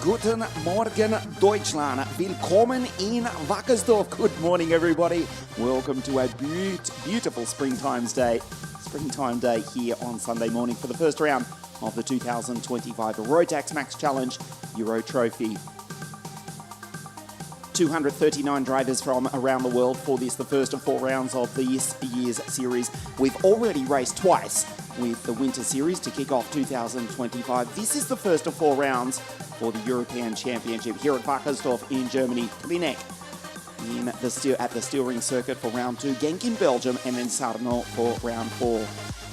Guten Morgen, Deutschland. Willkommen in Wackersdorf. Good morning, everybody. Welcome to a beautiful springtime day here on Sunday morning for the first round of the 2025 Rotax Max Challenge Euro Trophy. 239 drivers from around the world for this, the first of 4 rounds of this year's series. We've already raced twice with the Winter Series to kick off 2025. This is the first of 4 rounds for the European Championship here at Wackersdorf in Germany, Klinek at the Steel Ring Circuit for round 2, Genk in Belgium, and then Sarno for round 4.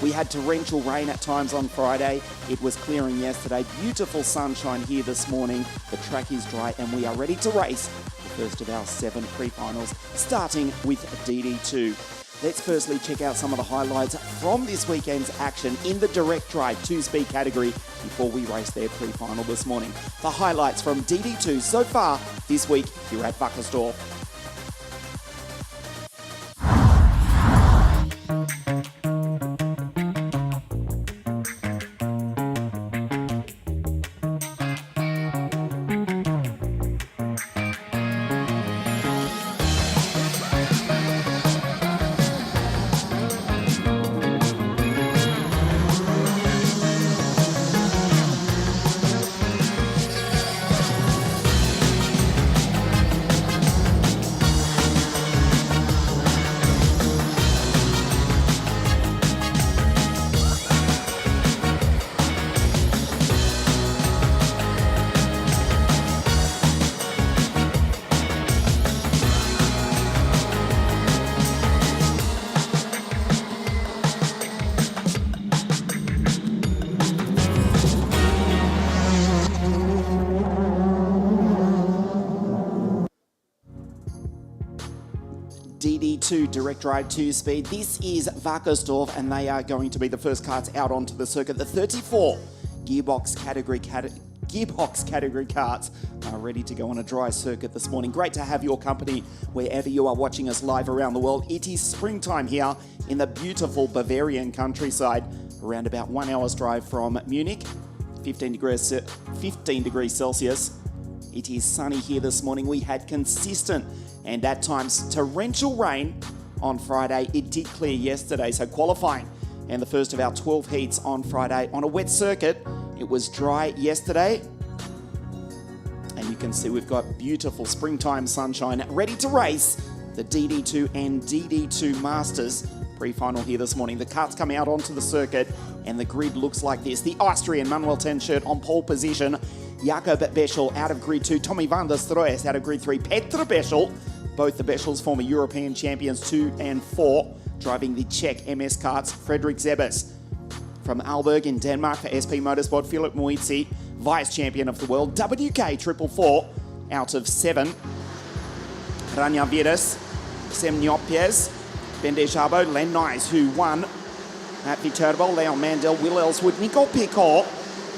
We had torrential rain at times on Friday. It was clearing yesterday. Beautiful sunshine here this morning. The track is dry and we are ready to race the first of our 7 pre-finals, starting with DD2. Let's firstly check out some of the highlights from this weekend's action in the direct drive 2-speed category before we race their pre-final this morning. The highlights from DD2 so far this week here at Wackersdorf. DD2 direct drive 2-speed. This is Wackersdorf and they are going to be the first carts out onto the circuit. The 34 gearbox category carts are ready to go on a dry circuit this morning. Great to have your company wherever you are watching us live around the world. It is springtime here in the beautiful Bavarian countryside, around about 1 hour's drive from Munich, 15 degrees Celsius. It is sunny here this morning. We had consistent and at times torrential rain on Friday. It did clear yesterday, so qualifying and the first of our 12 heats on Friday on a wet circuit. It was dry yesterday, and you can see we've got beautiful springtime sunshine ready to race the DD2 and DD2 Masters pre-final here this morning. The carts come out onto the circuit and the grid looks like this. The Austrian Manuel Tenschert on pole position, Jakob Beschel out of grid 2, Tommy van der Stroes out of grid 3, Petra Beschel, both the Beschels former European champions 2 and 4, driving the Czech MS karts, Fredrik Zebes. From Aalborg in Denmark for SP Motorsport, Philip Moitzi, vice champion of the world, WK 444 out of 7, Rania Vidas, Semniopjes, Bendejabo, Len Nice, who won at Viterbo, Leon Mandel, Will Ellswood, Nico Picot,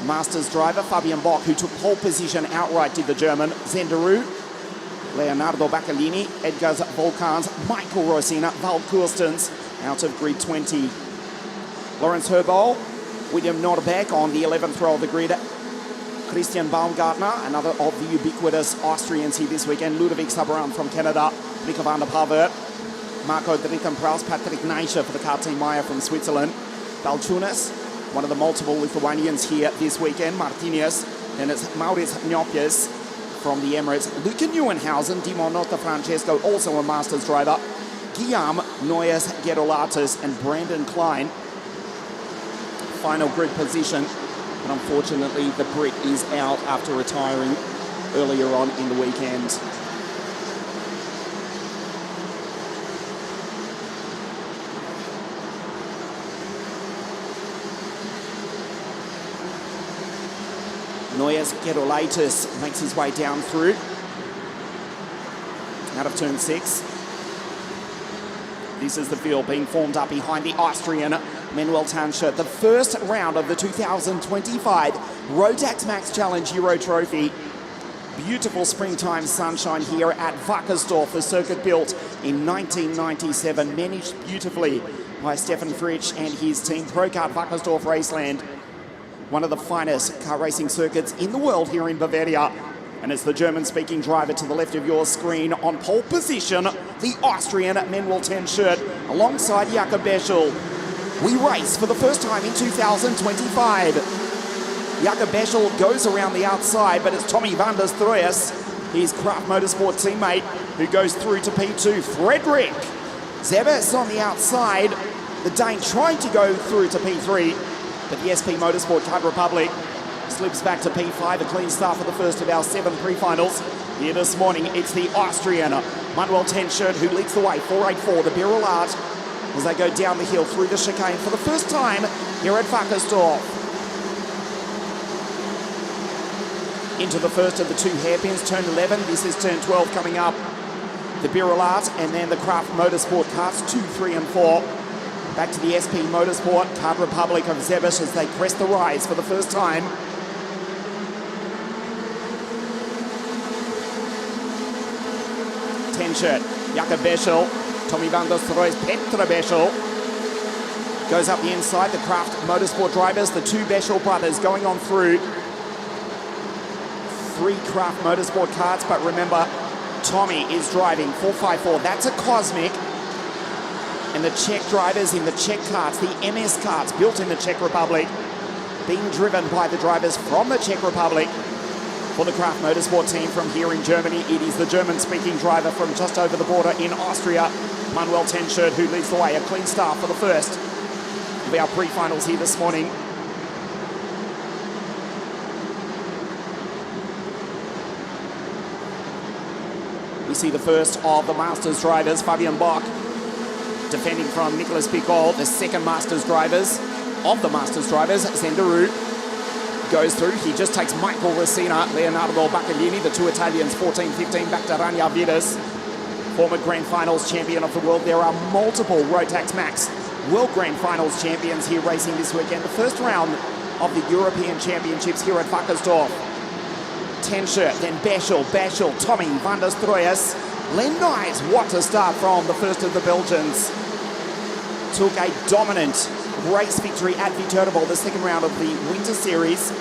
Masters driver Fabian Bock, who took pole position outright, did the German, Zenderu, Leonardo Baccalini, Edgars Volkans, Michael Rosina, Val Kurstens out of grid 20. Lawrence Herbol, William Norbeck on the 11th row of the grid. Christian Baumgartner, another of the ubiquitous Austrians here this weekend. Ludovic Sabaran from Canada, Nico van der Pavert, Marco Drickenpraus, Patrick Neischer for the car team Meyer from Switzerland. Balchunas, one of the multiple Lithuanians here this weekend, Martinez. Then it's Maurice Knopjes from the Emirates. Luca Neuenhausen, Dimon Nota Francesco, also a Masters driver. Guillaume Noyes Gerolatus and Brandon Klein. Final grid position, but unfortunately the Brit is out after retiring earlier on in the weekend. Noyes Gerolatus makes his way down through, out of turn 6. This is the field being formed up behind the Austrian Manuel Tenschert. The first round of the 2025 Rotax Max Challenge Euro Trophy. Beautiful springtime sunshine here at Wackersdorf, the circuit built in 1997, managed beautifully by Stefan Fritsch and his team, Procard Wackersdorf Raceland. one of the finest car racing circuits in the world here in Bavaria. And it's the German-speaking driver to the left of your screen on pole position, the Austrian Manuel 10 shirt, alongside Jakob Beschel. We race for the first time in 2025. Jakob Beschel goes around the outside, but it's Tommy van der Stroes, his Craft Motorsport teammate, who goes through to P2. Frederick Zebes on the outside. The Dane trying to go through to P3, but the SP Motorsport Card Republic slips back to P5, a clean start for the first of our 7 pre-finals. Here this morning, it's the Austrian Manuel 10 shirt who leads the way, 484, the Birrell Art, as they go down the hill through the chicane for the first time here at Wackersdorf. Into the first of the 2 hairpins, turn 11, this is turn 12 coming up. The Birrell Art and then the Craft Motorsport carts 2, 3 and 4. Back to the SP Motorsport Card Republic of Zebes as they crest the rise for the first time. Shirt, Jakob Beschel, Tommy van der Stroes, Petra Beschel. Goes up the inside, the Craft Motorsport drivers, the 2 Beschel brothers going on through. 3 Craft Motorsport carts, but remember, Tommy is driving 454. That's a Cosmic. And the Czech drivers in the Czech carts, the MS carts built in the Czech Republic, being driven by the drivers from the Czech Republic. For the Craft Motorsport team from here in Germany, it is the German-speaking driver from just over the border in Austria, Manuel 10 shirt, who leads the way. A clean start for the first of our pre-finals here this morning. We see the first of the Masters drivers, Fabian Bock, defending from Nicolas Picol. The second Masters drivers of the Masters drivers, Zenderu, goes through. He just takes Michael Racina, Leonardo Baccalini, the 2 Italians, 14-15, back to Rania Vidas, former Grand Finals champion of the world. There are multiple Rotax Max World Grand Finals champions here racing this weekend. The first round of the European Championships here at Wackersdorf. 10 shirt, then Beschel, Tommy van der Stroes, Len Nyes. What a start from the first of the Belgians. Took a dominant race victory at Viterbo, the second round of the Winter Series.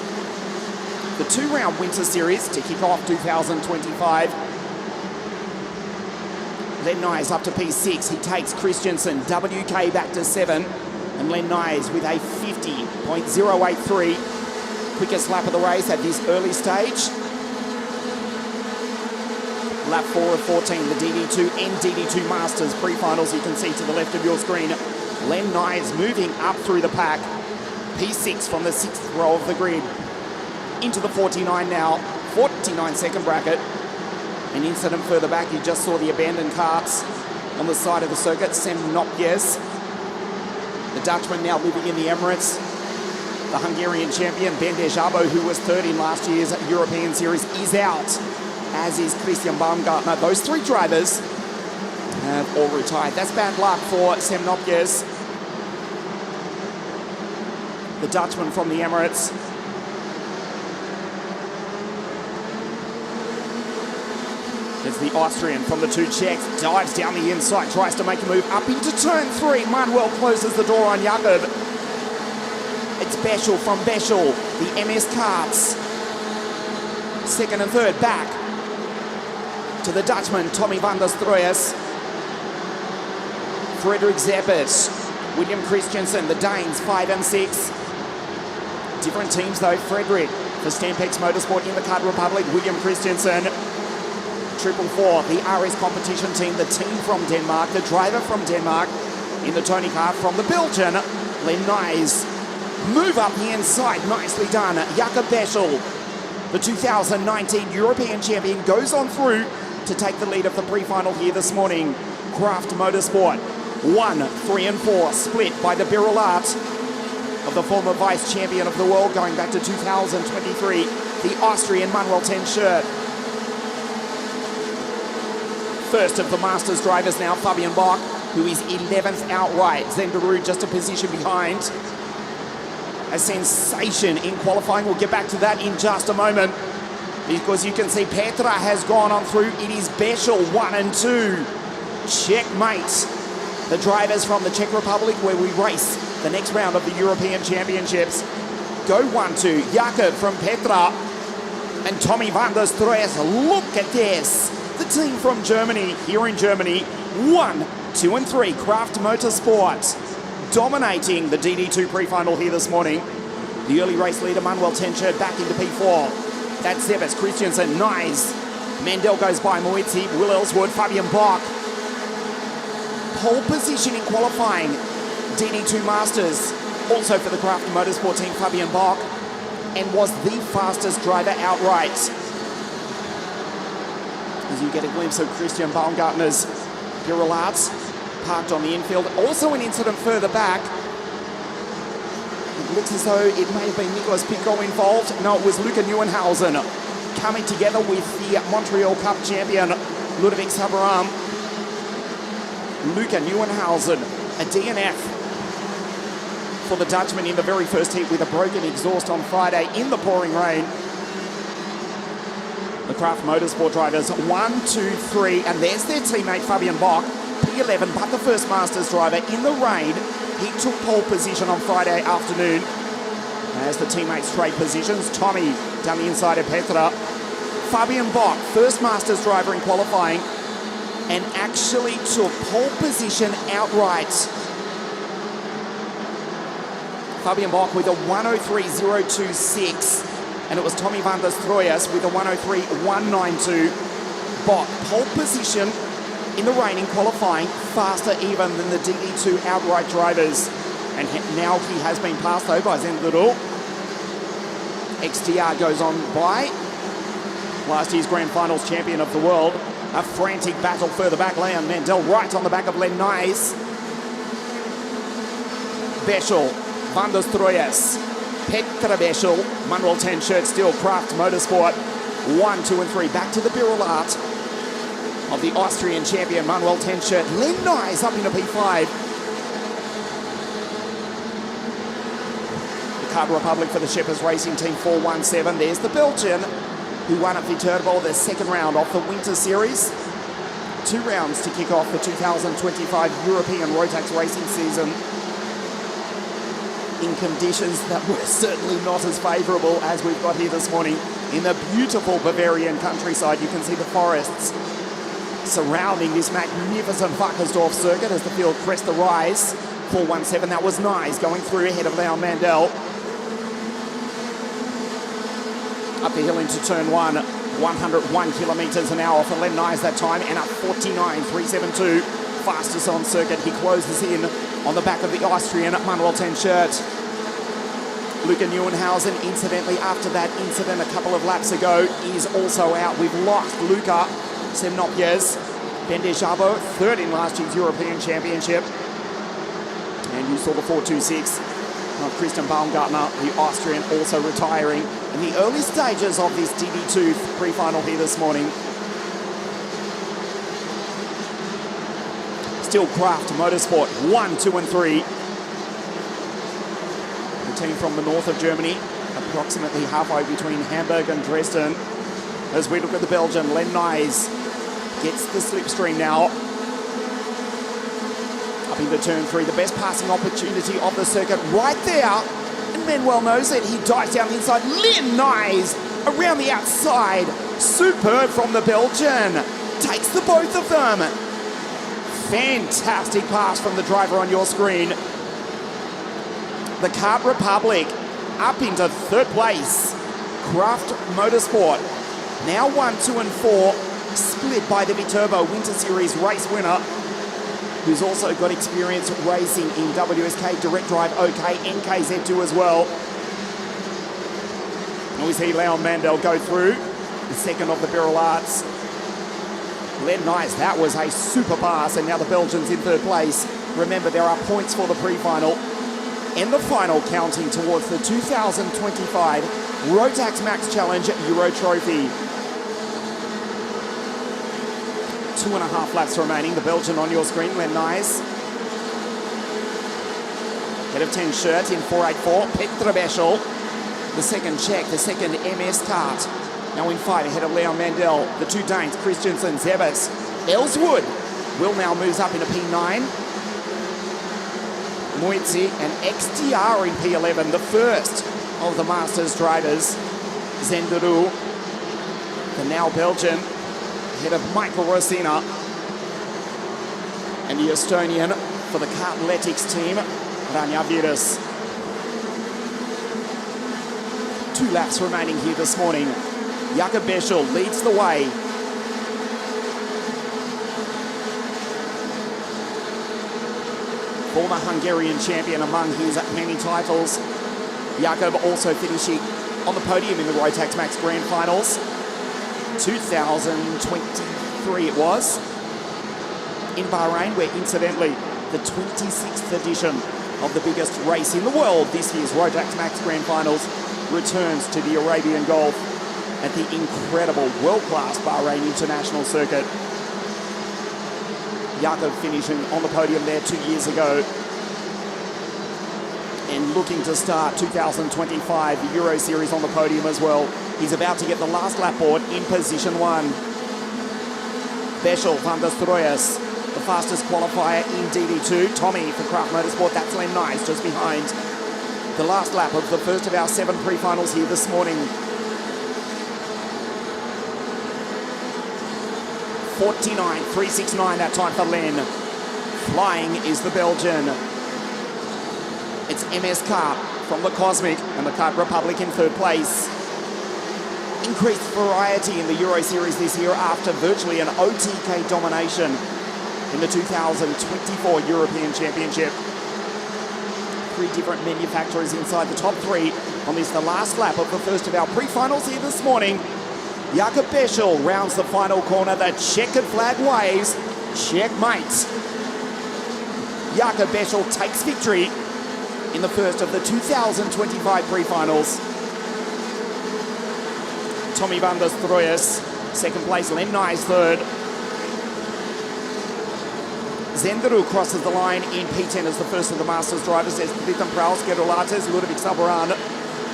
The 2-round Winter Series to kick off 2025. Len Nyes up to P6. He takes Christensen, WK back to 7. And Len Nyes with a 50.083. Quickest lap of the race at this early stage. Lap 4 of 14, the DD2 and DD2 Masters pre-finals. You can see to the left of your screen. Len Nyes moving up through the pack. P6 from the 6th row of the grid. Into the 49 now. 49 second bracket. An incident further back, you just saw the abandoned carts on the side of the circuit. Sam Nopjes, the Dutchman now living in the Emirates. The Hungarian champion, Ben Dejabo, who was 3rd in last year's European Series, is out, as is Christian Baumgartner. Those 3 drivers have all retired. That's bad luck for Sam Nopjes, the Dutchman from the Emirates. It's the Austrian from the 2 Czechs, dives down the inside, tries to make a move up into turn 3. Manuel closes the door on Jakob. It's Beschel from Beschel, the MS carts. 2nd and 3rd back to the Dutchman, Tommy van der Stroes. Frederick Zebes, William Christensen, the Danes, 5 and 6. Different teams though. Frederick for Stampex Motorsport in the Card Republic, William Christensen. 444, the RS competition team, the team from Denmark, the driver from Denmark in the Tony car from the Belgian, Len Nyes. Move up the inside, nicely done. Jakob Beschel, the 2019 European champion, goes on through to take the lead of the pre-final here this morning. Craft Motorsport, 1, 3 and 4, split by the Birrell Art of the former vice champion of the world going back to 2023, the Austrian Manuel 10 shirt. First of the Masters drivers now, Fabian Bock, who is 11th outright. Zenderu just a position behind. A sensation in qualifying. We'll get back to that in just a moment, because you can see Petra has gone on through. It is Beschel, 1 and 2. Checkmate. The drivers from the Czech Republic, where we race the next round of the European Championships. Go 1-2. Jakob from Petra. And Tommy van der Stroes. Look at this. The team from Germany, here in Germany. 1, 2 and 3. Kraft Motorsport dominating the DD2 pre-final here this morning. The early race leader, Manuel Tenchert, back into P4. That's Zebes, Christiansen, nice. Mandel goes by Moitzi, Will Ellswood, Fabian Bach. Pole position in qualifying. DD2 Masters, also for the Kraft Motorsport team, Fabian Bach, and was the fastest driver outright. As you get a glimpse of Christian Baumgartner's Piroulat parked on the infield. Also an incident further back. It looks as though it may have been Nicolas Pico involved. No, it was Luca Neuenhausen coming together with the Montreal Cup champion, Ludovic Sabaram. Luca Neuenhausen, a DNF for the Dutchman in the very first heat with a broken exhaust on Friday in the pouring rain. The Kraft Motorsport drivers, 1, 2, 3, and there's their teammate Fabian Bach, P11, but the first Masters driver in the rain. He took pole position on Friday afternoon. As the teammates trade positions, Tommy down the inside of Petra. Fabian Bach, first Masters driver in qualifying, and actually took pole position outright. Fabian Bach with a 103.026, and it was Tommy van der Stroes with a 103.192. Bach, pole position in the rain in qualifying, faster even than the DD2 outright drivers. And now he has been passed though by Zenduro. XTR goes on by. Last year's Grand Finals champion of the world. A frantic battle further back. Leon Mandel right on the back of Len Nys. Beschel, Van der Stroes, Petra Beschel, Manuel Tenchert, still Kraft Motorsport. 1, 2 and 3. Back to the Piroulat of the Austrian champion, Manuel Tenchert. Len Nys up into P5. The Card Republic for the Shepherds Racing Team 417. There's the Belgian, who won at Viterbo the second round of the Winter Series. 2 rounds to kick off the 2025 European Rotax racing season in conditions that were certainly not as favourable as we've got here this morning. In the beautiful Bavarian countryside, you can see the forests surrounding this magnificent WACKERSDORF circuit as the field crests the rise. 417, that was nice, going through ahead of Leon Mandel. Up the hill into turn 1, 101 kilometres an hour for Len Nys that time, and up 49.372, fastest on circuit. He closes in on the back of the Austrian, Manuel Tenchert. Luca Neuenhausen, incidentally, after that incident a couple of laps ago, is also out. We've lost Luca Semnopies. Ben Deschabo, third in last year's European Championship. And you saw the 4.26 of Christian Baumgartner, the Austrian, also retiring in the early stages of this DD2 pre-final here this morning. Still Kraft Motorsport, 1, 2 and 3. The team from the north of Germany, approximately halfway between Hamburg and Dresden. As we look at the Belgian, Len Nys gets the slipstream now. Up into turn 3, the best passing opportunity of the circuit right there. And Manuel knows it. He dives down the inside. Len Nys around the outside. Superb from the Belgian. Takes the both of them. Fantastic pass from the driver on your screen. The Card Republic up into third place. Kraft Motorsport now 1, 2 and 4, split by the Viterbo Winter Series race winner, who's also got experience racing in WSK, Direct Drive OK, NKZ2 as well. And we see Leon Mandel go through the second of the Piroulats. Len Nys, that was a super pass, and now the Belgians in third place. Remember, there are points for the pre-final and the final counting towards the 2025 Rotax Max Challenge Euro Trophy. 2.5 laps remaining. The Belgian on your screen, Len Nys. Head of Tenchert in 4.84. Petra Beschel, the second Czech, the second MS kart. Now in 5 ahead of Leon Mandel. The two Danes, Christiansen, Zebes. Ellswood will now moves up into P9. Moitzi and XTR in P11, the first of the Masters drivers. Zenderu, the now Belgian, ahead of Michael Rosina. And the Estonian for the Kartletics team, Ranjaviris. 2 laps remaining here this morning. Jakob Beschel leads the way. Former Hungarian champion among his many titles. Jakob also finishing on the podium in the Rotax Max Grand Finals. 2023 it was. In Bahrain, where incidentally the 26th edition of the biggest race in the world, this year's Rotax Max Grand Finals, returns to the Arabian Gulf at the incredible world-class Bahrain International Circuit. Jakob finishing on the podium there 2 years ago and looking to start 2025 Euro Series on the podium as well. He's about to get the last lap board in position 1. Beschel van der Stroyes, the fastest qualifier in DD2. Tommy for Craft Motorsport, that's Len Nice just behind. The last lap of the first of our 7 pre-finals here this morning. 49.369 that time for Len. Flying is the Belgian. It's MS Kart from the Cosmic and the Kart Republic in 3rd place. Increased variety in the Euro Series this year after virtually an OTK domination in the 2024 European Championship. 3 different manufacturers inside the top 3 on this, the last lap of the first of our pre-finals here this morning. Jakob Beschel rounds the final corner. The checkered flag waves. Checkmate. Jakob Beschel takes victory in the first of the 2025 pre-finals. Tommy van der Stroyes, 2nd place. Len Nice, 3rd. Zenderu crosses the line in P10 as the first of the Masters drivers. There's Vitam Praus, Gerolates, Ludovic Saboran,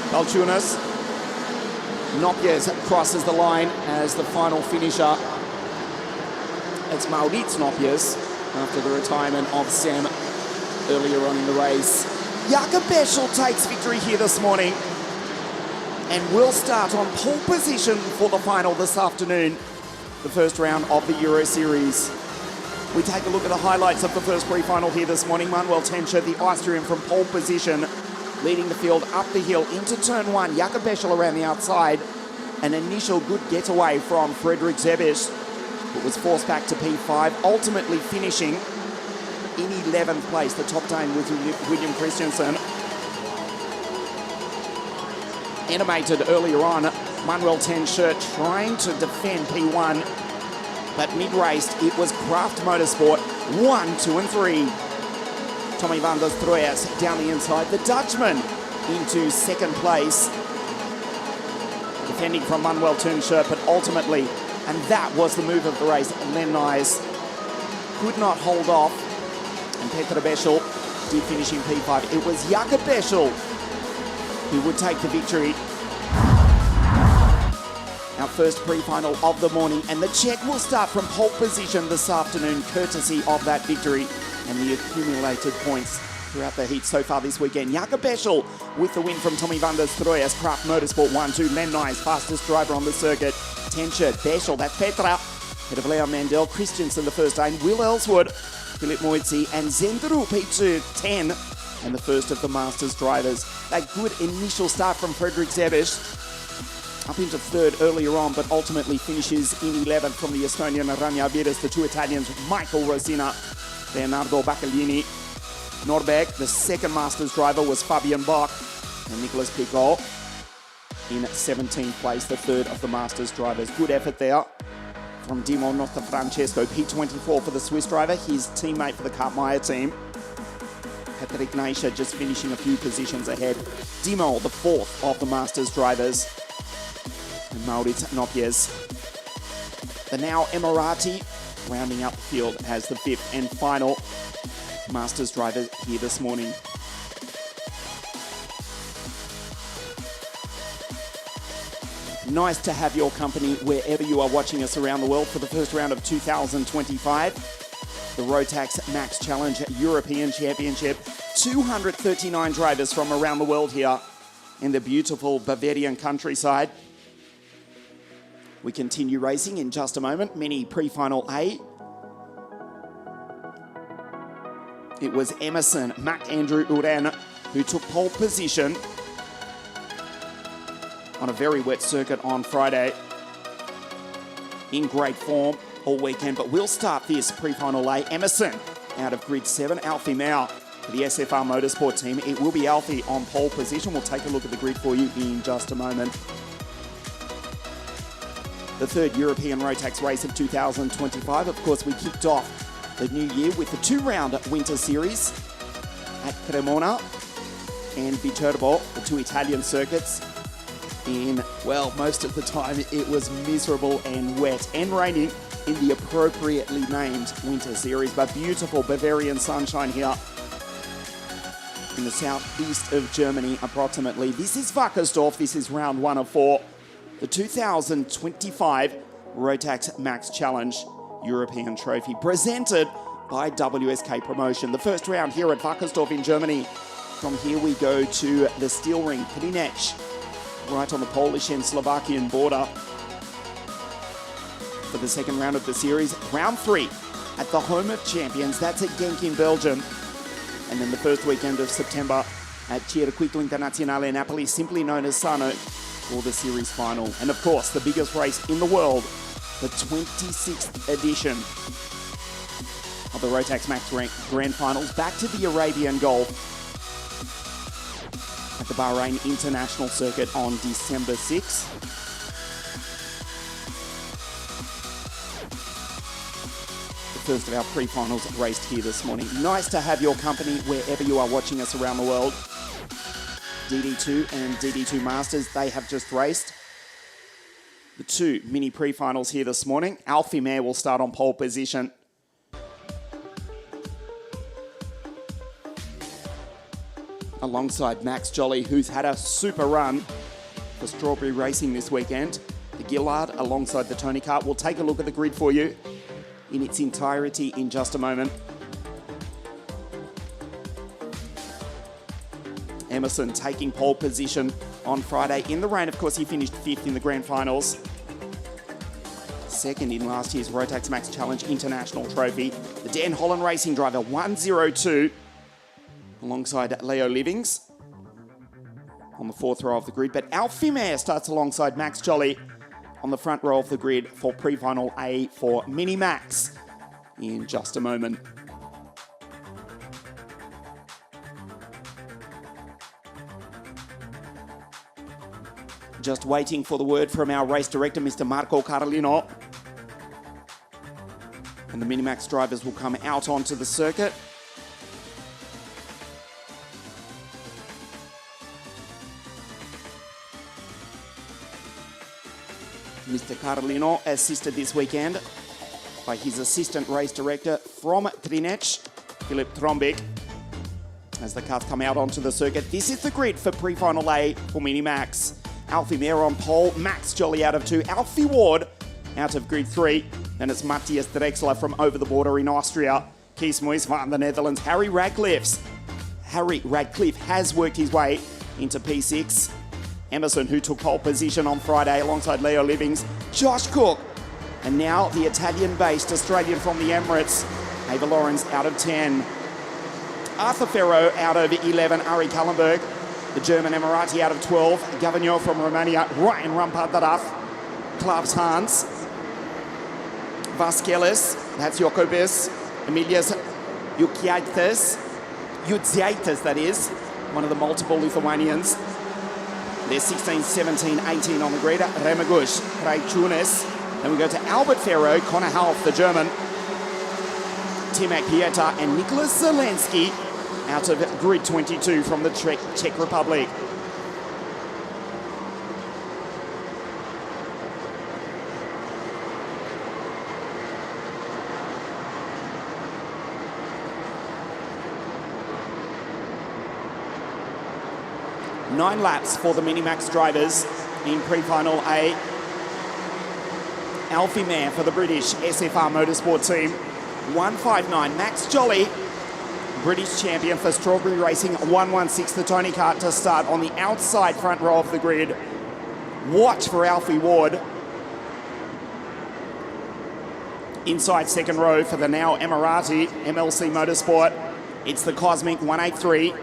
Balchunas. Nopjes crosses the line as the final finisher. It's Maurits Nopjes after the retirement of Sam earlier on in the race. Jakob Beschel takes victory here this morning and will start on pole position for the final this afternoon, the first round of the Euro Series. We take a look at the highlights of the first pre-final here this morning. Manuel Tencher, the Austrian, from pole position, leading the field up the hill into turn 1. Jakob Beschel around the outside. An initial good getaway from Frederick Zebisch, but was forced back to P5, ultimately finishing in 11th place. The top Dane was William Christensen. Animated earlier on, Manuel Tencher trying to defend P1, but mid-race it was Craft Motorsport 1, 2 and 3. Tommy van der Stroyes down the inside, the Dutchman into 2nd place, defending from Manuel Tencher, but ultimately, and that was the move of the race, Len Nice could not hold off, and Petra Beschel did finish in P5. It was Jakob Beschel who would take the victory. Our first pre-final of the morning, and the Czech will start from pole position this afternoon, courtesy of that victory and the accumulated points throughout the heat so far this weekend. Jakob Beschel with the win from Tommy van der Stroyes, Craft Motorsport 1-2. Len Nice, fastest driver on the circuit. Tencher, Beschel, that's Petra. Head of Leon Mandel, Christensen the first Dane, Will Ellswood, Philip Moitzi, and Zenderu P2, 10, and the first of the Masters drivers. That good initial start from Frederick Zebisch, up into 3rd earlier on, but ultimately finishes in 11th from the Estonian Ranjaviris, the 2 Italians, Michael Rosina, Leonardo Baccalini. Norberg, the 2nd Masters driver, was Fabian Bach, and Nicolas Picot in 17th place, the 3rd of the Masters drivers. Good effort there from Dimo Notafrancesco, P24 for the Swiss driver, his teammate for the Kartmeier team. Patrick Neischer just finishing a few positions ahead. Dimo, the 4th of the Masters drivers. And Maurits Nopjes, the now Emirati, rounding up the field as the 5th and final Masters driver here this morning. Nice to have your company wherever you are watching us around the world for the first round of 2025. The Rotax Max Challenge European Championship. 239 drivers from around the world here. in the beautiful Bavarian countryside. We continue racing in just a moment. Mini pre-final A. It was Emerson Mac-Andrew Uran who took pole position on a very wet circuit on Friday. In great form all weekend, but we'll start this pre-final A. Emerson out of grid 7, Alfie Mao for the SFR Motorsport team. It will be Alfie on pole position. We'll take a look at the grid for you in just a moment. The third European Rotax race of 2025. Of course, we kicked off the new year with the 2-round winter series at Cremona and Viterbo, the 2 Italian circuits. Well, most of the time it was miserable and wet and raining in the appropriately named winter series, but beautiful Bavarian sunshine here in the southeast of Germany approximately. This is WACKERSDORF. This is round 1 of 4. The 2025 Rotax Max Challenge European Trophy, presented by WSK Promotion. The first round here at WACKERSDORF in Germany. From here we go to the steel ring, Klinec, right on the Polish and Slovakian border. For the second round of the series, round 3 at the home of champions. That's at Genk in Belgium. And then the first weekend of September at Circuito Internazionale Napoli, simply known as Sano, for the series final. And of course, the biggest race in the world, the 26th edition of the Rotax Max Grand Finals, back to the Arabian Gulf at the Bahrain International Circuit on December 6th. The first of our pre-finals raced here this morning. Nice to have your company wherever you are watching us around the world. DD2 and DD2 Masters, they have just raced the 2 mini pre-finals here this morning. Alfie Mare will start on pole position. Alongside Max Jolly, who's had a super run for Strawberry Racing this weekend. The Gillard alongside the Tony Kart. We'll take a look at the grid for you in its entirety in just a moment. Emerson taking pole position on Friday in the rain. Of course, he finished 5th in the grand finals. 2nd in last year's Rotax Max Challenge International Trophy. The Dan Holland Racing driver, 102, alongside Leo Livings on the 4th row of the grid. But Alfie Mare starts alongside Max Jolly on the front row of the grid for pre-final A for Mini Max in just a moment. Just waiting for the word from our race director, Mr. Marco Carlino. And the Minimax drivers will come out onto the circuit. Mr. Carlino, assisted this weekend by his assistant race director from Klinec, Philip Trombik, as the cars come out onto the circuit. This is the grid for pre-final A for Minimax. Alfie Mare on pole, Max Jolly out of 2, Alfie Ward out of grid 3, and it's Matthias Drexler from over the border in Austria. Kees Moyes from the Netherlands. Harry Radcliffe has worked his way into P6. Emerson, who took pole position on Friday alongside Leo Livings. Josh Cook, and now the Italian-based Australian from the Emirates, Ava Lawrence out of 10. Arthur Ferro out of 11, Ari Kallenberg. The German Emirati out of 12, Gavigno from Romania, Ryan Rampardaraf, Klaus Hans, Vasquez, that's Jokobis, Emilias Judziaitis, that is, one of the multiple Lithuanians. They're 16, 17, 18 on the grid. Remagush, Krajchunis. Then we go to Albert Ferro, Connor Half, the German, Timek Pieta, and Nicholas Zelensky out of grid 22 from the Czech Republic. Nine laps for the Minimax drivers in pre-final A. Alfie Mare for the British SFR Motorsport team, 159. Max Jolly British champion for Strawberry Racing, 116, the Tony Kart to start on the outside front row of the grid. Watch for Alfie Ward. Inside second row for the now Emirati MLC Motorsport. It's the Cosmic 183.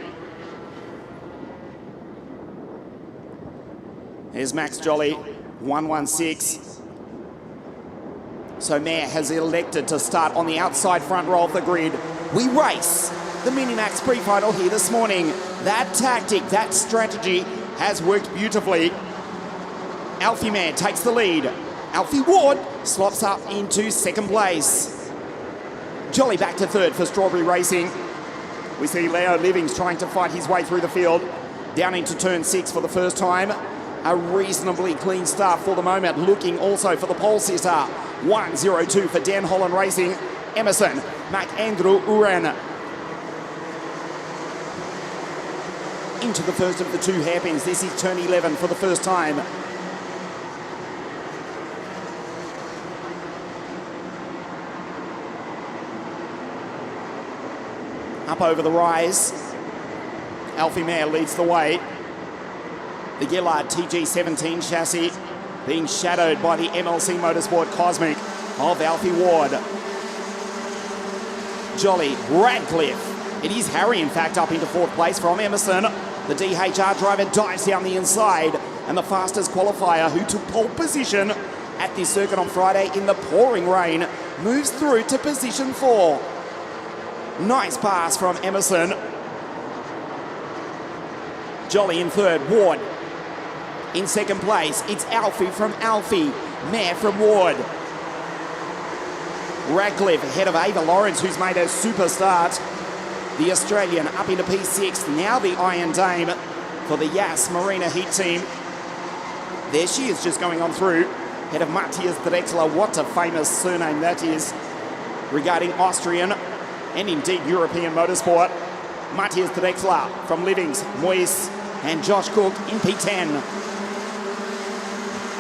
There's Max Jolly, 116. So Mare has elected to start on the outside front row of the grid. We race the Minimax pre-final here this morning. That tactic, that strategy has worked beautifully. Alfie Mare takes the lead. Alfie Ward slops up into second place. Jolly back to third for Strawberry Racing. We see Leo Livings trying to fight his way through the field. Down into turn 6 for the first time. A reasonably clean start for the moment. Looking also for the pole sitter. 1-0-2 for Dan Holland Racing. Emerson, McAndrew Uran. Into the first of the two hairpins. This is turn 11 for the first time. Up over the rise. Alfie Mare leads the way. The Gillard TG17 chassis being shadowed by the MLC Motorsport Cosmic of Alfie Ward. Jolly, Radcliffe. It is Harry, in fact, up into fourth place from Emerson. The DHR driver dives down the inside, and the fastest qualifier who took pole position at this circuit on Friday in the pouring rain moves through to position 4. Nice pass from Emerson. Jolly in third, Ward in second place. It's Alfie from Alfie, Mare from Ward. Radcliffe ahead of Ava Lawrence, who's made a super start. The Australian up into P6, now the Iron Dame for the Yas Marina Heat team. There she is, just going on through. Ahead of Matthias Drexler, what a famous surname that is regarding Austrian and indeed European motorsport. Matthias Drexler from Livings, Moyes and Josh Cook in P10.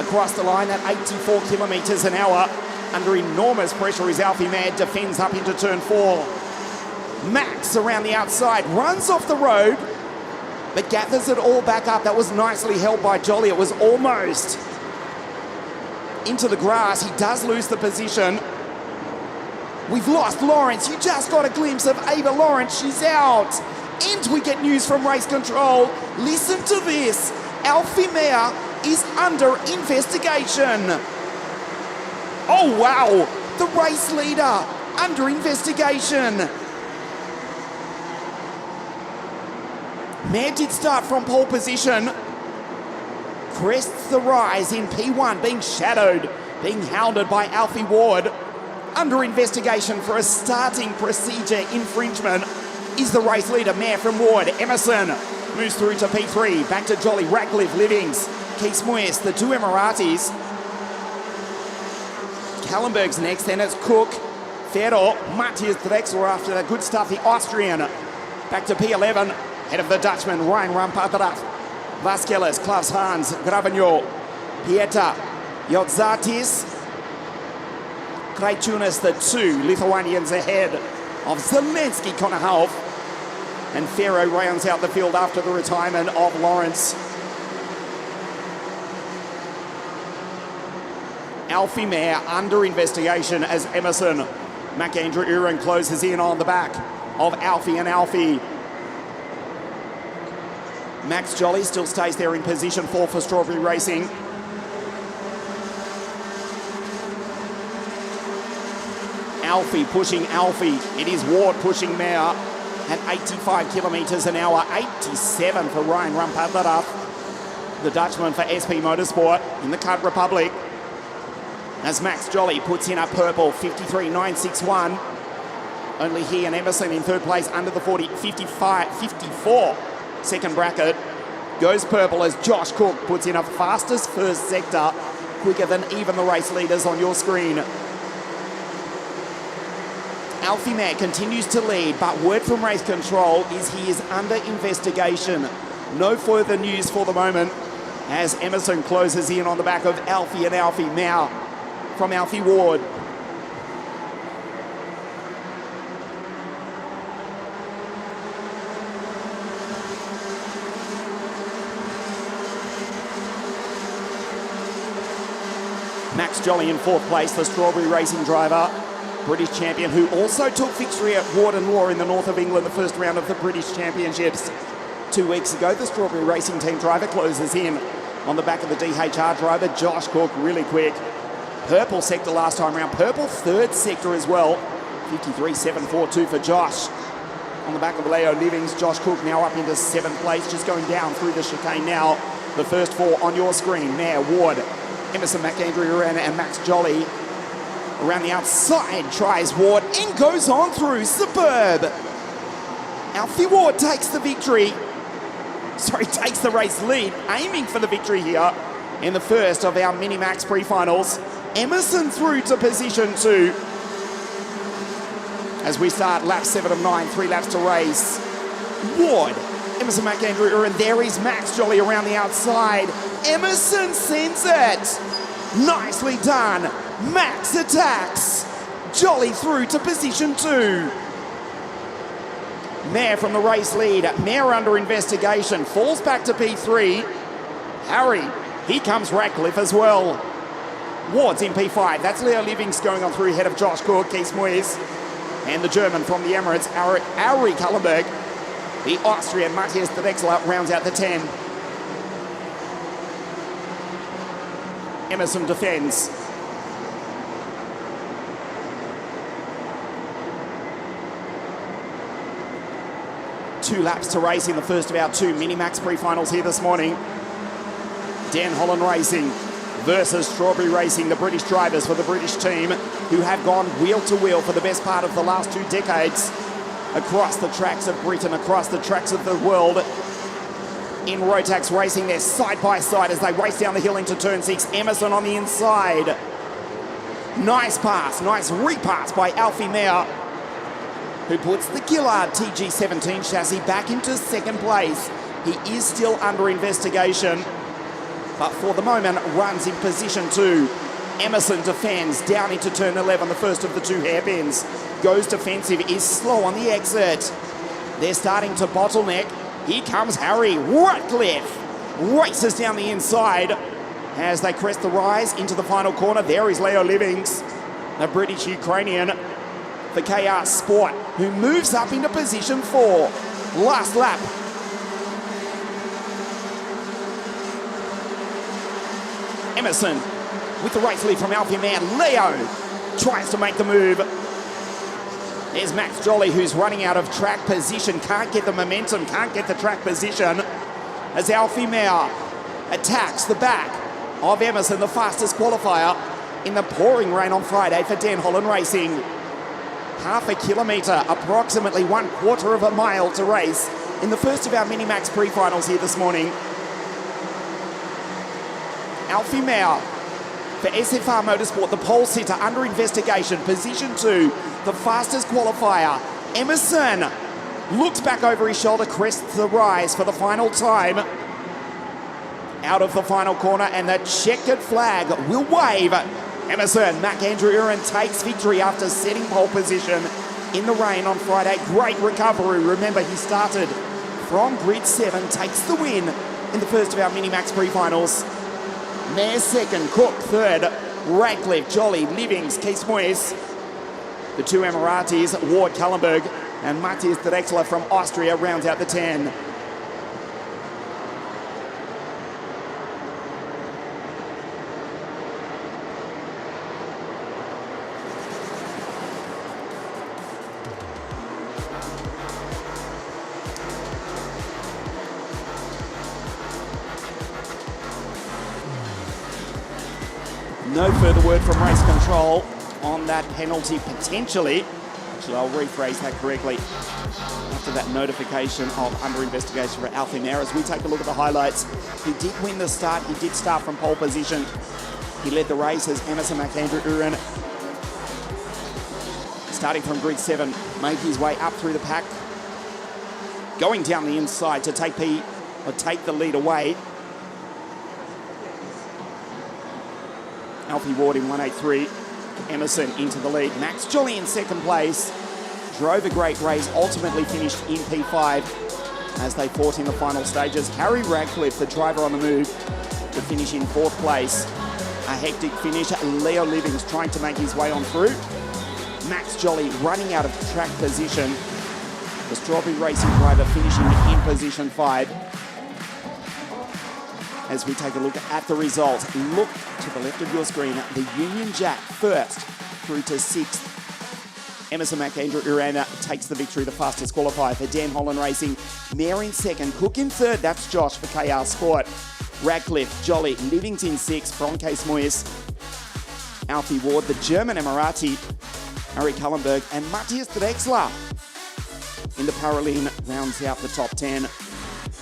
Across the line at 84 kilometres an hour. Under enormous pressure is Alfie Mare, defends up into turn 4. Max around the outside, runs off the road, but gathers it all back up. That was nicely held by Jolly. It was almost into the grass. He does lose the position. We've lost Lawrence. You just got a glimpse of Ava Lawrence. She's out. And we get news from race control. Listen to this. Alfie Mare is under investigation. Oh, wow. The race leader under investigation. Mare did start from pole position. Crests the rise in P1, being shadowed, being hounded by Alfie Ward. Under investigation for a starting procedure infringement is the race leader, Mare from Ward. Emerson moves through to P3. Back to Jolly, Radcliffe, Livings, Keith Moyes, the two Emiratis. Kallenberg's next, then it's Cook, Fedor, Matthias Drexler after the good stuff, the Austrian. Back to P11, head of the Dutchman, Ryan Rampadrath, Vasquez, Klaus Hans, Gravigno, Pieta, Yotzatis, Krajčunas, the two Lithuanians ahead of Zelensky Konahalf. And Ferro rounds out the field after the retirement of Lawrence. Alfie Mare under investigation as Emerson McAndrew Uren closes in on the back of Alfie and Alfie. Max Jolly still stays there in position 4 for Strawberry Racing. Alfie pushing Alfie. It is Ward pushing Mare at 85 kilometres an hour. 87 for Ryan Rampadrath, the Dutchman for SP Motorsport in the Czech Republic. As Max Jolly puts in a purple 53.961. Only he and Emerson in third place under the 54 second bracket. Goes purple as Josh Cook puts in a fastest first sector, quicker than even the race leaders on your screen. Alfie Mare continues to lead, but word from race control is he is under investigation. No further news for the moment as Emerson closes in on the back of Alfie and Alfie. Now from Alfie Ward. Max Jolly in fourth place, the Strawberry Racing driver, British champion, who also took victory at Warden Law in the north of England, the first round of the British Championships 2 weeks ago. The Strawberry Racing Team driver closes in on the back of the DHR driver, Josh Cook, really quick. Purple sector last time around, purple third sector as well. 53.742 for Josh. On the back of Leo Livings, Josh Cook now up into seventh place, just going down through the chicane now. The first four on your screen, Mayor Ward, Emerson McAndrew and Max Jolly. Around the outside, tries Ward, and goes on through, superb. Alfie Ward takes the victory. Takes the race lead, aiming for the victory here in the first of our Mini-Max pre-finals. Emerson through to position 2. As we start lap 7 of 9, 3 laps to race. Ward, Emerson McAndrew, and there is Max Jolly around the outside. Emerson sends it. Nicely done. Max attacks. Jolly through to position 2. Mayor from the race lead. Mayor under investigation. Falls back to P3. Harry. He comes Ratcliffe as well. Ward's in P5. That's Leo Livings going on through ahead of Josh Cook, Keith Moyes, and the German from the Emirates, Ari Kallenberg. The Austrian, Matthias de Wexler, rounds out the 10. Emerson defends. Two laps to race in the first of our two Mini-Max pre-finals here this morning. Dan Holland Racing versus Strawberry Racing, the British drivers for the British team, who have gone wheel to wheel for the best part of the last 2 decades across the tracks of Britain, across the tracks of the world. In Rotax racing, they're side by side as they race down the hill into turn 6. Emerson on the inside. Nice pass, nice repass by Alfie Mayer, who puts the Gillard TG17 chassis back into second place. He is still under investigation, but for the moment runs in position 2. Emerson defends down into turn 11, the first of the 2 hairpins. Goes defensive, is slow on the exit. They're starting to bottleneck. Here comes Harry Ratcliffe. Races down the inside as they crest the rise into the final corner. There is Leo Livings, the British-Ukrainian for KR Sport, who moves up into position 4. Last lap. Emerson with the race lead from Alfie Mayer. Leo tries to make the move. There's Max Jolly, who's running out of track position. Can't get the momentum, can't get the track position. As Alfie Mayer attacks the back of Emerson, the fastest qualifier in the pouring rain on Friday for Dan Holland Racing. Half a kilometre, approximately 1/4 of a mile to race in the first of our Mini-Max pre-finals here this morning. Alfie Mayer for SFR Motorsport, the pole sitter under investigation, position 2, the fastest qualifier. Emerson looks back over his shoulder, crests the rise for the final time. Out of the final corner, and the checkered flag will wave. Emerson McAndrew takes victory after setting pole position in the rain on Friday. Great recovery. Remember, he started from grid 7, takes the win in the first of our Mini-Max pre-finals. Mayer second, Cook third, Ratcliffe, Jolly, Livings, Keith Moyes. The 2 Emiratis, Ward Kallenberg and Matthias de Wexler from Austria, rounds out the 10. No further word from race control on that penalty, potentially. Actually, I'll rephrase that correctly. After that notification of under investigation for Alfie Mayer, as we take a look at the highlights, he did win the start. He did start from pole position. He led the race as Emerson McAndrew, starting from grid 7, made his way up through the pack, going down the inside to take the lead away. Alfie Ward in 183, Emerson into the lead. Max Jolly in second place, drove a great race, ultimately finished in P5 as they fought in the final stages. Harry Ratcliffe, the driver on the move, to finish in 4th place. A hectic finish. Leo Livings trying to make his way on through. Max Jolly running out of track position. The Strawberry Racing driver finishing in position 5. As we take a look at the results, look to the left of your screen. The Union Jack first through to 6th. Emerson McAndrew Urana takes the victory, the fastest qualifier for Dan Holland Racing. Mayor in 2nd, Cook in 3rd, that's Josh for KR Sport. Radcliffe, Jolly, Livings in 6th, Broncase Moyes. Alfie Ward, the German Emirati, Ari Cullenberg, and Matthias Drexler in the Paraline rounds out the top 10.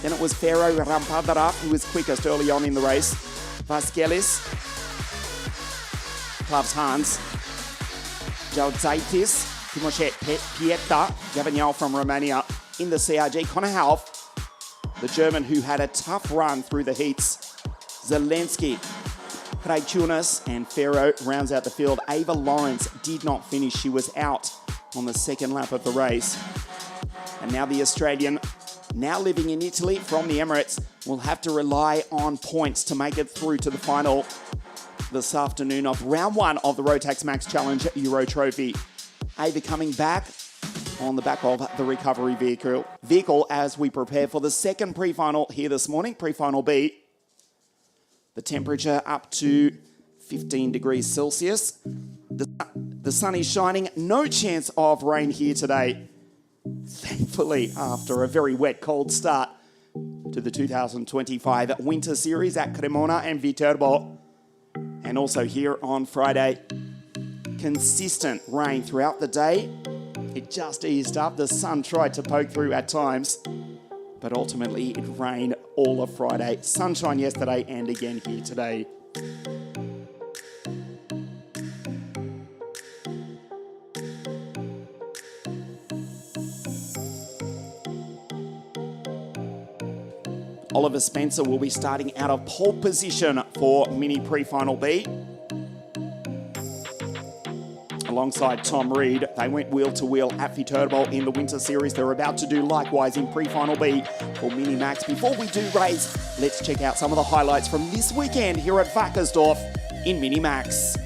Then it was Ferro Rampadara who was quickest early on in the race. Vasquez, Klavs Hans, Jalzaitis, Timoshet Pieta, Gaviniel from Romania in the CRG. Connor Half, the German who had a tough run through the heats. Zelensky, Craig Tunis, and Ferro rounds out the field. Ava Lawrence did not finish. She was out on the 2nd lap of the race. And now the Australian, now living in Italy from the Emirates, will have to rely on points to make it through to the final this afternoon of round 1 of the Rotax Max Challenge Euro Trophy. Ava coming back on the back of the recovery vehicle as we prepare for the 2nd pre-final here this morning, pre-final B. The temperature up to 15 degrees Celsius. The sun is shining, no chance of rain here today. Thankfully, after a very wet, cold start to the 2025 Winter Series at Cremona and Viterbo. And also here on Friday, consistent rain throughout the day. It just eased up. The sun tried to poke through at times, but ultimately it rained all of Friday. Sunshine yesterday and again here today. Oliver Spencer will be starting out of pole position for Mini Pre-Final B. Alongside Tom Reed, they went wheel to wheel at Viterbo in the Winter Series. They're about to do likewise in Pre-Final B for Mini Max. Before we do race, let's check out some of the highlights from this weekend here at Wackersdorf in Mini Max.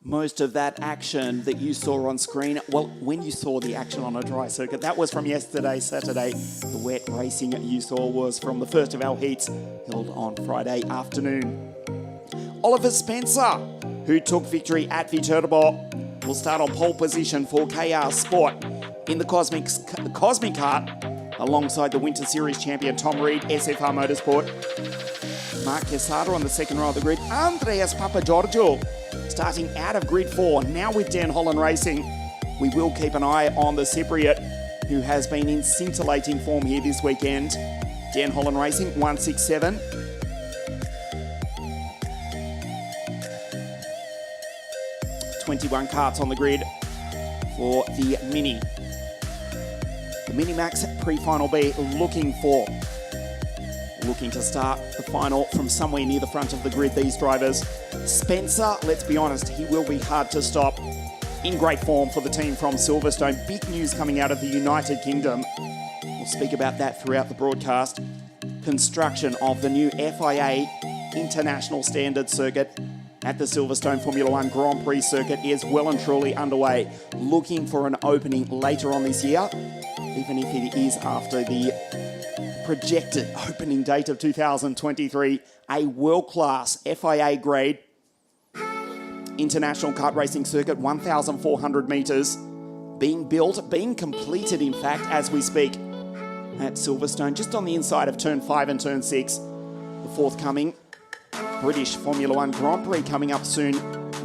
Most of that action that you saw on screen, well, when you saw the action on a dry circuit, that was from yesterday, Saturday. The wet racing you saw was from the first of our heats held on Friday afternoon. Oliver Spencer, who took victory at Viterbo, will start on pole position for KR Sport in the Cosmic Kart, alongside the Winter Series champion Tom Reed, SFR Motorsport. Mark Quesada on the 2nd row of the grid. Andreas Papagiorgio starting out of grid 4, now with Dan Holland Racing. We will keep an eye on the Cypriot, who has been in scintillating form here this weekend. Dan Holland Racing, 167. "21 karts on the grid for the Mini. The Mini Max Pre-Final B looking to start the final from somewhere near the front of the grid, these drivers. Spencer, let's be honest, he will be hard to stop. In great form for the team from Silverstone. Big news coming out of the United Kingdom. We'll speak about that throughout the broadcast. Construction of the new FIA International Standard Circuit at the Silverstone Formula One Grand Prix circuit is well and truly underway, looking for an opening later on this year, even if it is after the projected opening date of 2023, a world-class FIA grade international kart racing circuit, 1,400 metres, being built, being completed in fact as we speak at Silverstone, just on the inside of Turn 5 and Turn 6. The forthcoming British Formula One Grand Prix coming up soon.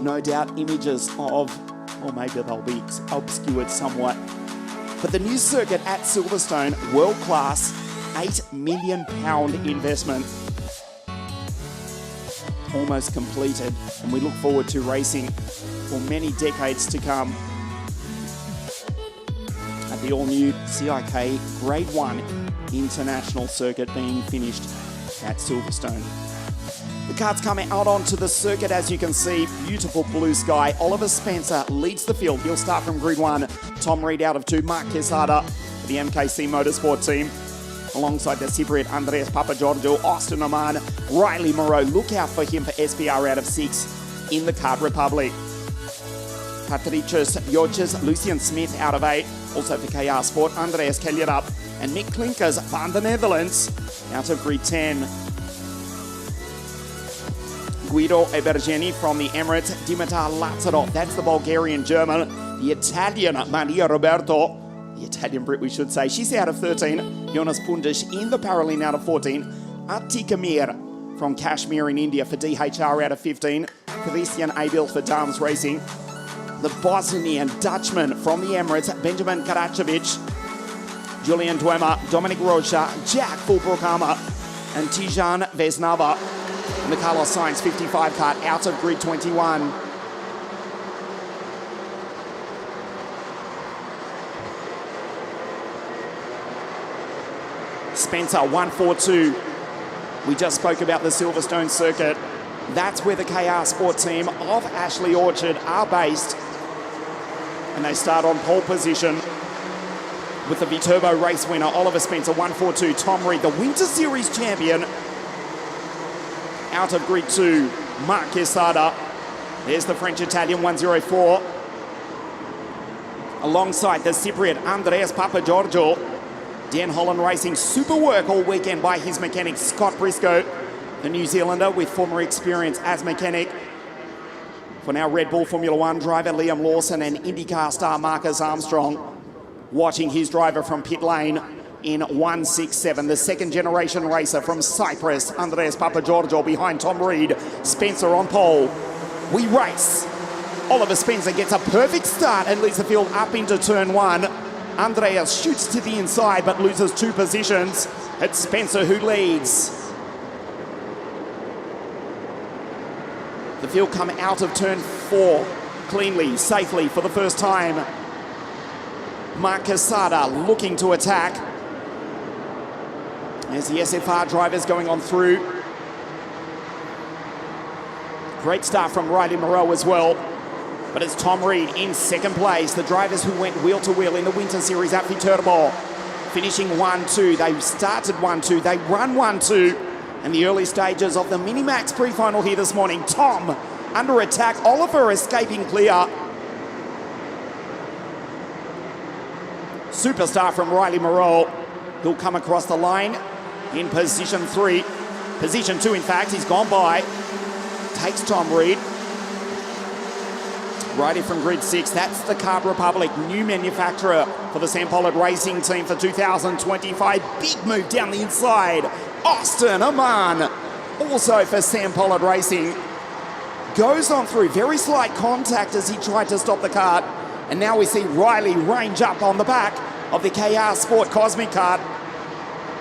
No doubt images of, or maybe they'll be obscured somewhat. But the new circuit at Silverstone, world-class, £8 million investment, almost completed, and we look forward to racing for many decades to come at the all-new CIK Grade 1 International Circuit being finished at Silverstone. The karts coming out onto the circuit, as you can see, beautiful blue sky. Oliver Spencer leads the field. He'll start from grid 1. Tom Reed out of 2. Mark Quesada, the MKC Motorsport team, alongside the Cypriot Andreas Papagiorgio, Austin Oman, Riley Moreau. Look out for him for SPR out of 6 in the Kart Republic. Patricius Joches, Lucian Smith out of 8. Also for KR Sport, Andreas Kellerup and Mick Klinkers van the Netherlands out of grid 10. Guido Ebergeni from the Emirates, Dimitar Lazarov, that's the Bulgarian German, the Italian Maria Roberto, the Italian Brit we should say, she's out of 13, Jonas Pundish in the Paralin out of 14, Atika Mir from Kashmir in India for DHR out of 15, Christian Abel for Dams Racing, the Bosnian Dutchman from the Emirates, Benjamin Karacevic, Julian Duema, Dominic Rocha, Jack Fulbrookhammer, and Tijan Vesnava. And the Carlos Sainz 55 kart out of grid 21. Spencer 142. We just spoke about the Silverstone circuit. That's where the KR Sport team of Ashley Orchard are based. And they start on pole position with the Viterbo race winner, Oliver Spencer 142. Tom Reed, the Winter Series champion, out of grid 2, Mark Quesada. There's the French-Italian 104. Alongside the Cypriot Andreas Papagiorgio. Dan Holland Racing, super work all weekend by his mechanic Scott Briscoe, the New Zealander with former experience as mechanic. For now, Red Bull Formula One driver Liam Lawson and IndyCar star Marcus Armstrong watching his driver from pit lane in 167, the second generation racer from Cyprus, Andreas Papagiorgio behind Tom Reed, Spencer on pole. We race. Oliver Spencer gets a perfect start and leads the field up into turn 1. Andreas shoots to the inside but loses 2 positions. It's Spencer who leads. The field come out of turn 4 cleanly, safely for the first time. Mark Quesada looking to attack. As the SFR drivers going on through. Great start from Riley Moreau as well. But it's Tom Reed in second place. The drivers who went wheel to wheel in the Winter Series at Viterbo, finishing 1-2. They started 1-2. They run 1-2. And the early stages of the Minimax pre-final here this morning. Tom under attack. Oliver escaping clear. Superstar from Riley Moreau. He'll come across the line in position 3. Position 2, in fact, he's gone by. Takes Tom Reed. Right in from grid 6, that's the Kart Republic, new manufacturer for the Sam Pollard Racing team for 2025. Big move down the inside. Austin Oman, also for Sam Pollard Racing. Goes on through, very slight contact as he tried to stop the kart. And now we see Riley range up on the back of the KR Sport Cosmic kart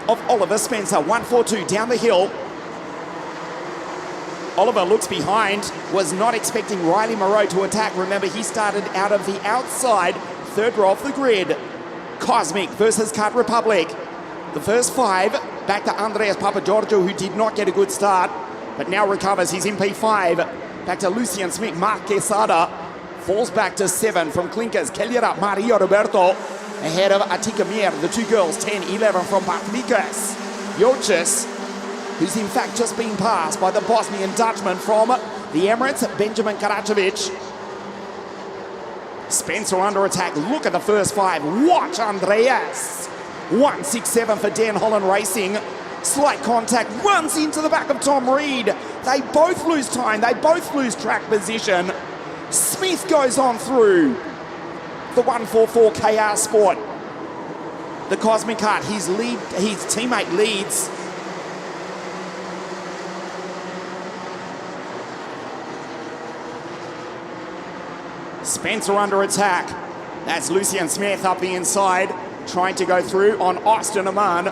of Oliver Spencer. 142 down the hill. Oliver looks behind, was not expecting Riley Moreau to attack. Remember, he started out of the outside, third row off the grid. Cosmic versus Kart Republic. The first 5, back to Andreas Papagiorgio, who did not get a good start, but now recovers. He's in P5. Back to Lucian Smith, Mark Quesada. Falls back to 7 from Klinkers, Kellerup, Maria Roberto. Ahead of Atika Mir, the 2 girls, 10-11 from Patricius Joches, who's in fact just been passed by the Bosnian Dutchman from The Emirates, Benjamin Karacevic. Spencer under attack. Look at the first 5. Watch Andreas. 167 for Dan Holland Racing. Slight contact. Runs into the back of Tom Reed. They both lose time. They both lose track position. Smith goes on through. The 144 KR Sport. The Cosmic Heart. His teammate leads. Spencer under attack. That's Lucian Smith up the inside, trying to go through on Austin Aman.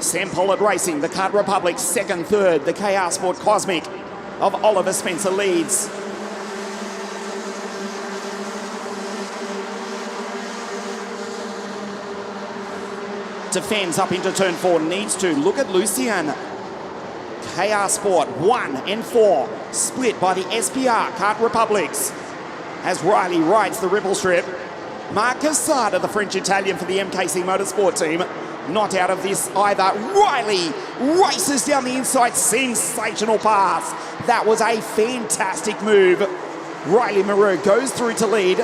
Sam Pollard Racing, the Kart Republic, second, third. The KR Sport Cosmic of Oliver Spencer leads. Defends up into turn 4, needs to. Look at Lucian. KR Sport 1 and 4, split by the SPR Kart Republics. As Riley rides the ripple strip. Marc Casada, the French-Italian for the MKC Motorsport team, not out of this either. Riley races down the inside, sensational pass. That was a fantastic move. Riley Moreau goes through to lead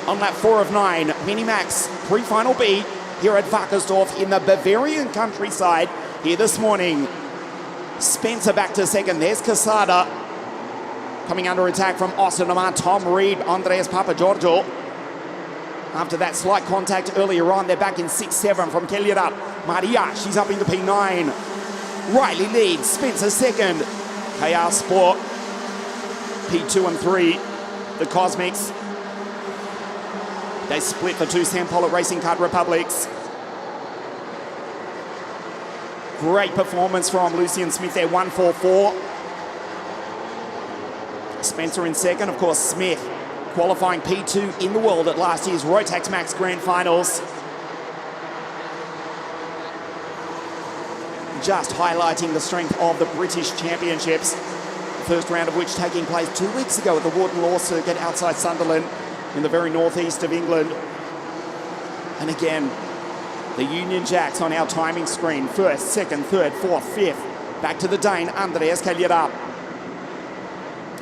on lap 4 of 9. Minimax pre-final B here at Wackersdorf in the Bavarian countryside here this morning. Spencer back to second. There's Casada. Coming under attack from Austin Aman, Tom Reed, Andreas Papagiorgio. After that slight contact earlier on, they're back in 6-7 from Kellyup. Maria, she's up into P9. Riley leads, Spencer second. KR Sport, P2 and 3. The Cosmics. They split the 2 Sam Pollard Racing Kart Republics. Great performance from Lucian Smith there, 144. Spencer in second, of course, Smith qualifying P2 in the world at last year's Rotax Max Grand Finals. Just highlighting the strength of the British Championships, the first round of which taking place 2 weeks ago at the Wharton Law Circuit outside Sunderland in the very northeast of England. And again, the Union Jacks on our timing screen. First, second, third, fourth, fifth. Back to the Dane, Andreas Kellyup.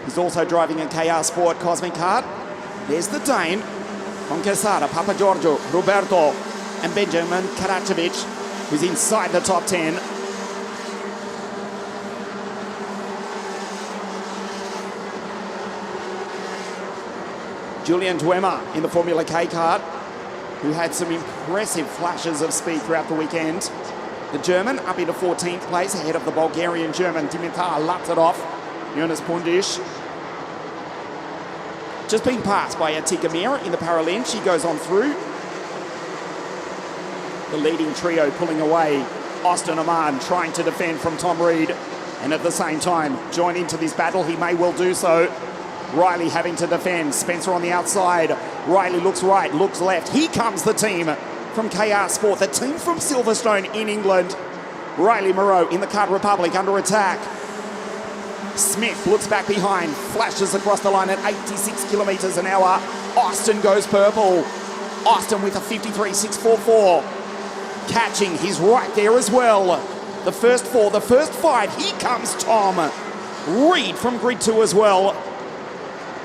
He's also driving a KR Sport Cosmic Kart. There's the Dane from Casada, Papagiorgio, Roberto, and Benjamin Karacevic, who's inside the top 10. Julian Duema in the Formula K kart, who had some impressive flashes of speed throughout the weekend. The German up into 14th place ahead of the Bulgarian German Dimitar Latsarov, Jonas Pundish. Just being passed by Atika Mir in the parallel. She goes on through. The leading trio pulling away. Austin Aman trying to defend from Tom Reed, and at the same time join into this battle. He may well do so. Riley having to defend. Spencer on the outside. Riley looks right, looks left. Here comes the team from KR Sport, the team from Silverstone in England. Riley Moreau in the Kart Republic under attack. Smith looks back behind, flashes across the line at 86 kilometers an hour. Austin goes purple. Austin with a 53.644. Catching, he's right there as well. The first 4, the first 5, here comes Tom Reed from Grid 2 as well.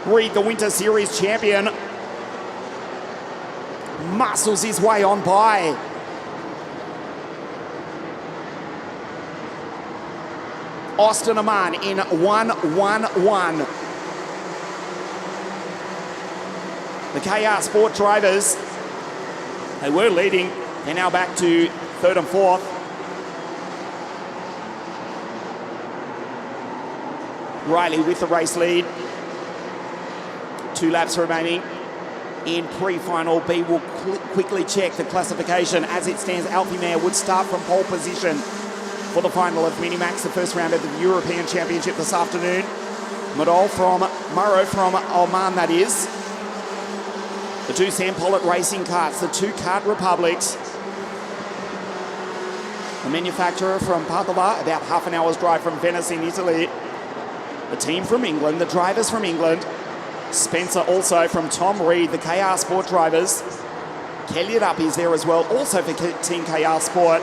Reed, the Winter Series champion, muscles his way on by. Austin Aman in 1-1-1. The KR Sport drivers, they were leading. They're now back to 3rd and 4th. Riley with the race lead. 2 laps remaining in pre-final B. Will quickly check the classification. As it stands, Alfie Mayer would start from pole position for the final of Minimax, the first round of the European Championship this afternoon. Morrow from Oman, that is. The 2 Sam Pollard Racing karts, the 2 Kart Republics. The manufacturer from Padova, about half an hour's drive from Venice in Italy. The team from England, the drivers from England. Spencer also from Tom Reed, the KR Sport drivers. Kellyup is there as well, also for Team KR Sport.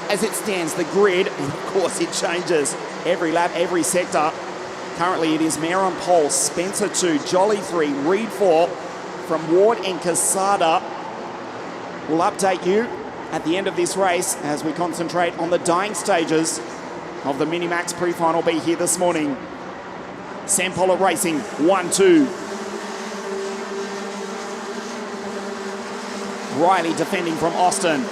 As it stands, the grid, and of course it changes every lap, every sector. Currently it is Mayer on pole, Spencer 2, Jolly 3, Reed 4 from Ward and Casada. We'll update you at the end of this race as we concentrate on the dying stages of the Minimax pre-final B here this morning. Sam Pollock Racing, 1-2. Riley defending from Austin.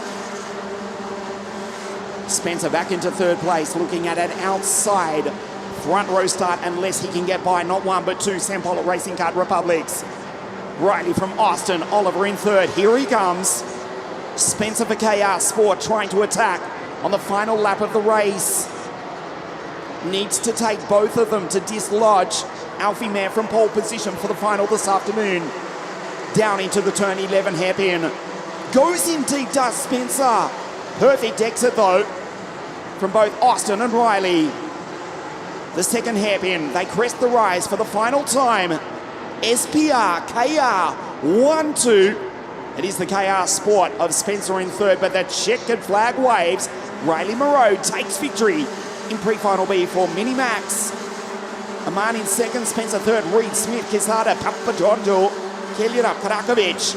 Spencer back into third place, looking at an outside front row start unless he can get by not one but two Sam Pollock Racing Card Republics. Riley from Austin, Oliver in third. Here he comes. Spencer for KR Sport trying to attack on the final lap of the race. Needs to take both of them to dislodge Alfie Mayer from pole position for the final this afternoon. Down into the turn 11 hairpin. Goes in deep, does Spencer. Perfect exit though from both Austin and Riley. The second hairpin, they crest the rise for the final time. SPR, KR, 1-2. It is the KR Sport of Spencer in third, but the checkered flag waves. Riley Moreau takes victory in pre-final B for Minimax. Aman in second, Spencer third, Reed, Smith, Quesada, Papa Giorgio, Kellyup, Karakovic.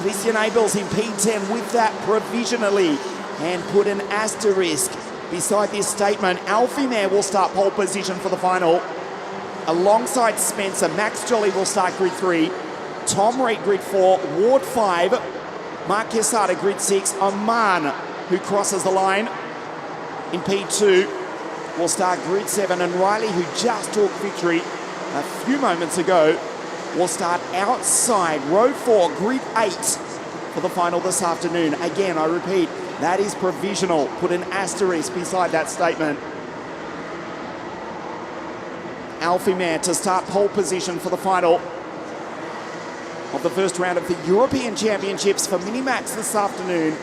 Christian Abels in P10 with that provisionally, and put an asterisk beside this statement. Alfie Mayer will start pole position for the final. Alongside Spencer, Max Jolly will start grid 3. Tom Reed grid 4, Ward 5. Mark Quesada grid 6. Aman, who crosses the line in P2, will start grid 7. And Riley, who just took victory a few moments ago, will start outside row 4, grid 8 for the final this afternoon. Again, I repeat, that is provisional. Put an asterisk beside that statement. Alfie Mayer to start pole position for the final of the first round of the European Championships for Minimax this afternoon.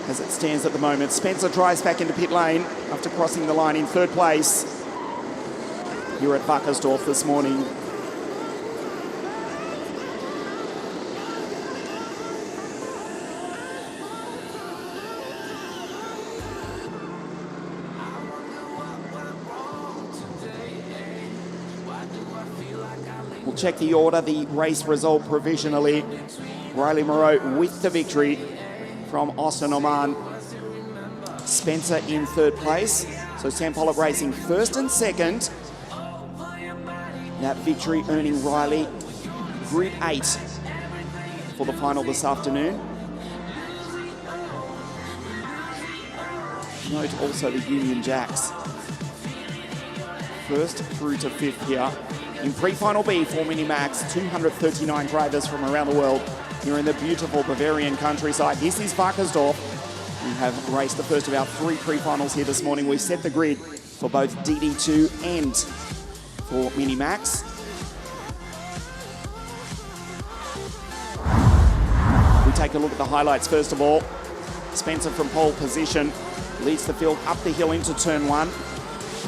As it stands at the moment, Spencer drives back into pit lane after crossing the line in third place here at WACKERSDORF this morning. We'll check the order, the race result provisionally. Riley Moreau with the victory from Austin Oman. Spencer in third place. So Sam Pollock Racing first and second. That victory earning Riley grid 8 for the final this afternoon. Note also the Union Jacks. First through to fifth here. In pre-final B for Minimax, 239 drivers from around the world here in the beautiful Bavarian countryside. This is WACKERSDORF. We have raced the first of our 3 pre-finals here this morning. We've set the grid for both DD2 and for Minimax. We take a look at the highlights first of all. Spencer from pole position leads the field up the hill into turn 1.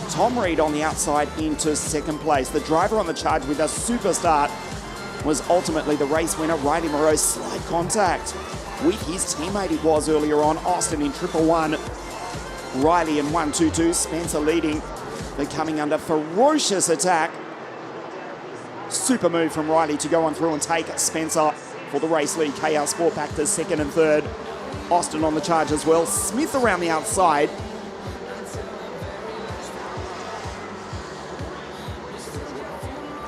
Tom Reed on the outside into second place. The driver on the charge with a super start was ultimately the race winner, Riley Moreau's slight contact with his teammate it was earlier on, Austin in 111. Riley in 122, Spencer leading, but coming under ferocious attack. Super move from Riley to go on through and take Spencer for the race lead. KR Sport back to second and third. Austin on the charge as well. Smith around the outside.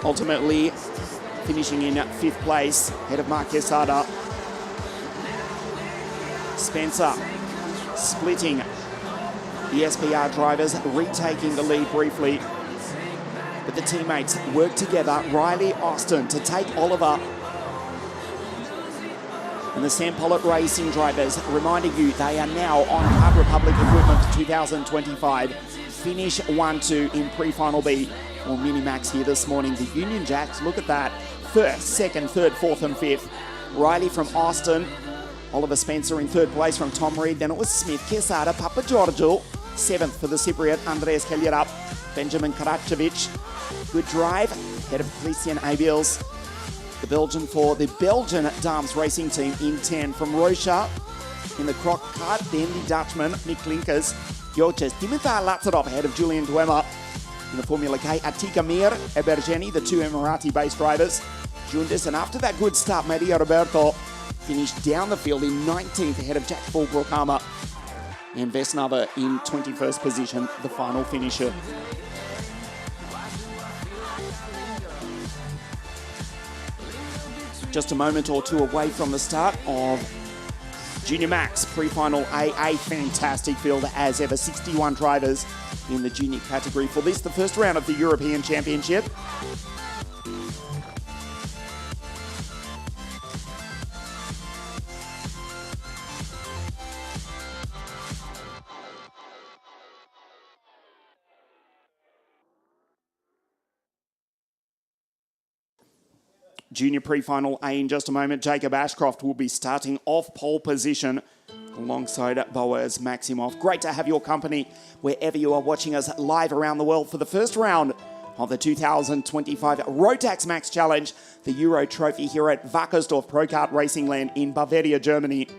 Ultimately finishing in 5th place, ahead of Mark Quesada. Spencer splitting the SPR drivers, retaking the lead briefly. But the teammates work together. Riley, Austin to take Oliver. And the Sam Pollock Racing drivers, reminding you they are now on Card Republic equipment for 2025. Finish 1-2 in pre-final B for Minimax here this morning. The Union Jacks, look at that. First, second, third, fourth and fifth. Riley from Austin. Oliver Spencer in third place from Tom Reed. Then it was Smith, Quesada, Papa Giorgio. 7th for the Cypriot, Andreas Kellyup, Benjamin Karakovic. Good drive, ahead of Christian Abels. The Belgian for the Belgian Dames Racing Team in 10 from Rocha. In the croc cart, then the Dutchman, Nick Linkers. Joches Dimitar Lazarov ahead of Julian Duemer. In the Formula K, Atika Mir, Ebergeni, the two Emirati-based drivers. Jundas, and after that good start, Maria Roberto finished down the field in 19th ahead of Jack Fulbrook-Hammer. And Vesnava in 21st position, the final finisher. Just a moment or two away from the start of Junior Max pre-final A fantastic field as ever, 61 drivers in the junior category for this, the first round of the European Championship. Junior pre-final A in just a moment. Jacob Ashcroft will be starting off pole position alongside Boaz Maximoff. Great to have your company wherever you are watching us live around the world for the first round of the 2025 Rotax Max Challenge, the Euro Trophy here at Wackersdorf Pro Kart Racing Land in Bavaria, Germany.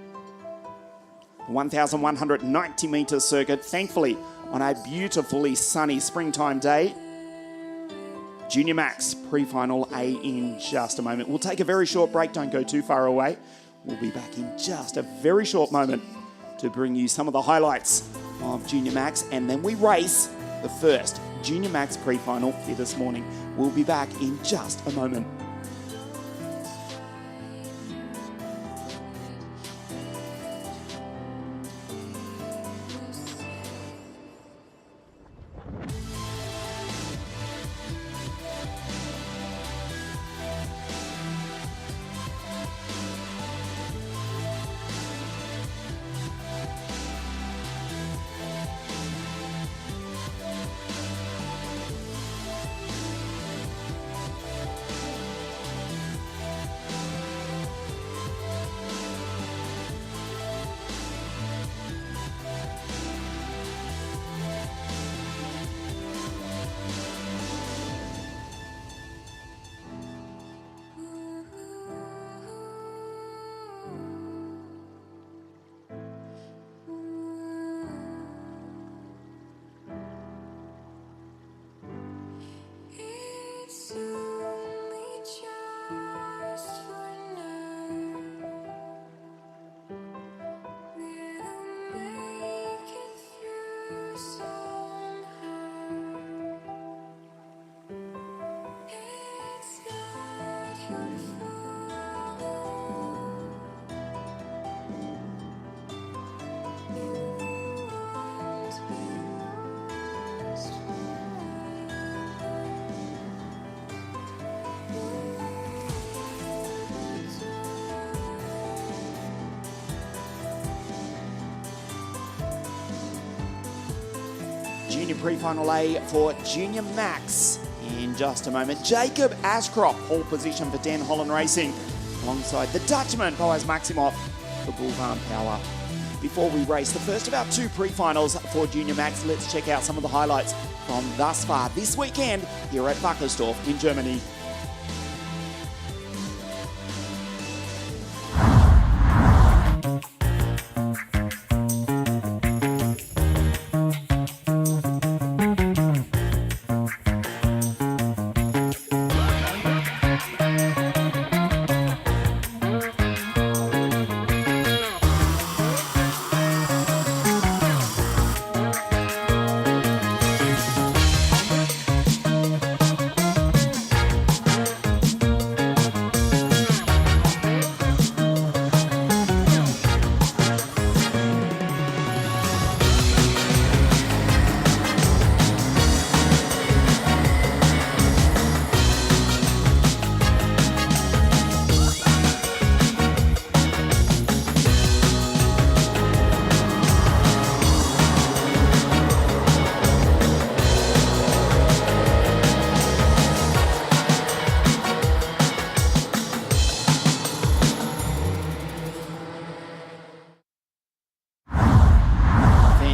1,190 metre circuit, thankfully on a beautifully sunny springtime day. Junior Max pre-final A in just a moment. We'll take a very short break, don't go too far away. We'll be back in just a very short moment to bring you some of the highlights of Junior Max, and then we race the first Junior Max pre-final here this morning. We'll be back in just a moment. Junior pre-final A for Junior Max in just a moment. Jacob Ashcroft, pole position for Den Holland Racing, alongside the Dutchman, Boaz Maximoff, for Boulevard Power. Before we race the first of our two pre-finals for Junior Max, let's check out some of the highlights from thus far this weekend here at Wackersdorf in Germany.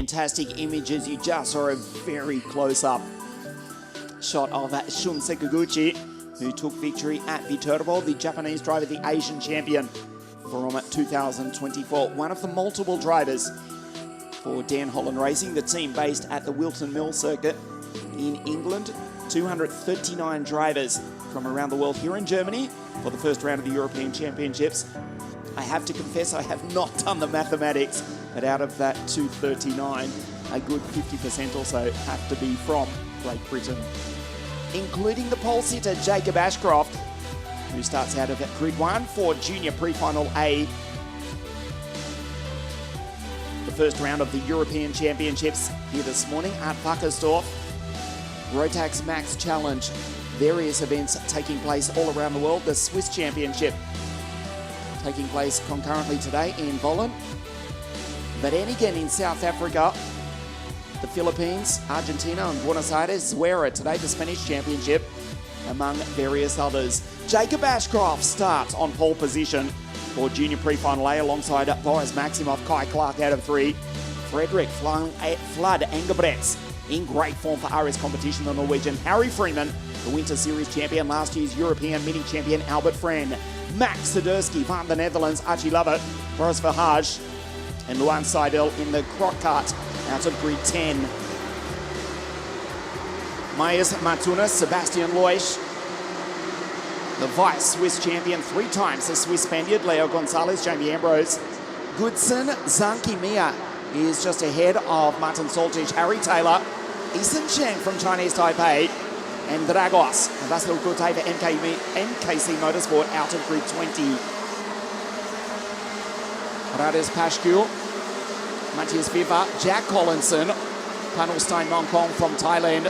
Fantastic images. You just saw a very close-up shot of Shun Sekaguchi, who took victory at Viterbo, the Japanese driver, the Asian champion from 2024. One of the multiple drivers for Dan Holland Racing, the team based at the Wilton Mill circuit in England. 239 drivers from around the world here in Germany for the first round of the European Championships. I have to confess I have not done the mathematics, but out of that 239, a good 50% or so have to be from Great Britain, including the pole sitter Jacob Ashcroft, who starts out of grid 1 for Junior Pre-Final A. The first round of the European Championships here this morning at WACKERSDORF. Rotax Max Challenge, various events taking place all around the world. The Swiss Championship taking place concurrently today in Vollen. Varenigem in South Africa, the Philippines, Argentina and Buenos Aires. Zuera today, the Spanish Championship, among various others. Jacob Ashcroft starts on pole position for Junior Pre-Final A alongside Boris Maximov, Kai Clark out of 3. Fredrik Flood Engelbrechts in great form for RS competition. The Norwegian Harry Freeman, the Winter Series champion, last year's European mini champion Albert Friend. Max Swiderski van the Netherlands, Archie Lovett, Boris Verhaage and Luan Seidel in the croc cart out of grid 10. Myers Martunas, Sebastian Loisch, the vice Swiss champion 3 times, the Swiss Spaniard Leo Gonzalez, Jamie Ambrose. Goodson Zhangqi Mia is just ahead of Martin Soltich, Harry Taylor, Eason Cheng from Chinese Taipei, and Dragos Vasil Kurte for MKC Motorsport out of grid 20. Radis Pashkul, Matthias Viva, Jack Collinson, Panelstein Mongkong from Thailand,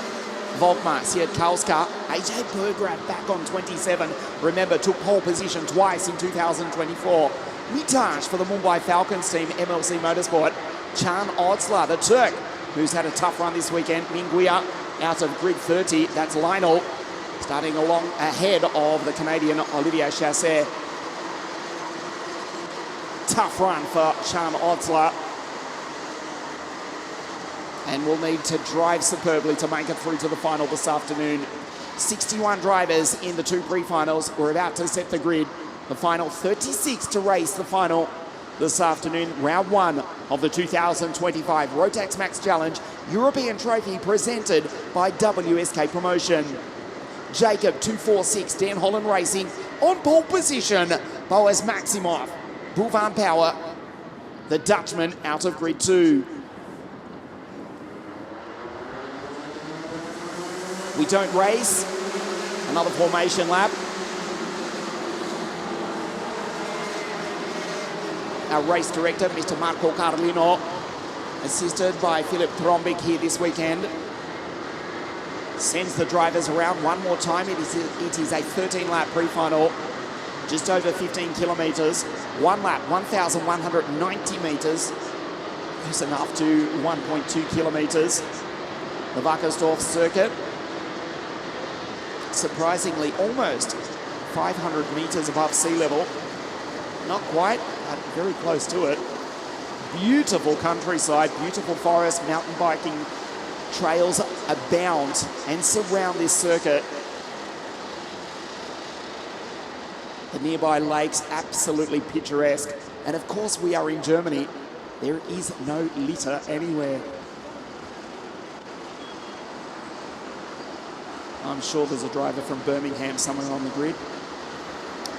Volkmar, Siedkowska, AJ Bergrat back on 27. Remember, took pole position twice in 2024. Mitaj for the Mumbai Falcons team, MLC Motorsport. Can Odslar, the Turk, who's had a tough run this weekend. Minguia out of grid 30. That's Lionel starting along ahead of the Canadian Olivier Chasset. Tough run for Can Odslar, and will need to drive superbly to make it through to the final this afternoon. 61 drivers in the 2 pre-finals. We're about to set the grid. The final 36 to race the final this afternoon. Round 1 of the 2025 Rotax Max Challenge European Trophy presented by WSK Promotion. Jacob 246, Dan Holland Racing on pole position. Boas Maximov, Boulevard Power, the Dutchman out of grid 2. We don't race. Another formation lap. Our race director, Mr. Marco Carlino, assisted by Philip Trombic here this weekend, sends the drivers around one more time. It is a 13-lap pre-final, just over 15 kilometres. One lap, 1,190 metres. Close enough to 1.2 kilometres. The WACKERSDORF circuit, surprisingly almost 500 metres above sea level. Not quite, but very close to it. Beautiful countryside, beautiful forest, mountain biking trails abound and surround this circuit. The nearby lakes, absolutely picturesque. And of course we are in Germany. There is no litter anywhere. I'm sure there's a driver from Birmingham somewhere on the grid.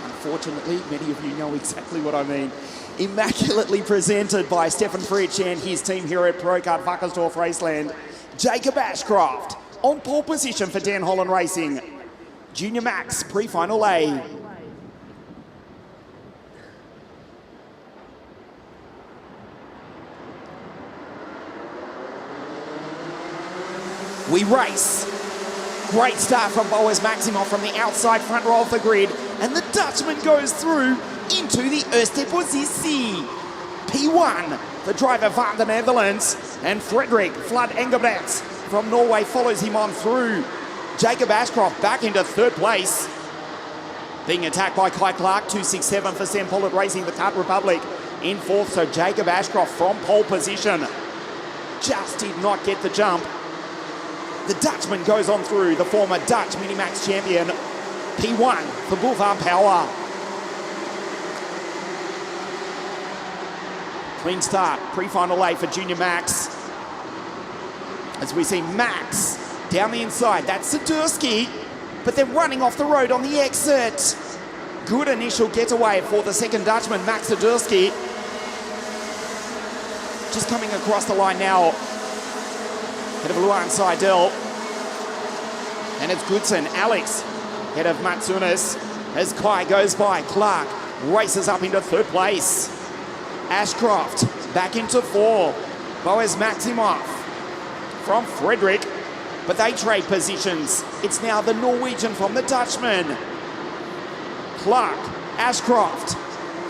Unfortunately, many of you know exactly what I mean. Immaculately presented by Stefan Fritsch and his team here at Procard WACKERSDORF Raceland. Jacob Ashcroft on pole position for Dan Holland Racing. Junior Max Pre-Final A. We race. Great start from Boas Maximov from the outside front row of the grid, and the Dutchman goes through into the eerste positie. P1, the driver van the Netherlands, and Fredrik Flood Engelbrechts from Norway follows him on through. Jacob Ashcroft back into 3rd place. Being attacked by Kai Clark, 267 for Sam Pollard Racing, the Kart Republic in 4th. So Jacob Ashcroft from pole position just did not get the jump. The Dutchman goes on through, the former Dutch Minimax champion. P1 for Boulevard Power. Clean start, pre-final A for Junior Max. As we see Max Down the inside, that's Sadurski, but they're running off the road on the exit. Good initial getaway for the second Dutchman, Max Sadurski. Just coming across the line now. Head of Luan Seidel. And it's Goodson, Alex, head of Matsunas. As Kai goes by, Clark races up into third place. Ashcroft back into 4. Boaz Maximoff from Frederick, but they trade positions. It's now the Norwegian from the Dutchman. Clark, Ashcroft,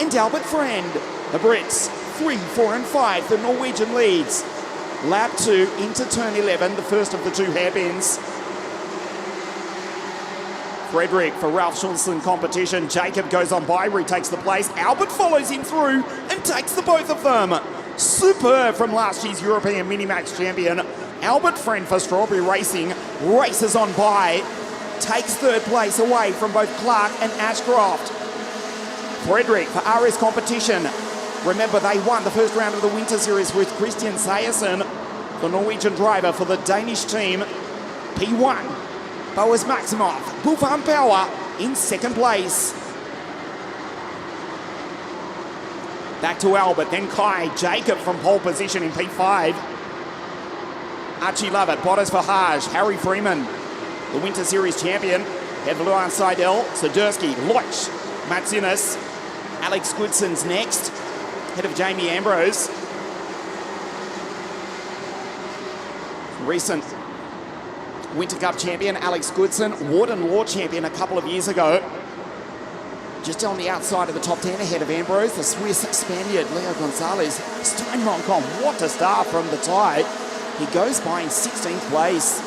and Albert Friend. The Brits, 3, 4, and 5. The Norwegian leads. Lap 2 into turn 11, the first of the 2 hairpins. Frederick for Ralph Schunzlin competition. Jacob goes on by, retakes the place. Albert follows him through and takes the both of them. Superb from last year's European Minimax champion. Albert Friend for Strawberry Racing races on by, takes third place away from both Clark and Ashcroft. Frederick for RS competition. Remember, they won the first round of the Winter Series with Christian Sejersen, the Norwegian driver for the Danish team. P1, Boaz Maximoff, Buvan Power in second place. Back to Albert, then Kai, Jacob from pole position in P5. Archie Lovett, Bottas for Haj, Harry Freeman, the Winter Series champion. Head for Luan Seidel, Sadurski, Leuch, Matsunas. Alex Goodson's next, head of Jamie Ambrose. Recent Winter Cup champion, Alex Goodson, Warden Law champion a couple of years ago. Just on the outside of the top 10 ahead of Ambrose, the Swiss Spaniard Leo Gonzalez. Steinmoncon, what a start from the tie. He goes by in 16th place.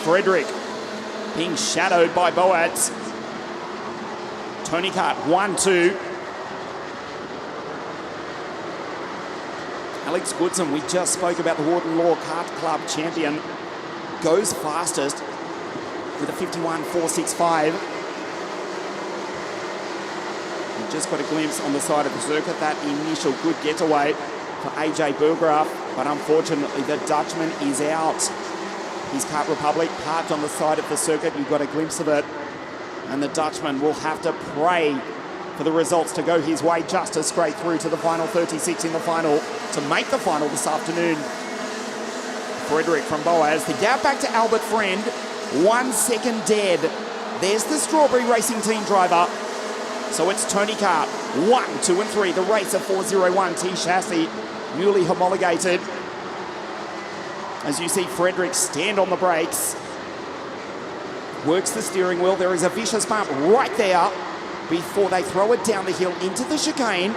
Frederick being shadowed by Boaz. Tony Kart, 1-2. Alex Goodson, we just spoke about the Warden Law Kart Club champion, goes fastest with a 51.465. We just got a glimpse on the side of the circuit, that initial good getaway for AJ Burgraff, but unfortunately the Dutchman is out. His Kart Republic parked on the side of the circuit, you got a glimpse of it, and the Dutchman will have to pray for the results to go his way just to scrape through to the final 36 in the final to make the final this afternoon. Frederick from Boaz, the gap back to Albert Friend, 1 second dead. There's the Strawberry Racing team driver. So it's Tony Kart, 1, 2, and 3. The Racer 401 T chassis, newly homologated. As you see Frederick stand on the brakes, works the steering wheel. There is a vicious bump right there before they throw it down the hill into the chicane.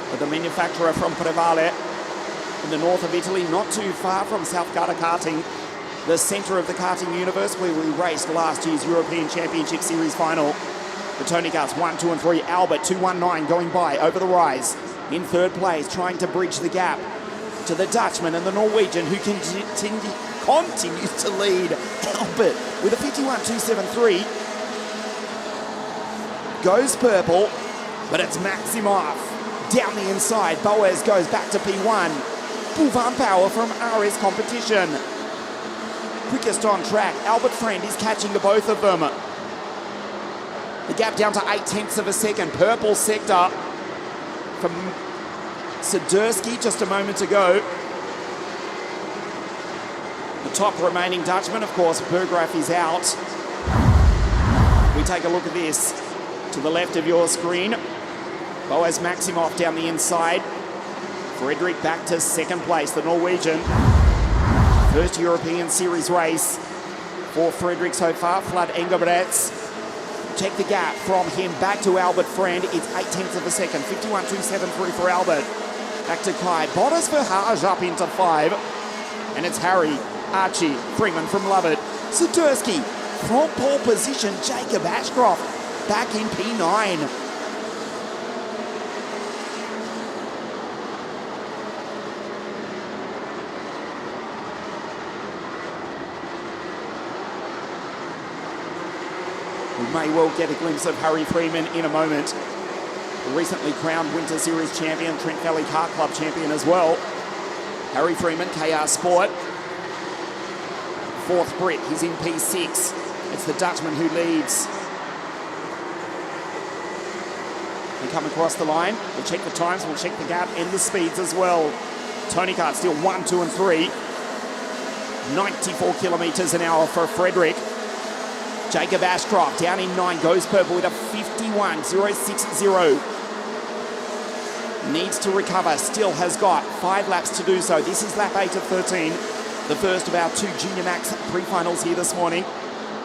But the manufacturer from Prevale in the north of Italy, not too far from South Garda Karting, the centre of the karting universe where we raced last year's European Championship Series final. The Tony Karts 1, 2, and 3. Albert 219 going by over the rise in third place, trying to bridge the gap to the Dutchman and the Norwegian, who continues to lead. Albert with a 51.273 goes purple, but it's Maximoff down the inside. Boaz goes back to P1. Buvan Power from RS competition. Quickest on track. Albert Friend is catching the both of them. The gap down to 0.8 of a second. Purple sector from Sadurski just a moment ago. The top remaining Dutchman, of course, Burgraff is out. We take a look at this to the left of your screen. Boaz Maximoff down the inside. Frederick back to second place, the Norwegian. First European Series race for Frederick so far. Flood Engelbretts. Check the gap from him back to Albert Friend. It's 0.8 of a second. 51.273 for Albert. Back to Kai. Bottas for Haj up into 5. And it's Harry, Archie, Freeman from Lovett. Sadurski from pole position. Jacob Ashcroft back in P9. We may well get a glimpse of Harry Freeman in a moment. recently crowned Winter Series champion, Trent Valley Car Club champion as well. Harry Freeman, KR Sport. Fourth Brit, he's in P6. It's the Dutchman who leads. They come across the line. We'll check the times, we'll check the gap and the speeds as well. Tony Kart still 1, 2 and 3. 94 kilometres an hour for Frederick. Jacob Ashcroft down in 9, goes purple with a 51.060. Needs to recover, still has got 5 laps to do so. This is lap 8 of 13. The first of our 2 Junior Max pre-finals here this morning.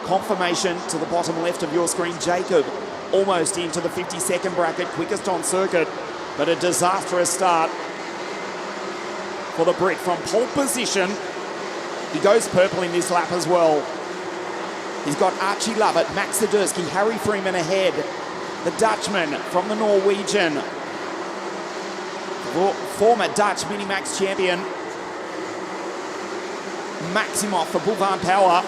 Confirmation to the bottom left of your screen. Jacob almost into the 52nd bracket, quickest on circuit, but a disastrous start for the Brit from pole position. He goes purple in this lap as well. He's got Archie Lovett, Max Zadursky, Harry Freeman ahead. The Dutchman from the Norwegian, former Dutch Minimax champion, Maximoff for Boulevard Power.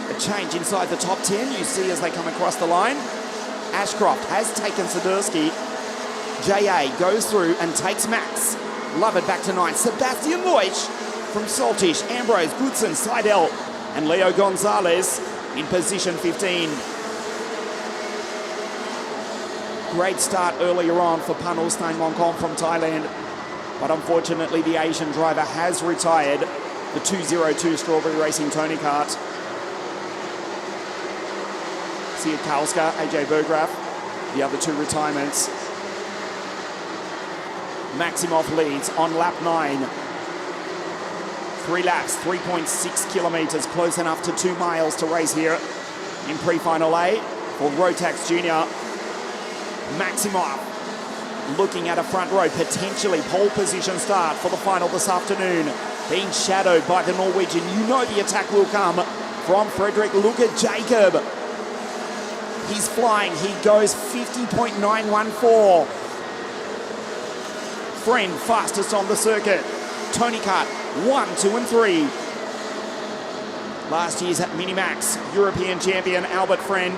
A change inside the top 10 you see as they come across the line. Ashcroft has taken Zadursky. J.A. goes through and takes Max. Lovett back to 9. Sebastian Loich from Saltish, Ambrose, Goodson, Seidel, and Leo Gonzalez in position 15. Great start earlier on for Panul Stein Mongkong from Thailand, but unfortunately the Asian driver has retired. The 202 Strawberry Racing Tony Kart. Sia Kalska, AJ Berggraf, the other 2 retirements. Maximoff leads on lap 9. 3 laps, 3.6 kilometres, close enough to 2 miles to race here in pre-final A for Rotax Junior. Maximoff looking at a front row, potentially pole position start for the final this afternoon. Being shadowed by the Norwegian. You know the attack will come from Frederick. Look at Jacob. He's flying. He goes 50.914. Friend fastest on the circuit. Tony Kart 1, 2 and 3. Last year's Minimax European champion Albert Friend.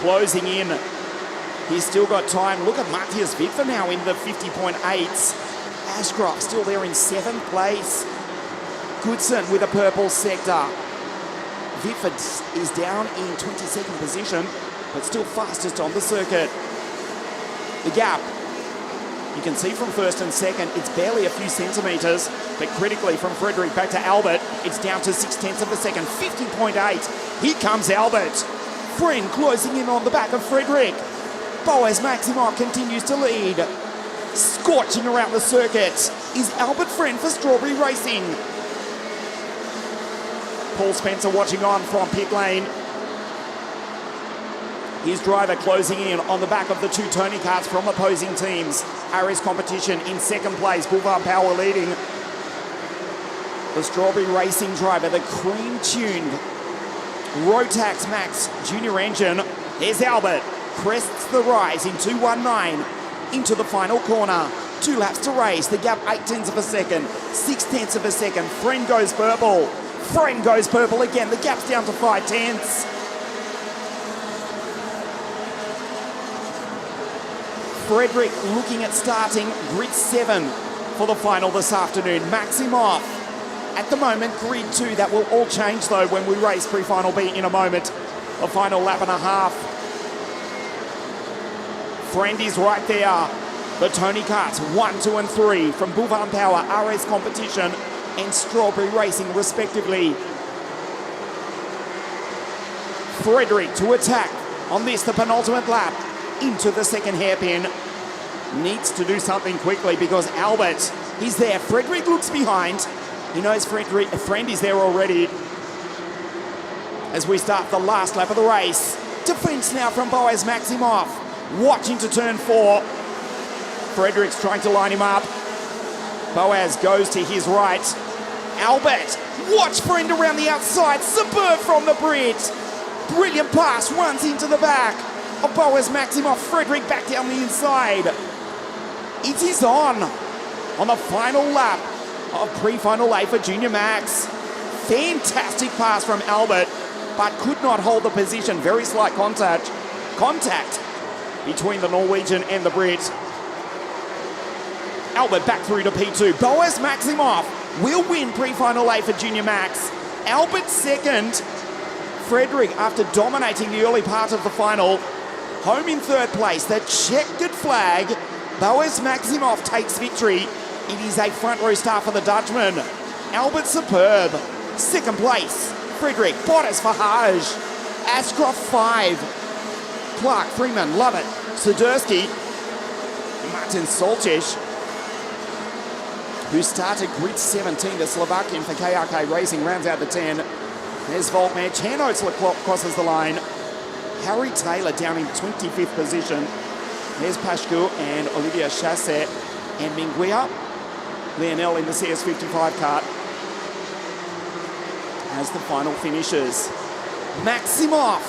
Closing in. He's still got time. Look at Matthias Wittfer now in the 50.8s. Ashcroft still there in 7th place. Goodson with a purple sector. Wittfer is down in 22nd position, but still fastest on the circuit. The gap, you can see from 1st and 2nd, it's barely a few centimetres, but critically from Frederick back to Albert, it's down to 0.6 of a second, 50.8. Here comes Albert. Friend closing in on the back of Frederick. Boaz Maximoff continues to lead. Scorching around the circuit is Albert Friend for Strawberry Racing. Paul Spencer watching on from pit lane. His driver closing in on the back of the 2 Tony Karts from opposing teams. RS Competition in 2nd place, Boulevard Power leading. The Strawberry Racing driver, the cream-tuned Rotax Max Junior engine. There's Albert, crests the rise in 219 into the final corner. 2 laps to race, the gap 0.8 of a second, 0.6 of a second. Friend goes purple. Friend goes purple again, the gap's down to 0.5. Frederick looking at starting grid 7 for the final this afternoon. Maximoff at the moment grid 2. That will all change though when we race pre-final B in a moment. A final lap and a half. Friend is right there. The Tony Karts 1, 2 and 3 from Boulevard Power, RS Competition and Strawberry Racing respectively. Frederick to attack on this, the penultimate lap into the 2nd hairpin. Needs to do something quickly because Albert, he's there. Frederick looks behind. He knows Friend is there already. As we start the last lap of the race. Defense now from Boaz Maximoff. Watching to turn 4. Frederick's trying to line him up. Boaz goes to his right. Albert, watch Friend around the outside. Superb from the Brit. Brilliant pass, runs into the back of Boaz Maximoff. Frederick back down the inside. It is on the final lap of pre-final A for Junior Max. Fantastic pass from Albert, but could not hold the position. Very slight contact between the Norwegian and the Brit. Albert back through to P2. Boaz Maximoff will win pre-final A for Junior Max. Albert second. Frederick, after dominating the early part of the final, home in third place. The checkered flag. Boaz Maximoff takes victory. It is a front row start for the Dutchman. Albert superb. Second place. Frederick, Bottas for Haj. Ashcroft 5. Clark, Freeman, love it. Sudursky, Martin Soltich, who started grid 17, the Slovakian for KRK Racing, rounds out the 10. There's Volkman. Chano crosses the line. Harry Taylor down in 25th position. There's Pashku and Olivia Chasset and Minguia. Lionel in the CS55 kart as the final finishes. Maximoff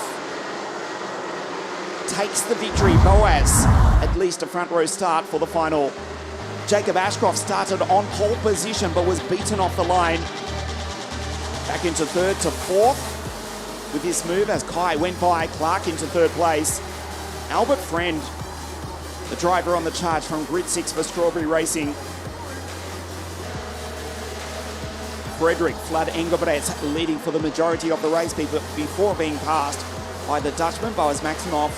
takes the victory. Boaz, at least a front row start for the final. Jacob Ashcroft started on pole position but was beaten off the line. Back into third to fourth with this move as Kai went by. Clark into third place. Albert Friend, the driver on the charge from grid 6 for Strawberry Racing. Frederick Flood Engelbrecht leading for the majority of the race before being passed by the Dutchman, Boaz Maximoff.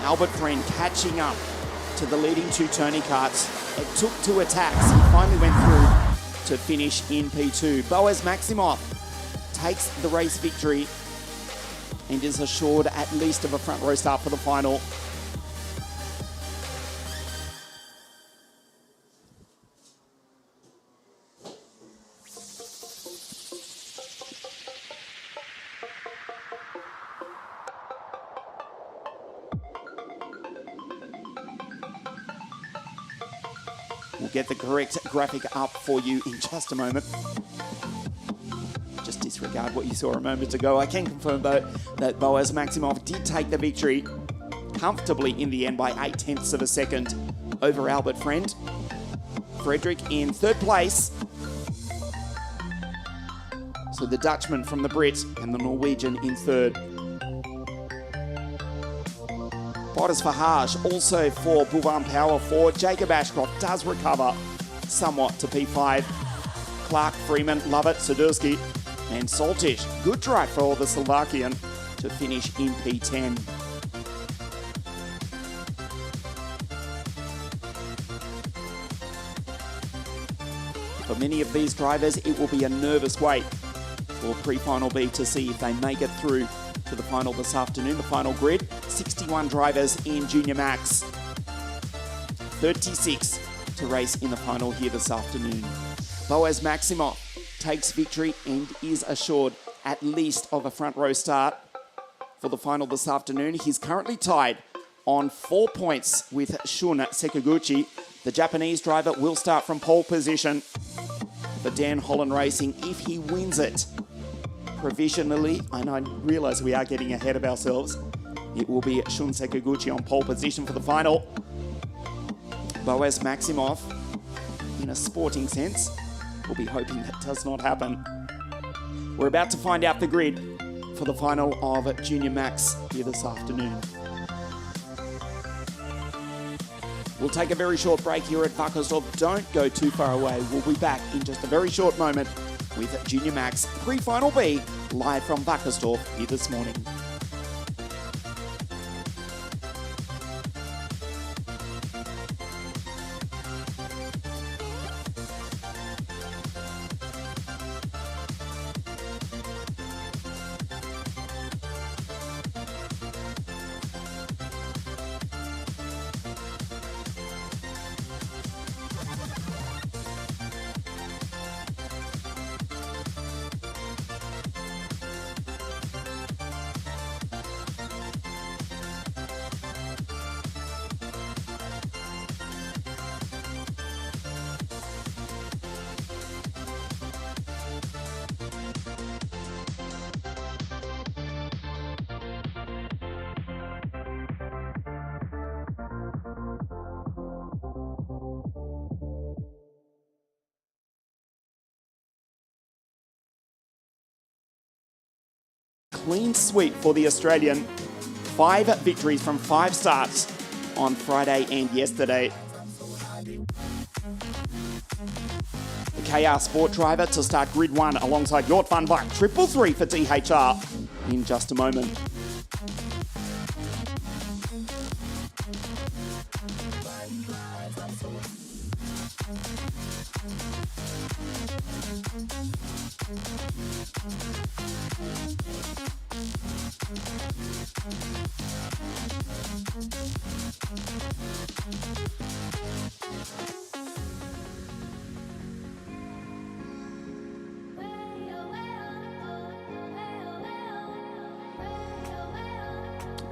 Albert Friend catching up to the leading two Tony karts. It took 2 attacks. He finally went through to finish in P2. Boaz Maximoff takes the race victory and is assured at least of a front row start for the final. We'll get the correct graphic up for you in just a moment. Just disregard what you saw a moment ago. I can confirm, though, that Boaz Maximoff did take the victory comfortably in the end by 0.8 of a second over Albert Friend. Frederick in third place. So the Dutchman from the Brit and the Norwegian in third. Bottas for Haj, also for Bouvan Power 4. Jacob Ashcroft does recover somewhat to P5. Clark, Freeman, love it. Sudursky and Soltich. Good drive for the Slovakian to finish in P10. For many of these drivers, it will be a nervous wait for pre-final B to see if they make it through to the final this afternoon. The final grid, 61 drivers in Junior Max, 36 to race in the final here this afternoon. Boaz Maximoff takes victory and is assured at least of a front row start for the final this afternoon. He's currently tied on 4 points with Shun Sekaguchi. The Japanese driver will start from pole position for Dan Holland Racing if he wins it provisionally. And I realise we are getting ahead of ourselves. It will be Shun Sekaguchi on pole position for the final. Boaz Maximoff, in a sporting sense, we'll be hoping that does not happen. We're about to find out the grid for the final of Junior Max here this afternoon. We'll take a very short break here at Wackersdorf. Don't go too far away. We'll be back in just a very short moment with Junior Max Pre-Final B live from Wackersdorf here this morning. clean sweep for the Australian. 5 victories from 5 starts on Friday and yesterday. The KR Sport driver to start grid 1 alongside Jort van Wyk. 333 for DHR in just a moment.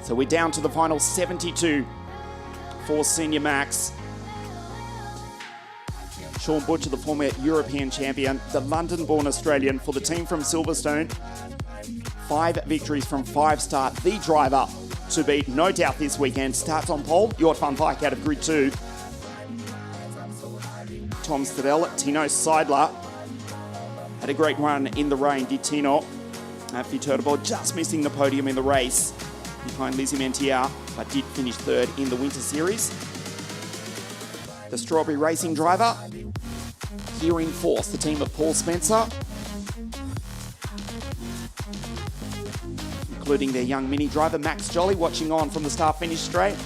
So we're down to the final 72 for Senior Max. Sean Butcher, the former European champion, the London-born Australian for the team from Silverstone. 5 victories from 5 start. The driver to beat, no doubt, this weekend. Starts on pole, Jort van Wyk out of grid 2. Tom Stadell, Tino Seidler. Had a great run in the rain, did Tino. At Viterbo, just missing the podium in the race behind Lizzie Mentier, but did finish 3rd in the Winter Series. The Strawberry Racing driver, here in force, the team of Paul Spencer, including their young mini driver, Max Jolly, watching on from the start-finish straight.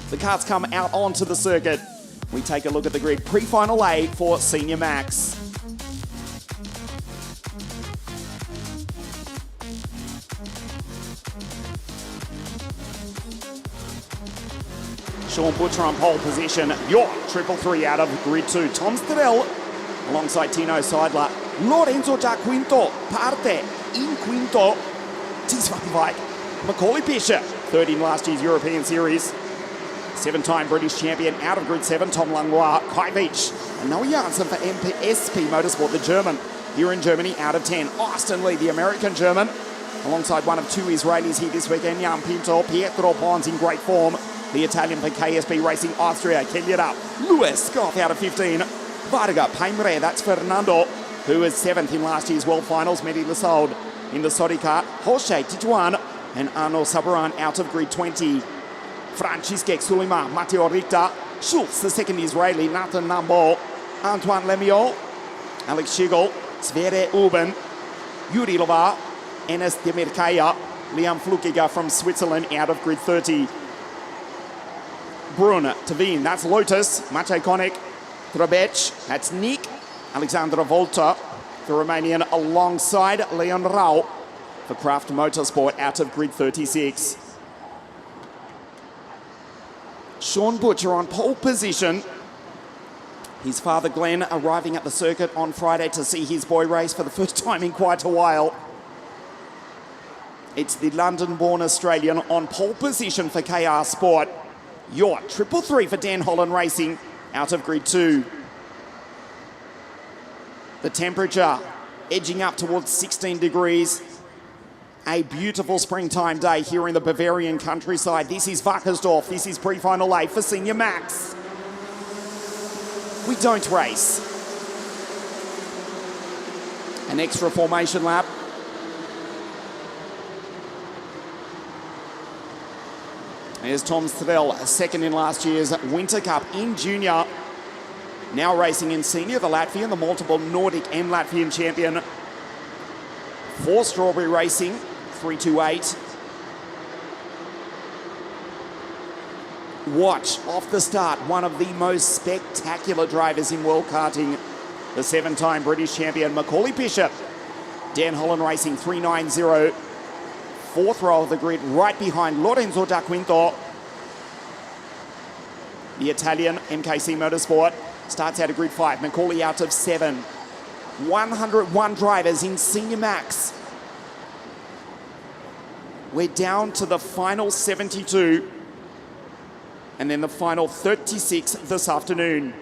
The carts come out onto the circuit. We take a look at the grid. Pre-final A for Senior Max. Sean Butcher on pole position. Jort 333 out of grid 2. Tom Stadell alongside Tino Seidler. Lorenzo già quinto. Parte in quinto. Tis van Wyk. Macaulay Bishop, 3rd in last year's European Series. 7-time British champion out of grid 7. Tom Langlois. Kai Veach. And Noah Janssen for SP Motorsport, the German. Here in Germany, out of 10. Austin Lee, the American German. Alongside one of 2 Israelis here this weekend. Jan Pinto. Pietro Pons in great form. The Italian for KSB Racing Austria, can get up. Lewis Scott out of 15. Varga, Paimre, that's Fernando, who was 7th in last year's World Finals. Mehdi Lasoud in the Sodi kart. Jose Tijuan and Arno Sabaran out of grid 20. Francisque Sulima, Matteo Richter. Schultz, the 2nd Israeli. Nathan Nambo. Antoine Lemieux. Alex Schigel. Sverre Uben. Yuri Lovar. Enes Demirkaya. Liam Flukiger from Switzerland out of grid 30. Brun, Tavin, that's Lotus, Maciej Konik, Trabec, that's Nick, Alexandra Volta, the Romanian alongside Leon Rau for Craft Motorsport out of grid 36. Sean Butcher on pole position. His father Glenn arriving at the circuit on Friday to see his boy race for the first time in quite a while. It's the London-born Australian on pole position for KR Sport. Jort 333 for Dan Holland Racing out of grid 2. The temperature edging up towards 16 degrees. A beautiful springtime day here in the Bavarian countryside. This is Wackersdorf. This is pre-final A for Senior Max. We don't race. An extra formation lap. There's Tom Stadell, 2nd in last year's Winter Cup in junior. Now racing in senior, the Latvian, the multiple Nordic and Latvian champion. For Strawberry Racing, 328. Watch off the start, one of the most spectacular drivers in world karting. The 7-time British champion, Macaulay Bishop. Dan Holland Racing, 390. 4th row of the grid, right behind Lorenzo da Quinto. The Italian, MKC Motorsport, starts out of grid 5. Macaulay out of 7. 101 drivers in Senior Max. We're down to the final 72. And then the final 36 this afternoon.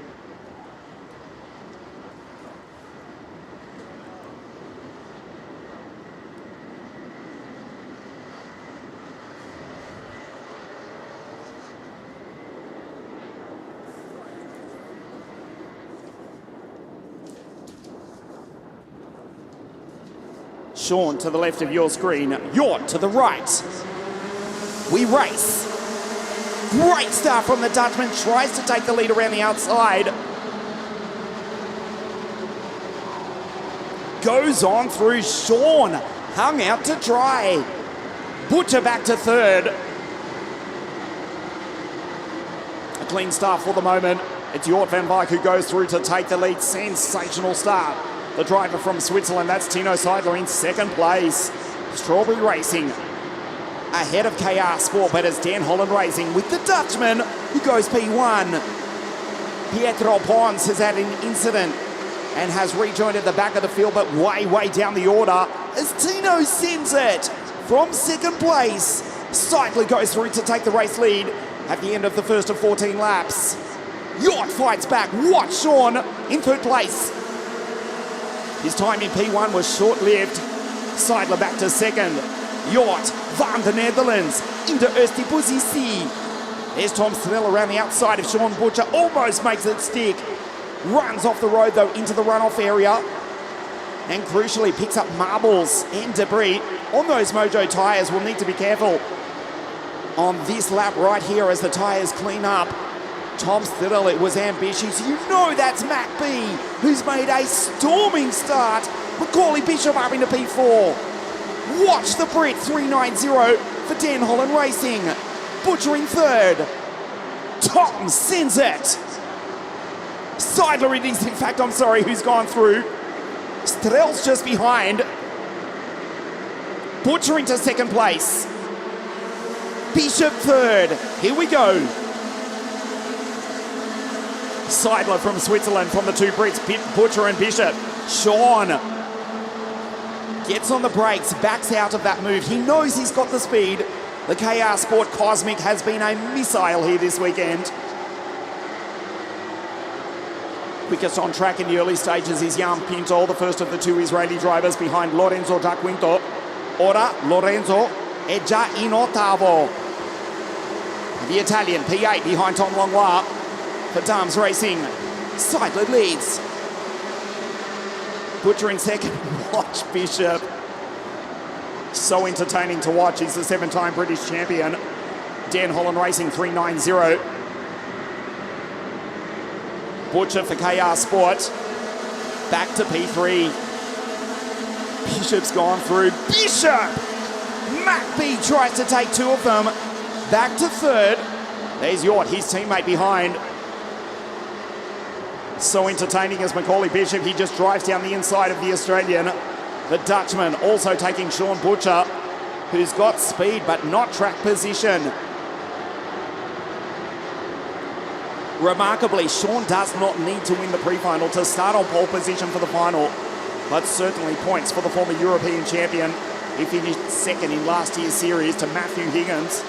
Sean to the left of your screen, you're to the right. We race. Great start from the Dutchman, tries to take the lead around the outside. Goes on through Sean, hung out to dry. Butcher back to third. A clean start for the moment. It's Jort van Wyk who goes through to take the lead. Sensational start. The driver from Switzerland, that's Tino Seidler in second place. Strawberry Racing ahead of KR Sport, but it's Dan Holland Racing with the Dutchman who goes P1. Pietro Pons has had an incident and has rejoined at the back of the field, but way down the order as Tino sends it from second place. Seidler goes through to take the race lead at the end of the first of 14 laps. Jort fights back. Watch Sean in third place. His time in P1 was short-lived. Seidler back to second. Jort van the Netherlands into eerste positie. There's Tom Snell around the outside of Sean Butcher. Almost makes it stick. Runs off the road though into the runoff area. And crucially picks up marbles and debris on those Mojo tyres. We'll need to be careful on this lap right here as the tyres clean up. Tom Stittle, it was ambitious. You know that's Mac B, who's made a storming start. Macaulay Bishop up into P4. Watch the Brit, 390 for Dan Holland Racing. Butcher in third. Tom sends it. Seidler it is, in fact, I'm sorry, who's gone through. Strell's just behind. Butcher into second place. Bishop third. Here we go. Seidler from Switzerland from the two Brits, Butcher and Bishop. Sean gets on the brakes, backs out of that move. He knows he's got the speed. The KR Sport Cosmic has been a missile here this weekend. Quickest on track in the early stages is Jan Pinto, the first of the two Israeli drivers behind Lorenzo da Quinto. Ora Lorenzo è già in ottavo. The Italian P8 behind Tom Langlois. For Dams Racing, Seidler leads. Butcher in second. Watch Bishop. So entertaining to watch. He's the 7-time British champion. Dan Holland Racing 390. Butcher for KR Sport. Back to P3. Bishop's gone through. Bishop! Mac B tries to take two of them. Back to third. There's Jort, his teammate behind. So entertaining as Macaulay Bishop. He just drives down the inside of the Australian. The Dutchman also taking Sean Butcher, who's got speed but not track position. Remarkably, Sean does not need to win the pre-final to start on pole position for the final, but certainly points for the former European champion. He finished second in last year's series to Matthew Higgins.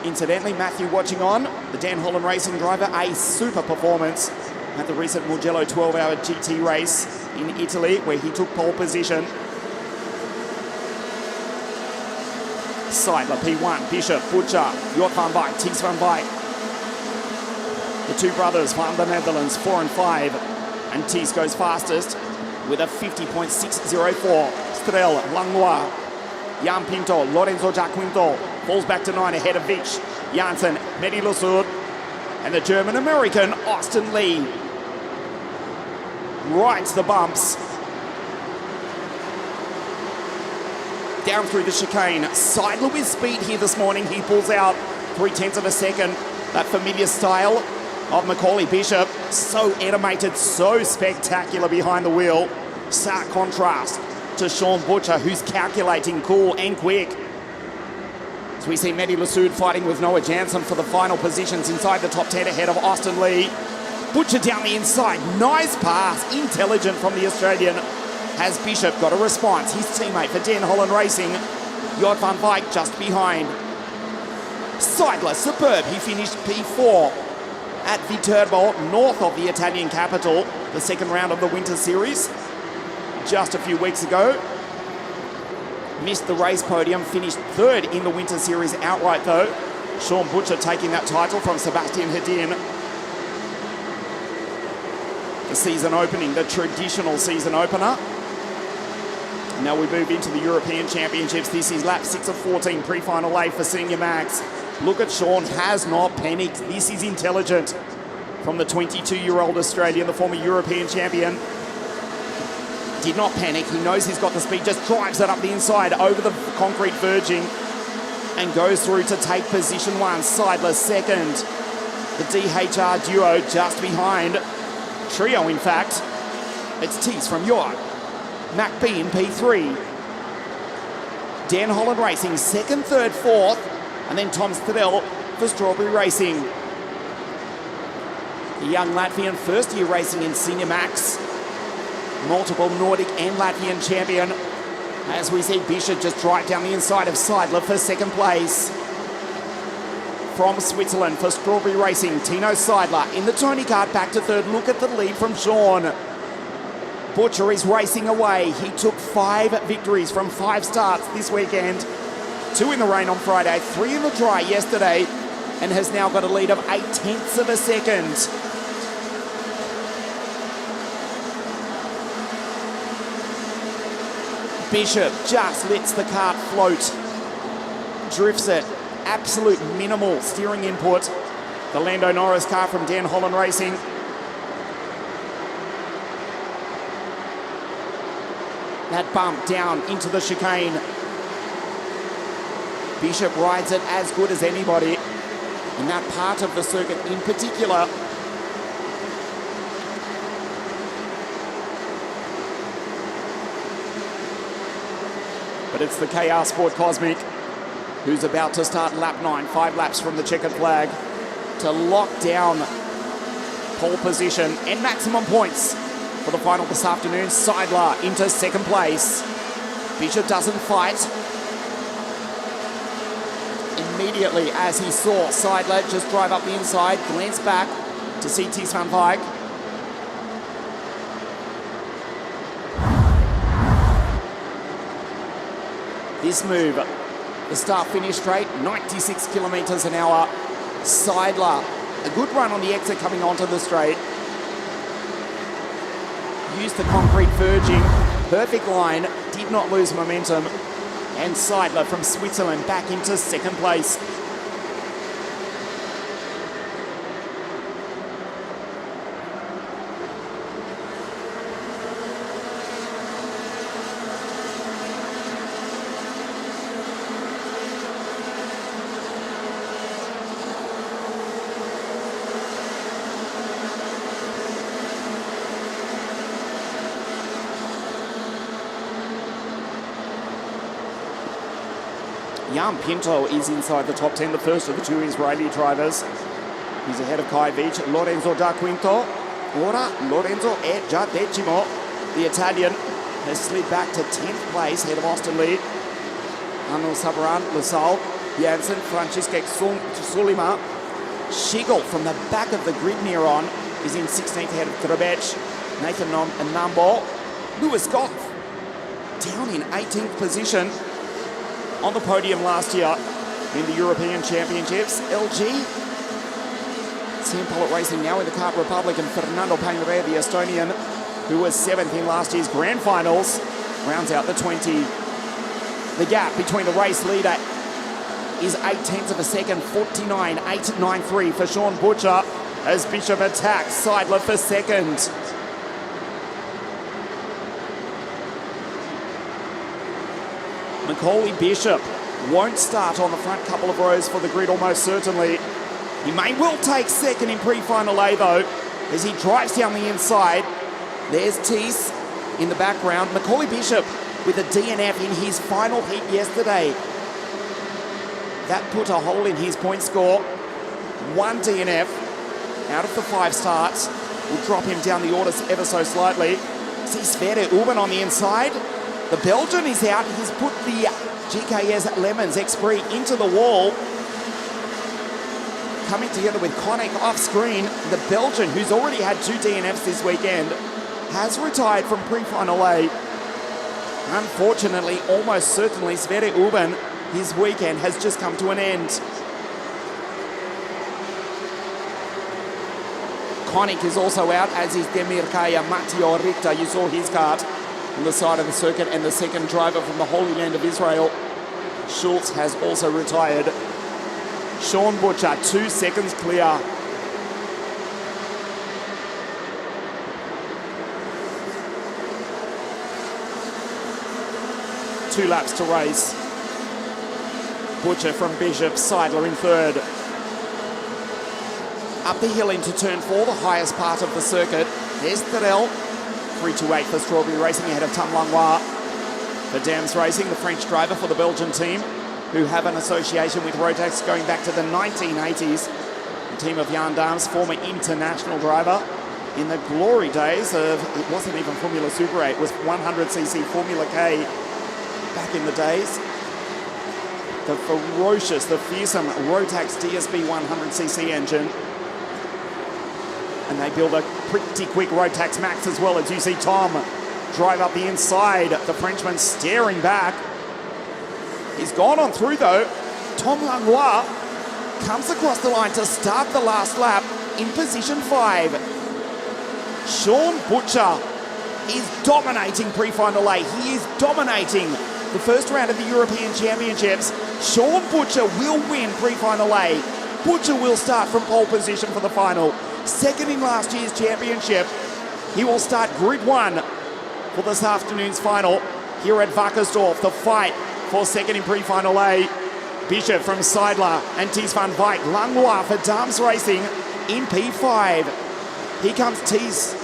Incidentally, Matthew watching on, the Dan Holland Racing driver, a super performance at the recent Mugello 12-hour GT race in Italy, where he took pole position. Seidler, P1, Bishop, Butcher, Jort van Wyk, Ties van Wyk. The two brothers from the Netherlands, 4 and 5, and Ties goes fastest with a 50.604. Strel, Langlois, Jan Pinto, Lorenzo da Quinto falls back to 9 ahead of Vich, Janssen, Mehdi Lussoud, and the German-American Austin Lee. Rides the bumps. Down through the chicane. Seidler with speed here this morning. He pulls out 0.3 of a second. That familiar style of Macaulay Bishop. So animated, so spectacular behind the wheel. Stark contrast to Sean Butcher, who's calculating, cool and quick. As we see Mehdi Lussoud fighting with Noah Janssen for the final positions inside the top 10 ahead of Austin Lee. Butcher down the inside. Nice pass. Intelligent from the Australian. Has Bishop got a response? His teammate for Dan Holland Racing, Jort van Wyk, just behind. Seidler, superb. He finished P4 at Viterbo, north of the Italian capital, the second round of the Winter Series. Just a few weeks ago. Missed the race podium, finished third in the Winter Series outright though. Sean Butcher taking that title from Sebastian Hedin. The season opening, the traditional season opener. Now we move into the European Championships. This is lap 6 of 14, pre-final A for Senior Max. Look at Sean, has not panicked. This is intelligent from the 22-year-old Australian, the former European champion. Did not panic. He knows he's got the speed, just drives it up the inside over the concrete verging and goes through to take position 1. Seidler second. The DHR duo just behind. Trio, in fact. It's Tees from York. Mac B in P3. Dan Holland Racing, second, third, fourth. And then Tom Stadell for Strawberry Racing. The young Latvian, first year racing in Senior Max. Multiple Nordic and Latvian champion. As we see Bishop just drive down the inside of Seidler for second place. From Switzerland for Strawberry Racing, Tino Seidler in the Tony Kart back to third. Look at the lead from Sean. Butcher is racing away. He took 5 victories from 5 starts this weekend. 2 in the rain on Friday, 3 in the dry yesterday, and has now got a lead of 0.8 of a second. Bishop just lets the kart float, drifts it, absolute minimal steering input. The Lando Norris car from Dan Holland Racing. That bump down into the chicane. Bishop rides it as good as anybody in that part of the circuit in particular. But it's the KR Sport Cosmic who's about to start lap 9, 5 laps from the checkered flag to lock down pole position and maximum points for the final this afternoon. Seidler into second place. Bishop doesn't fight. Immediately as he saw Seidler just drive up the inside, glance back to see Ties van Wyk. This move, the start-finish straight, 96 kilometres an hour. Seidler, a good run on the exit coming onto the straight. Used the concrete verging, perfect line, did not lose momentum. And Seidler from Switzerland back into second place. Jan Pinto is inside the top 10, the first of the 2 Israeli drivers. He's ahead of Kai Veach, Lorenzo da Quinto. Ora Lorenzo è già decimo. The Italian has slid back to 10th place, ahead of Austin Lee. Arno Sabran, Lasal, Janssen, Francisca Sulima. Schigel from the back of the grid near on is in 16th, ahead of Trebech. Nathan Nambo. Lewis Goff down in 18th position. On the podium last year in the European Championships. LG. Sam Pollitt Racing now in the Kart Republic, and Fernando Painere, the Estonian, who was 7th in last year's Grand Finals, rounds out the 20. The gap between the race leader is 0.8 of a second, 49.893 for Sean Butcher as Bishop attacks Seidler for second. Macaulay Bishop won't start on the front couple of rows for the grid almost certainly. He may well take second in pre-final A though, as he drives down the inside. There's Tees in the background. Macaulay Bishop with a DNF in his final heat yesterday. That put a hole in his point score. 1 DNF out of the 5 starts. Will drop him down the order ever so slightly. See Sverre Uben on the inside. The Belgian is out. He's put the GKS Lemons X-Prix into the wall. Coming together with Konik off screen. The Belgian, who's already had 2 DNFs this weekend, has retired from pre-final A. Unfortunately, almost certainly, Sverre Uben, his weekend has just come to an end. Konik is also out, as is Demir Kaya, Matteo Richter. You saw his kart. on the side of the circuit, and the second driver from the Holy Land of Israel, Schultz, has also retired. Sean Butcher, 2 seconds clear. Two laps to race. Butcher from Bishop, Seidler in third. Up the hill into turn 4, the highest part of the circuit. There's Tadel. 3-2-8 for Strawberry Racing ahead of Tom Langlois. For Dams Racing, the French driver for the Belgian team, who have an association with Rotax going back to the 1980s. The team of Jan Dams, former international driver in the glory days of, it wasn't even Formula Super 8, it was 100cc Formula K back in the days. The ferocious, the fearsome Rotax DSB 100cc engine. And they build a pretty quick Rotax Max as well, as you see Tom drive up the inside. The Frenchman staring back. He's gone on through though. Tom Langlois comes across the line to start the last lap in position 5. Sean Butcher is dominating pre-final A. He is dominating the first round of the European Championships. Sean Butcher will win pre-final A. Butcher will start from pole position for the final. Second in last year's championship. He will start grid 1 for this afternoon's final here at WACKERSDORF. The fight for second in pre-final A. Bishop from Seidler and Thies van Wijk. Langlois for Dams Racing in P5. Here comes Thies.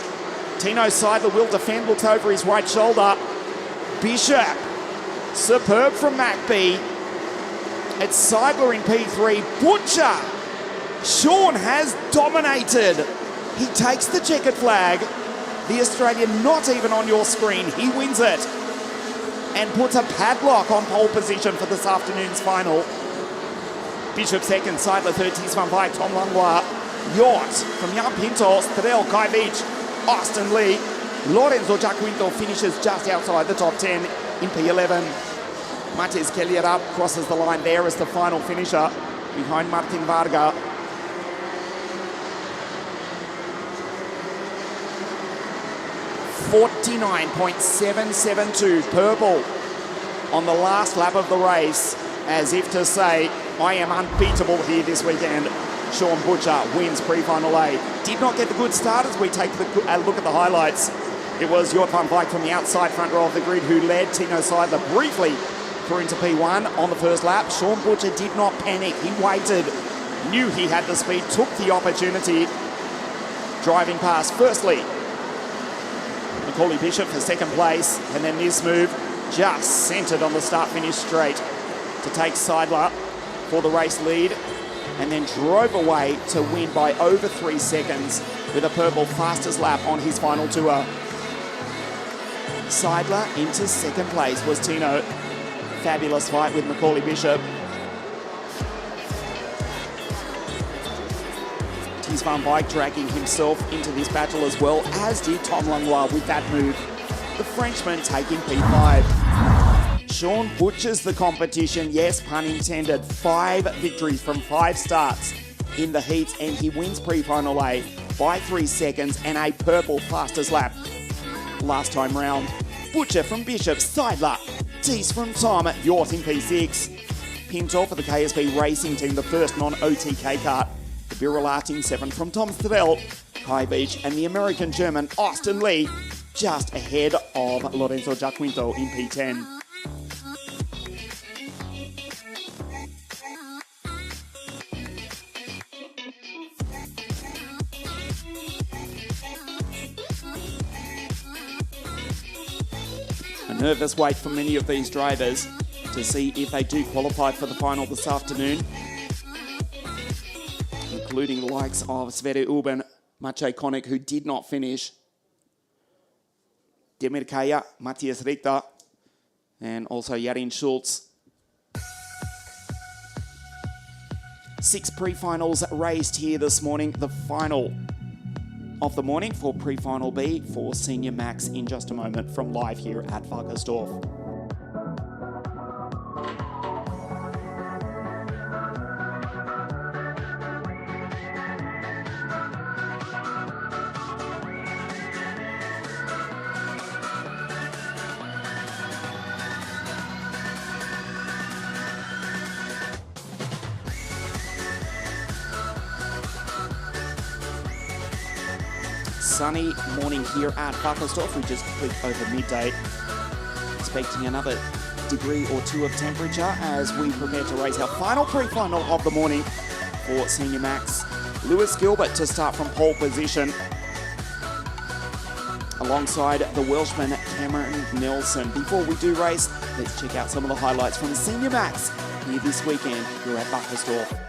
Tino Seidler will defend, looks over his right shoulder. Bishop, superb from MacB. It's Seidler in P3. Butcher. Sean has dominated. He takes the checkered flag. The Australian not even on your screen. He wins it and puts a padlock on pole position for this afternoon's final. Bishop second, Seidler third, Thies van Wijk, Tom Langlois. Yacht from Jan Pintos, Tadel, Kai Beach, Austin Lee. Lorenzo Giaquinto finishes just outside the top 10 in P11. Matej Kellerab crosses the line there as the final finisher behind Martin Varga. 49.772 purple on the last lap of the race, as if to say, I am unbeatable here this weekend. Sean Butcher wins pre-final A. Did not get the good start as we take a look at the highlights. It was Jort van Wijk from the outside front row of the grid who led Tino Seidler briefly through into P1 on the first lap. Sean Butcher did not panic. He waited, knew he had the speed, took the opportunity, driving past firstly Macaulay Bishop for second place, and then this move just centred on the start-finish straight to take Seidler for the race lead, and then drove away to win by over 3 seconds with a purple fastest lap on his final tour. Seidler into second place was Tino. Fabulous fight with Macaulay Bishop. Thies van Wijk dragging himself into this battle as well, as did Tom Langlois with that move. The Frenchman taking P5. Sean butchers the competition, yes, pun intended. 5 victories from 5 starts in the heats, and he wins pre-final A by 3 seconds and a purple fastest lap last time round. Butcher from Bishop, Seidler, Thies from Tom, Yacht in P6. Pinto for the KSB Racing Team, the first non-OTK kart. The Birolating 7 from Tom Tadel, Kai Beach, and the American-German Austin Lee just ahead of Lorenzo Giaquinto in P10. A nervous wait for many of these drivers to see if they do qualify for the final this afternoon, including the likes of Sverre Urban, Maciej Konik, who did not finish, Demir Kaya, Matthias Richter, and also Yarin Schultz. 6 pre-finals raced here this morning. The final of the morning for pre-final B for Senior Max in just a moment from live here at WACKERSDORF. Sunny morning here at WACKERSDORF. We just clicked over midday. Expecting another degree or two of temperature as we prepare to race our final pre-final of the morning for Senior Max. Lewis Gilbert to start from pole position, alongside the Welshman Cameron Nelson. Before we do race, let's check out some of the highlights from Senior Max here this weekend here at WACKERSDORF.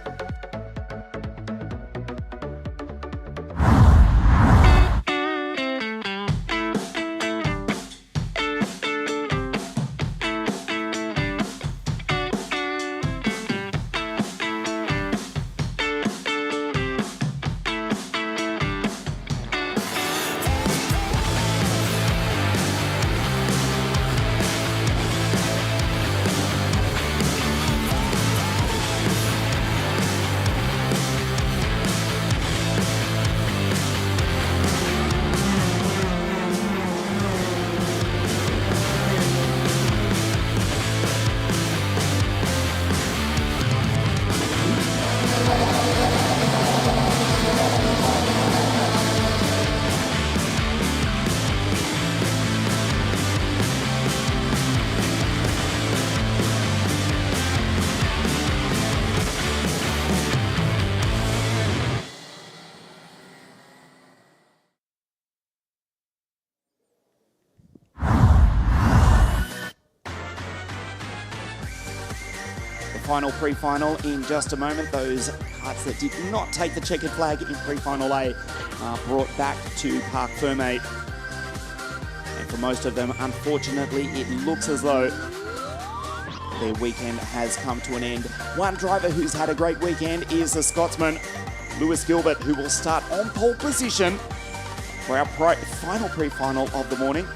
Final pre-final in just a moment. Those carts that did not take the checkered flag in pre-final A are brought back to Parc Ferme. And for most of them, unfortunately, it looks as though their weekend has come to an end. One driver who's had a great weekend is the Scotsman, Lewis Gilbert, who will start on pole position for our final pre-final of the morning.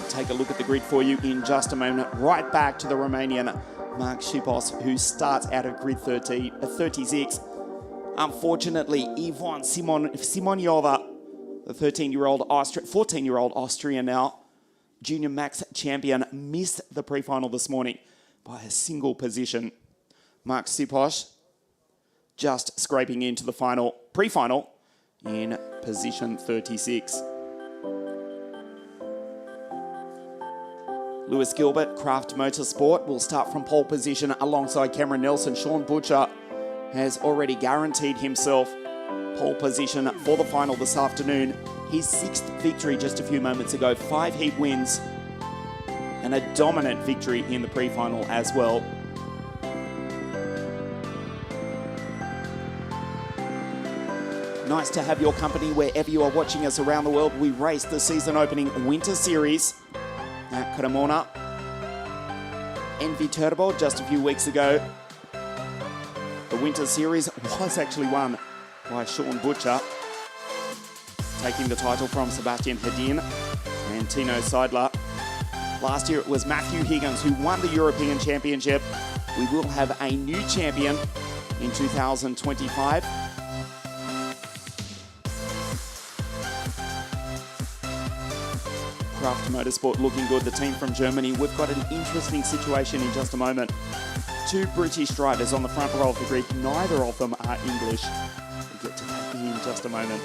Take a look at the grid for you in just a moment. Right back to the Romanian Mark Shipos, who starts out of grid 36. Unfortunately, Ivan Simoniova, the 14-year-old Austrian now, Junior Max champion, missed the pre-final this morning by a single position. Mark Shipos just scraping into the pre-final in position 36. Lewis Gilbert, Craft Motorsport, will start from pole position alongside Cameron Nelson. Sean Butcher has already guaranteed himself pole position for the final this afternoon. His 6th victory just a few moments ago, 5 heat wins, and a dominant victory in the pre-final as well. Nice to have your company wherever you are watching us around the world. We raced the season opening Winter Series at Cremona and Viterbo just a few weeks ago. The Winter Series was actually won by Sean Butcher, taking the title from Sebastian Hedin and Tino Seidler. Last year it was Matthew Higgins who won the European Championship. We will have a new champion in 2025. Craft Motorsport looking good. The team from Germany. We've got an interesting situation in just a moment. 2 British drivers on the front row of the grid. Neither of them are English. We'll get to that in just a moment.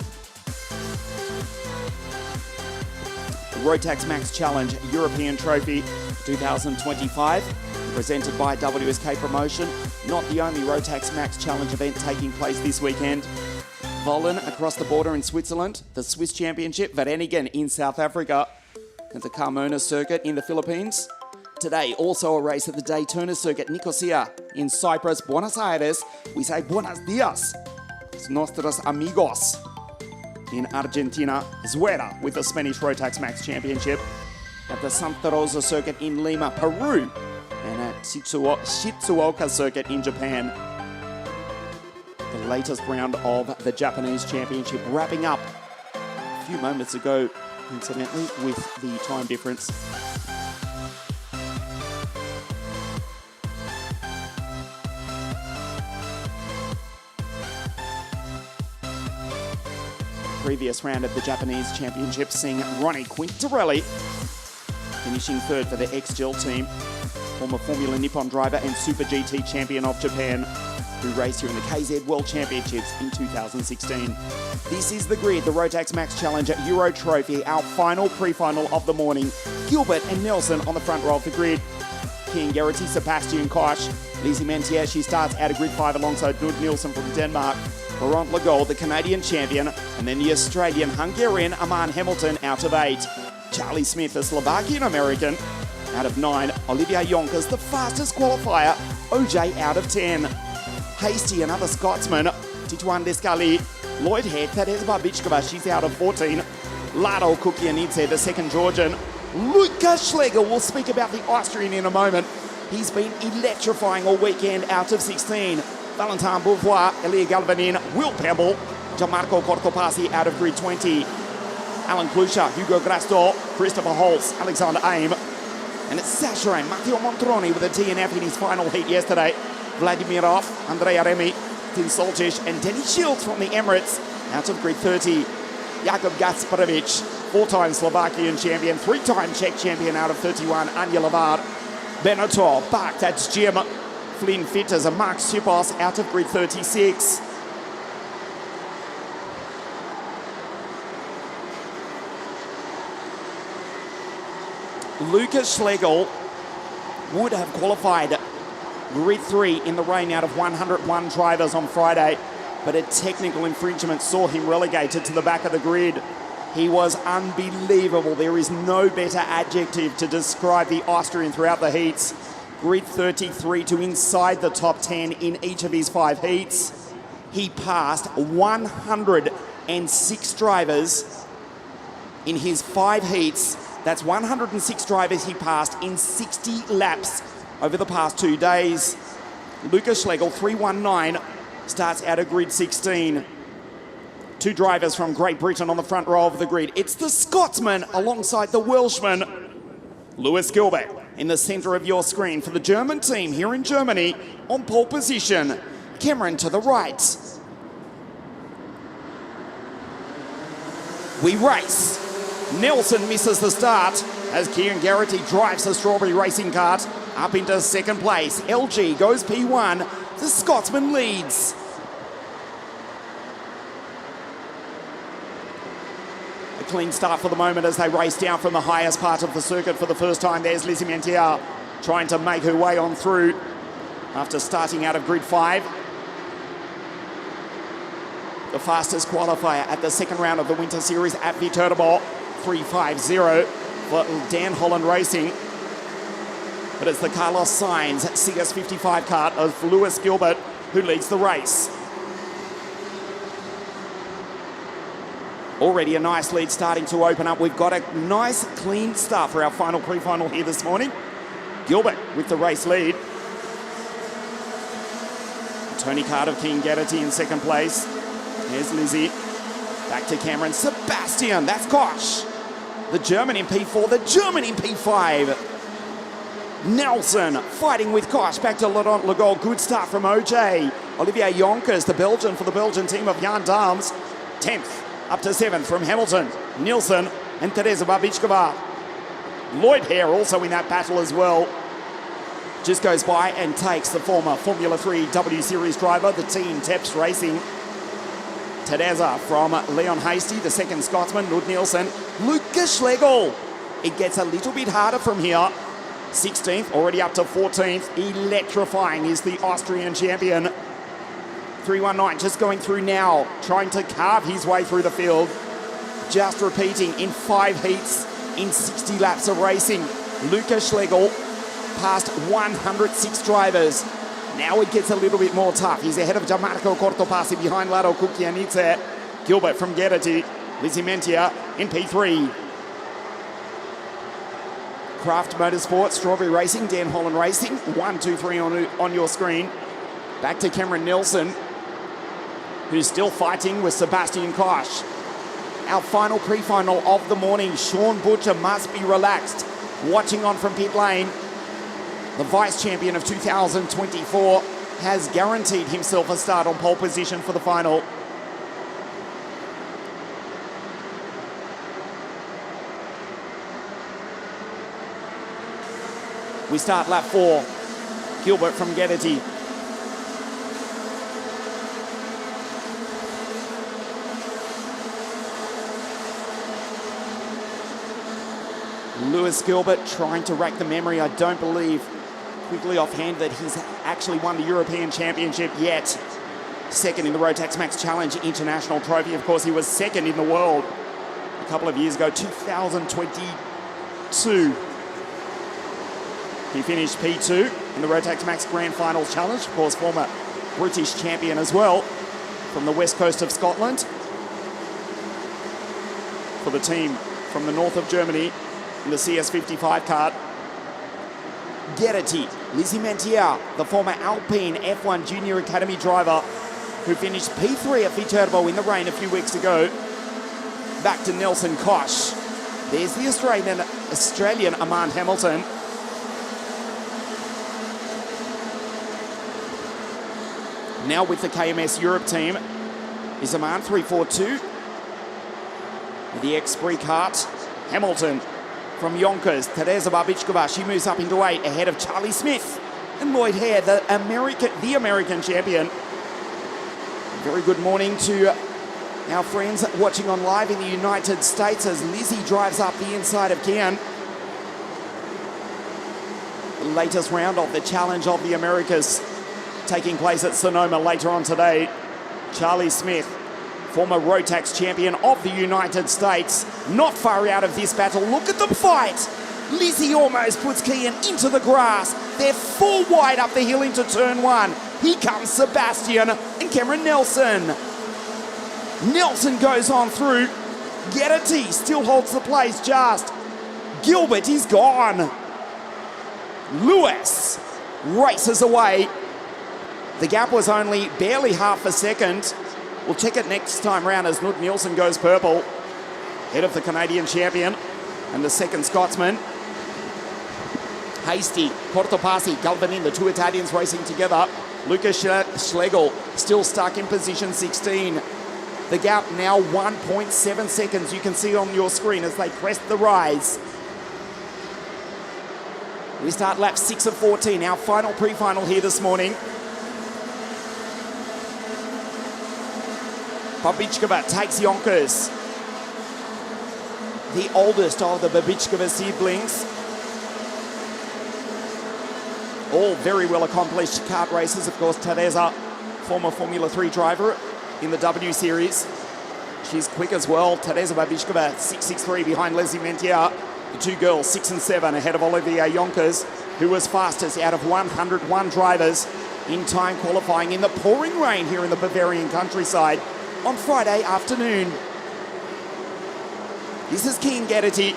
The Rotax Max Challenge European Trophy 2025, presented by WSK Promotion. Not the only Rotax Max Challenge event taking place this weekend. Vollen across the border in Switzerland, the Swiss Championship, Vereniging in South Africa, and the Carmona Circuit in the Philippines. Today, also a race at the Daytona Circuit, Nicosia in Cyprus, Buenos Aires. We say buenos dias, nuestros amigos in Argentina. Zuera with the Spanish Rotax Max Championship at the Santa Rosa Circuit in Lima, Peru, and at Shizuoka Circuit in Japan. The latest round of the Japanese Championship wrapping up a few moments ago, incidentally, with the time difference. Previous round of the Japanese Championship seeing Ronnie Quintarelli finishing 3rd for the XGL team, former Formula Nippon driver and Super GT champion of Japan. who raced here in the KZ World Championships in 2016. This is the grid, the Rotax Max Challenge at Euro Trophy, our final pre-final of the morning. Gilbert and Nelson on the front row of the grid. King Gerety, Sebastian Koch, Lizzie Mentier, she starts out of grid 5 alongside Knud Nielsen from Denmark. Laurent Legault, the Canadian champion, and then the Australian Hungarian Aman Hamilton out of 8. Charlie Smith, the Slovakian American, out of 9. Olivia Yonkers, the fastest qualifier, OJ out of 10. Hasty, another Scotsman, Titouan Descali. Lloyd Hare, Teresa Babichkova, she's out of 14. Lado Kukianidze, the second Georgian. Luca Schlegel, we'll speak about the Austrian in a moment. He's been electrifying all weekend out of 16. Valentin Beauvoir, Elia Galvanin, Will Pebble, Gianmarco Cortopassi out of grid 20. Alan Kluscher, Hugo Grastor, Christopher Holtz, Alexander Aim. And it's Sasha Matteo Montroni with a DNF in his final heat yesterday. Vladimirov, Andrea Remy, Tim Soltich, and Denny Shields from the Emirates out of grid 30. Jakub Gasparovic, four-time Slovakian champion, three-time Czech champion out of 31, Anja Lavar. Benator, Bach, that's Jim. Flynn Fitters and Mark Supos out of grid 36. Lucas Schlegel would have qualified grid 3 in the rain out of 101 drivers on Friday, but a technical infringement saw him relegated to the back of the grid. He was unbelievable. There is no better adjective to describe the Austrian throughout the heats. Grid 33 to inside the top 10 in each of his 5 heats. He passed 106 drivers in his 5 heats. That's 106 drivers he passed in 60 laps over the past 2 days. Lucas Schlegel, 319, starts out of grid 16. 2 drivers from Great Britain on the front row of the grid. It's the Scotsman alongside the Welshman, Lewis Gilbert, in the centre of your screen for the German team here in Germany on pole position. Cameron to the right. We race. Nelson misses the start as Kian Gerety drives the Strawberry Racing Cart up into second place. LG goes P1. The Scotsman leads. A clean start for the moment as they race down from the highest part of the circuit for the first time. There's Lizzie Mentier trying to make her way on through after starting out of grid 5. The fastest qualifier at the second round of the Winter Series at Viterbo, 3:50 for Dan Holland Racing. But it's the Carlos Sainz CS55 kart of Lewis Gilbert who leads the race. Already a nice lead starting to open up. We've got a nice clean start for our final pre-final here this morning. Gilbert with the race lead. Tony Carter of King Gerety in second place. There's Lizzie. Back to Cameron. Sebastian, that's Koch. The German in P4, the German in P5. Nelson fighting with Koch. Back to Laurent Legault. Good start from OJ. Olivia Yonkers, the Belgian for the Belgian team of Jan Daams. 10th. Up to 7th from Hamilton, Nielsen, and Teresa Babichkova. Lloyd Hare also in that battle as well. Just goes by and takes the former Formula 3 W Series driver, the team Teps Racing. Teresa from Leon Hasty, the second Scotsman, Knud Nielsen. Lucas Schlegel. It gets a little bit harder from here. 16th, already up to 14th. Electrifying is the Austrian champion. 319 just going through now, trying to carve his way through the field. Just repeating in 5 heats in 60 laps of racing. Lucas Schlegel passed 106 drivers. Now it gets a little bit more tough. He's ahead of Gianmarco Cortopassi behind Lado Kukianidze. Gilbert from Gerety. Lizzie Mentier in P3. Craft Motorsport, Strawberry Racing, Dan Holland Racing. 1, 2, 3 on your screen. Back to Cameron Nelson, who's still fighting with Sebastian Koch. Our final pre-final of the morning. Sean Butcher must be relaxed. Watching on from pit lane, the vice champion of 2024 has guaranteed himself a start on pole position for the final. We start lap 4. Gilbert from Gerety. Lewis Gilbert trying to rack the memory. I don't believe, quickly offhand, that he's actually won the European Championship yet. Second in the Rotax Max Challenge International Trophy. Of course, he was second in the world a couple of years ago, 2022. He finished P2 in the Rotax Max Grand Finals Challenge. Of course, former British champion as well from the west coast of Scotland. For the team from the north of Germany in the CS55 kart. Geraghty, Lizzie Mantier, the former Alpine F1 Junior Academy driver who finished P3 at Viterbo in the rain a few weeks ago. Back to Nelson Koch. There's the Australian Amand Hamilton. Now with the KMS Europe team is Amand 342. With the X-Spree kart, Hamilton from Yonkers, Teresa Barbichkova, she moves up into 8 ahead of Charlie Smith and Lloyd Hare, the American champion. Very good morning to our friends watching on live in the United States as Lizzie drives up the inside of Kian. The latest round of the Challenge of the Americas taking place at Sonoma later on today. Charlie Smith, former Rotax champion of the United States, not far out of this battle. Look at them fight. Lizzie almost puts Kian into the grass. They're full wide up the hill into turn 1. Here comes Sebastian and Cameron Nelson. Nelson goes on through. Geraghty still holds the place just. Gilbert is gone. Lewis races away. The gap was only barely half a second. We'll check it next time round as Knud Nielsen goes purple. Head of the Canadian champion and the second Scotsman. Hasty, Cortopassi, Galvanin, the two Italians racing together. Lucas Schlegel still stuck in position 16. The gap now 1.7 seconds. You can see on your screen as they crest the rise. We start lap 6 of 14, our final pre-final here this morning. Babichkova takes Yonkers. The oldest of the Babichkova siblings. All very well accomplished kart racers. Of course, Teresa, former Formula 3 driver in the W Series. She's quick as well. Teresa Babichkova, 6.63 behind Leslie Mentier. The two girls, 6 and 7 ahead of Olivia Yonkers, who was fastest out of 101 drivers in time qualifying in the pouring rain here in the Bavarian countryside on Friday afternoon. This is Kian Geraghty,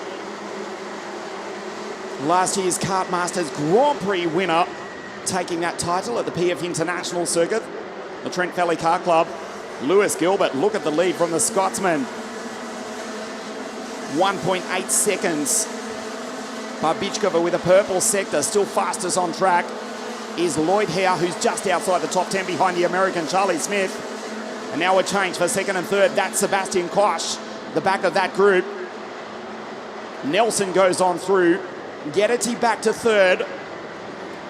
last year's Kart Masters Grand Prix winner, taking that title at the PF International Circuit, the Trent Valley Car Club. Lewis Gilbert, look at the lead from the Scotsman. 1.8 seconds. Barbichkova with a purple sector, still fastest on track is Lloyd Hare, who's just outside the top 10 behind the American Charlie Smith. And now a change for second and third. That's Sebastian Koch, the back of that group. Nelson goes on through. Geraghty back to third.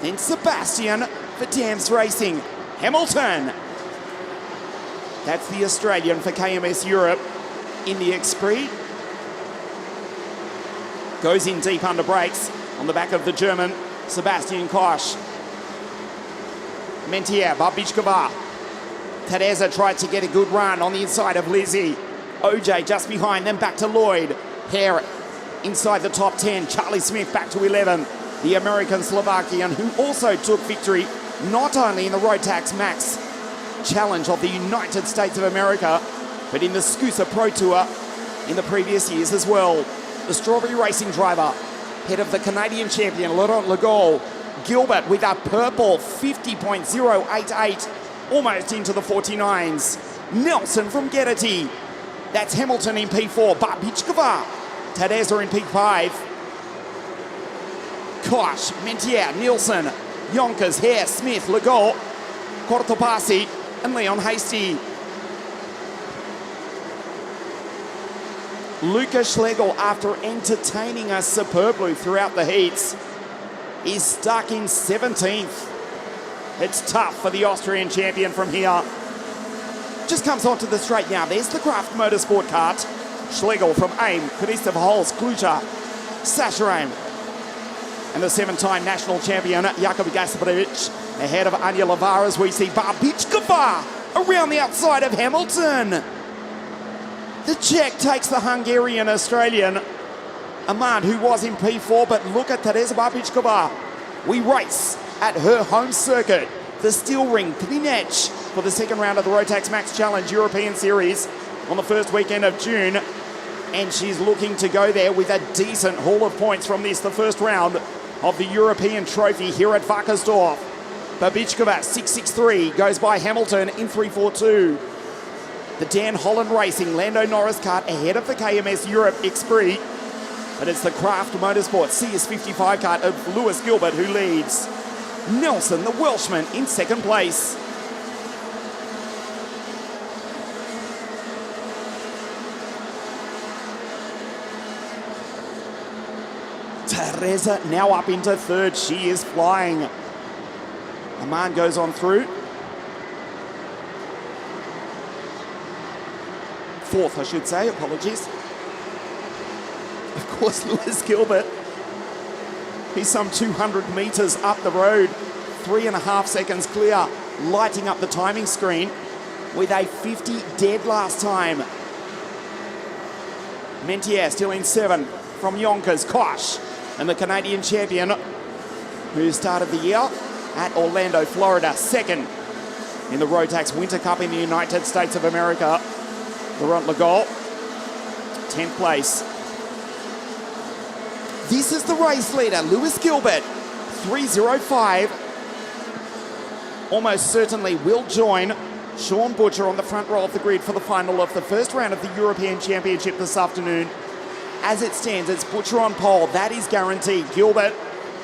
Then Sebastian for Tams Racing. Hamilton. That's the Australian for KMS Europe in the X-Spree. Goes in deep under brakes on the back of the German Sebastian Koch. Mentier, Barbichkova. Teresa tried to get a good run on the inside of Lizzie. OJ just behind them, back to Lloyd. Hare inside the top 10. Charlie Smith back to 11. The American Slovakian, who also took victory not only in the Rotax Max Challenge of the United States of America, but in the SCUSA Pro Tour in the previous years as well. The Strawberry Racing driver, head of the Canadian champion, Laurent Legault. Gilbert with a purple 50.088, almost into the 49s. Nelson from Geraghty. That's Hamilton in P4. Barbichkova. Teresa in P5. Koch, Mentier, Nielsen, Yonkers, Hare, Smith, Legault, Cortopassi, and Leon Hasty. Lucas Schlegel, after entertaining us superbly throughout the heats, is stuck in 17th. It's tough for the Austrian champion from here. Just comes onto the straight now. There's the Kraft Motorsport kart. Schlegel from AIM, Christoph Holz, Klucher, Sasharam. And the 7-time national champion, Jakub Gasparic, ahead of Anya Lavar as we see Babičková around the outside of Hamilton. The Czech takes the Hungarian-Australian, Amand, who was in P4, but look at Tereza Babičková. We race at her home circuit, the Steel Ring, Klinec, for the second round of the Rotax Max Challenge European Series on the first weekend of June. And she's looking to go there with a decent haul of points from this, the first round of the European Trophy here at WACKERSDORF. Babičková, 6.63, goes by Hamilton in 3.42. The Dan Holland Racing Lando Norris kart ahead of the KMS Europe Esprit. But it's the Craft Motorsport CS55 kart of Lewis Gilbert who leads. Nelson, the Welshman, in second place. Tereza now up into third. She is flying. Amand goes on through. Fourth, I should say. Apologies. Of course, Lewis Gilbert. He's some 200 metres up the road. 3.5 seconds clear. Lighting up the timing screen with a 50 dead last time. Mentier still in 7 from Yonkers. Kosh. And the Canadian champion who started the year at Orlando, Florida, second in the Rotax Winter Cup in the United States of America. Laurent Legault, 10th place. This is the race leader, Lewis Gilbert, 3.05. Almost certainly will join Sean Butcher on the front row of the grid for the final of the first round of the European Championship this afternoon. As it stands, it's Butcher on pole. That is guaranteed. Gilbert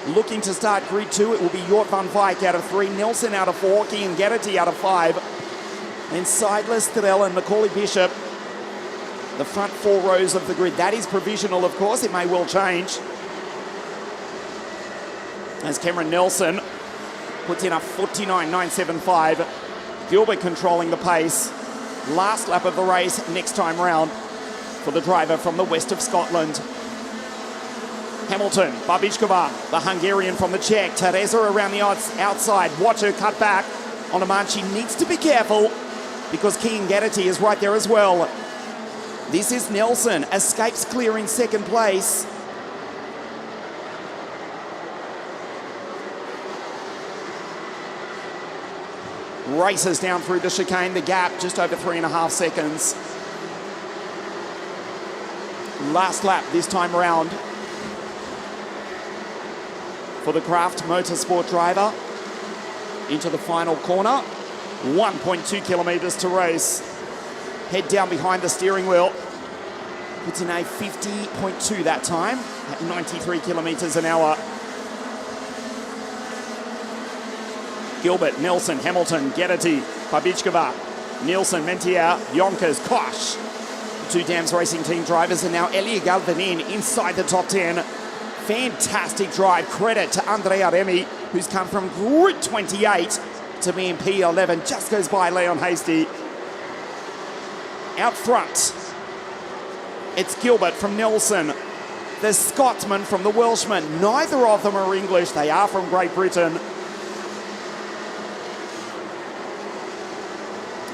looking to start grid 2. It will be Jort van Wijk out of 3, Nelson out of 4, Kian Geraghty out of 5. Then Seidler, Stadell and Macaulay Bishop. The front 4 rows of the grid. That is provisional, of course. It may well change. As Cameron Nelson puts in a 49.975. Gilbert controlling the pace. Last lap of the race next time round for the driver from the west of Scotland. Hamilton, Babičková, the Hungarian from the Czech. Tereza around the outside. Watch her cut back on Amand. She needs to be careful because Kian Geraghty is right there as well. This is Nelson. Escapes clear in second place. Races down through the chicane. The gap just over 3.5 seconds. Last lap this time round for the Craft Motorsport driver into the final corner. 1.2 kilometres to race. Head down behind the steering wheel. Puts in a 50.2 that time at 93 kilometres an hour. Gilbert, Nelson, Hamilton, Geraghty, Babičková, Nielsen, Mentier, Yonkers, Kosh. The two Dams Racing Team drivers, and now Elia Galvanin inside the top 10. Fantastic drive. Credit to Andrea Remy, who's come from Group 28 to be in P11. Just goes by Leon Hasty. Out front, it's Gilbert from Nelson, the Scotsman from the Welshman. Neither of them are English. They are from Great Britain.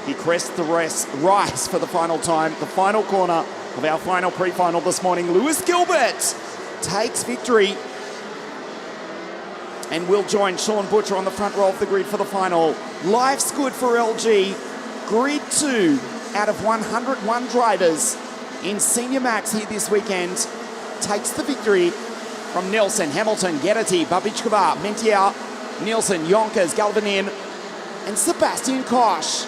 He crests the rise for the final time. The final corner of our final pre-final this morning. Lewis Gilbert takes victory and will join Sean Butcher on the front row of the grid for the final. Life's good for LG. Grid 2 out of 101 drivers in Senior Max here this weekend takes the victory from Nelson, Hamilton, Geraghty, Babičková, Mentier, Nielsen, Yonkers, Galvanin, and Sebastian Kosh.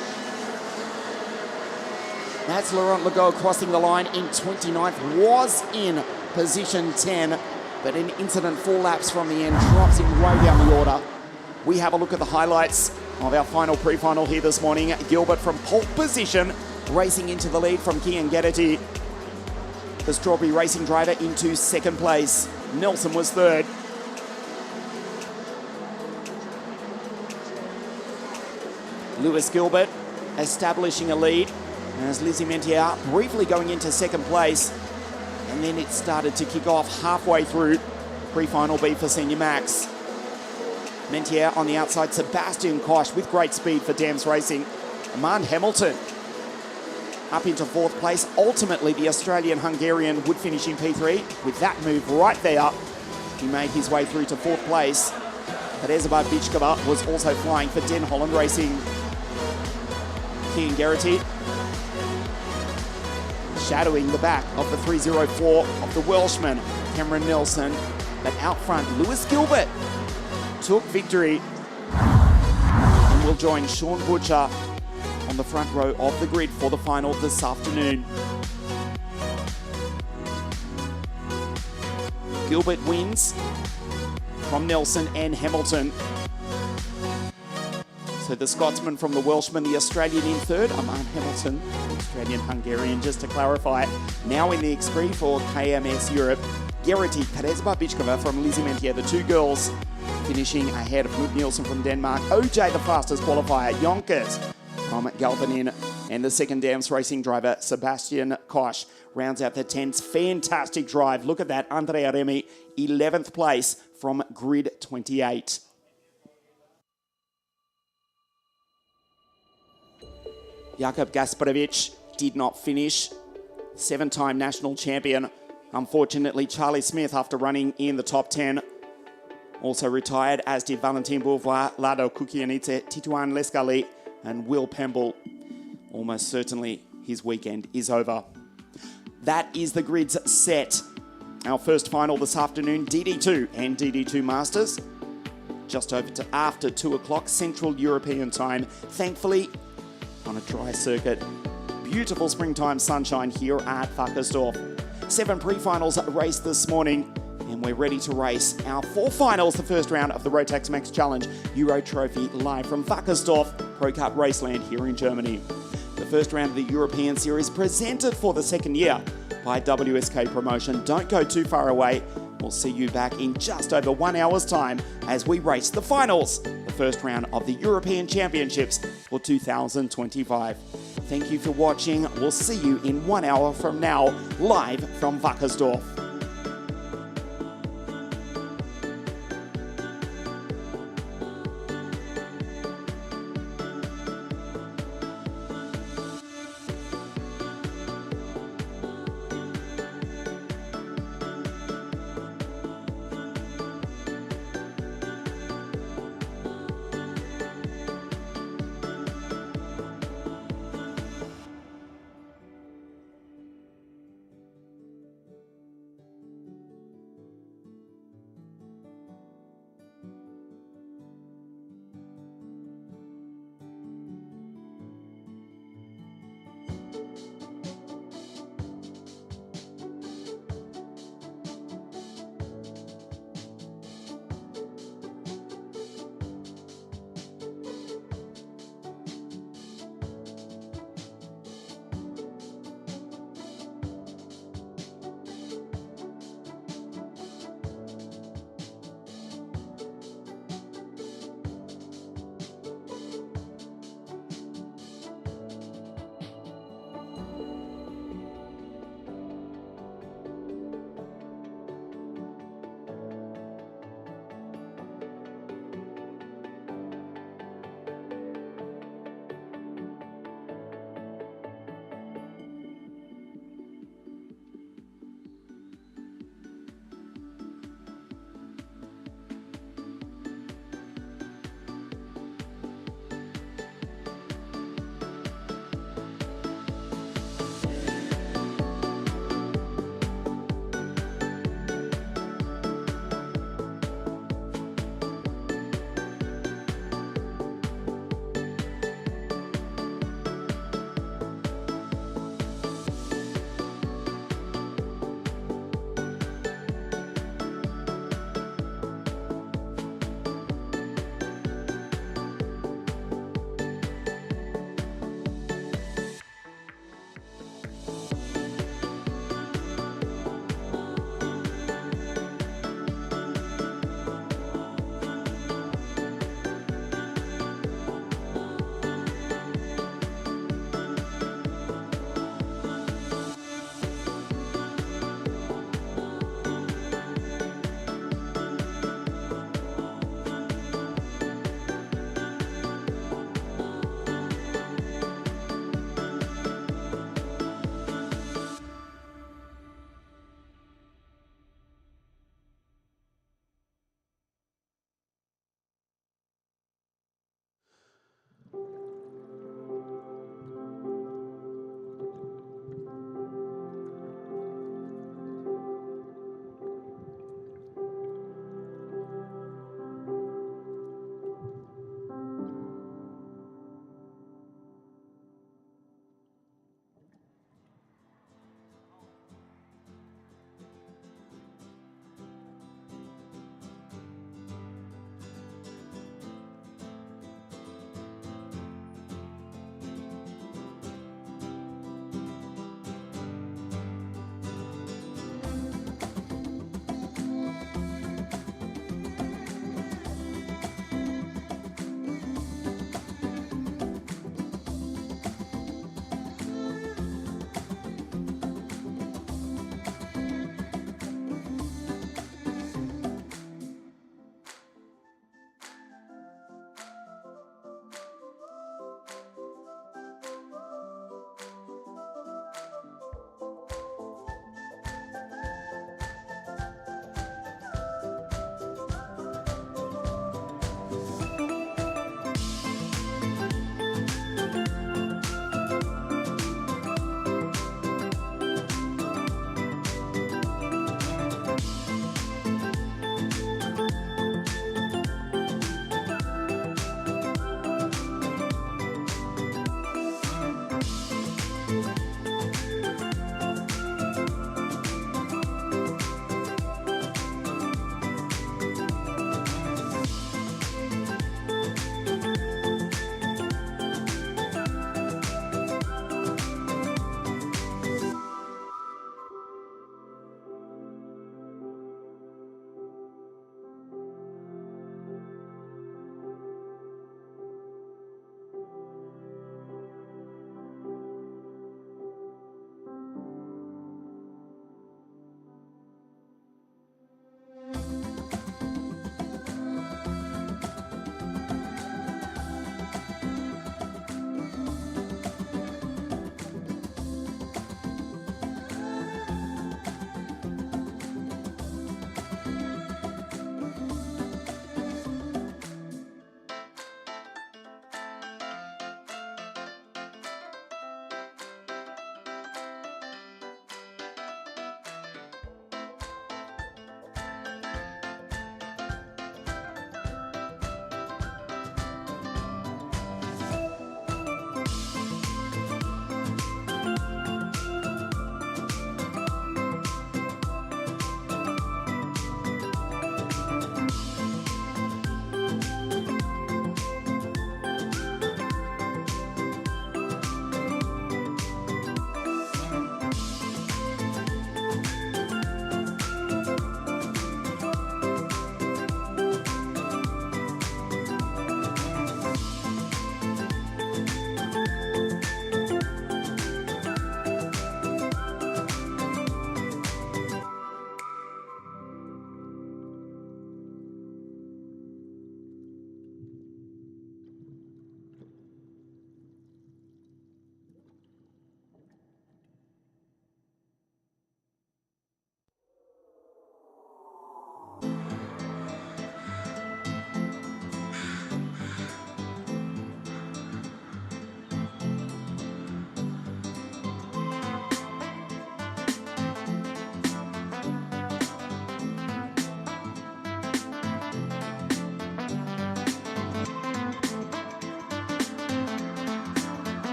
That's Laurent Legault crossing the line in 29th, was in position 10, but an incident 4 laps from the end drops him way down the order. We have a look at the highlights of our final pre-final here this morning. Gilbert from pole position, racing into the lead from Kian Geraghty. The Strawberry Racing driver into second place. Nelson was third. Lewis Gilbert establishing a lead as Lizzie Mentier briefly going into second place. And And then it started to kick off halfway through pre-final B for Senior Max. Mentier on the outside, Sebastian Koch with great speed for Dams Racing. Amand Hamilton up into fourth place. Ultimately, the Australian-Hungarian would finish in P3. With that move right there, he made his way through to fourth place. Tereza Bichkova was also flying for Den Holland Racing. Kian Garrity shadowing the back of the 304 of the Welshman, Cameron Nelson. But out front, Lewis Gilbert took victory and will join Sean Butcher on the front row of the grid for the final this afternoon. Gilbert wins from Nelson and Hamilton. So the Scotsman from the Welshman, the Australian in third, Amand Hamilton, Australian-Hungarian, just to clarify. Now in the X3 for KMS Europe, Gerity Tereza Bichkova from Lizzie Mentier, the two girls finishing ahead of Knut Nielsen from Denmark. OJ, the fastest qualifier, Jonkers from Galvanin, and the second Dams Racing driver, Sebastian Koch, rounds out the 10th. Fantastic drive. Look at that. Andrea Remy, 11th place from grid 28. Jakub Gasparovic did not finish. 7-time national champion. Unfortunately, Charlie Smith, after running in the top 10, also retired, as did Valentin Beauvoir, Lado Kukianice, Titouan Lescali, and Will Pemble. Almost certainly his weekend is over. That is the grids set. Our first final this afternoon, DD2 and DD2 Masters, just over to after 2 o'clock Central European time. Thankfully, on a dry circuit. Beautiful springtime sunshine here at WACKERSDORF. 7 pre-finals raced this morning, and we're ready to race our 4 finals, the first round of the Rotax Max Challenge Euro Trophy, live from WACKERSDORF Pro Cup Raceland here in Germany. The first round of the European Series, presented for the second year by WSK Promotion. Don't go too far away. We'll see you back in just over 1 hour's time as we race the finals, the first round of the European Championships for 2025. Thank you for watching. We'll see you in 1 hour from now, live from WACKERSDORF.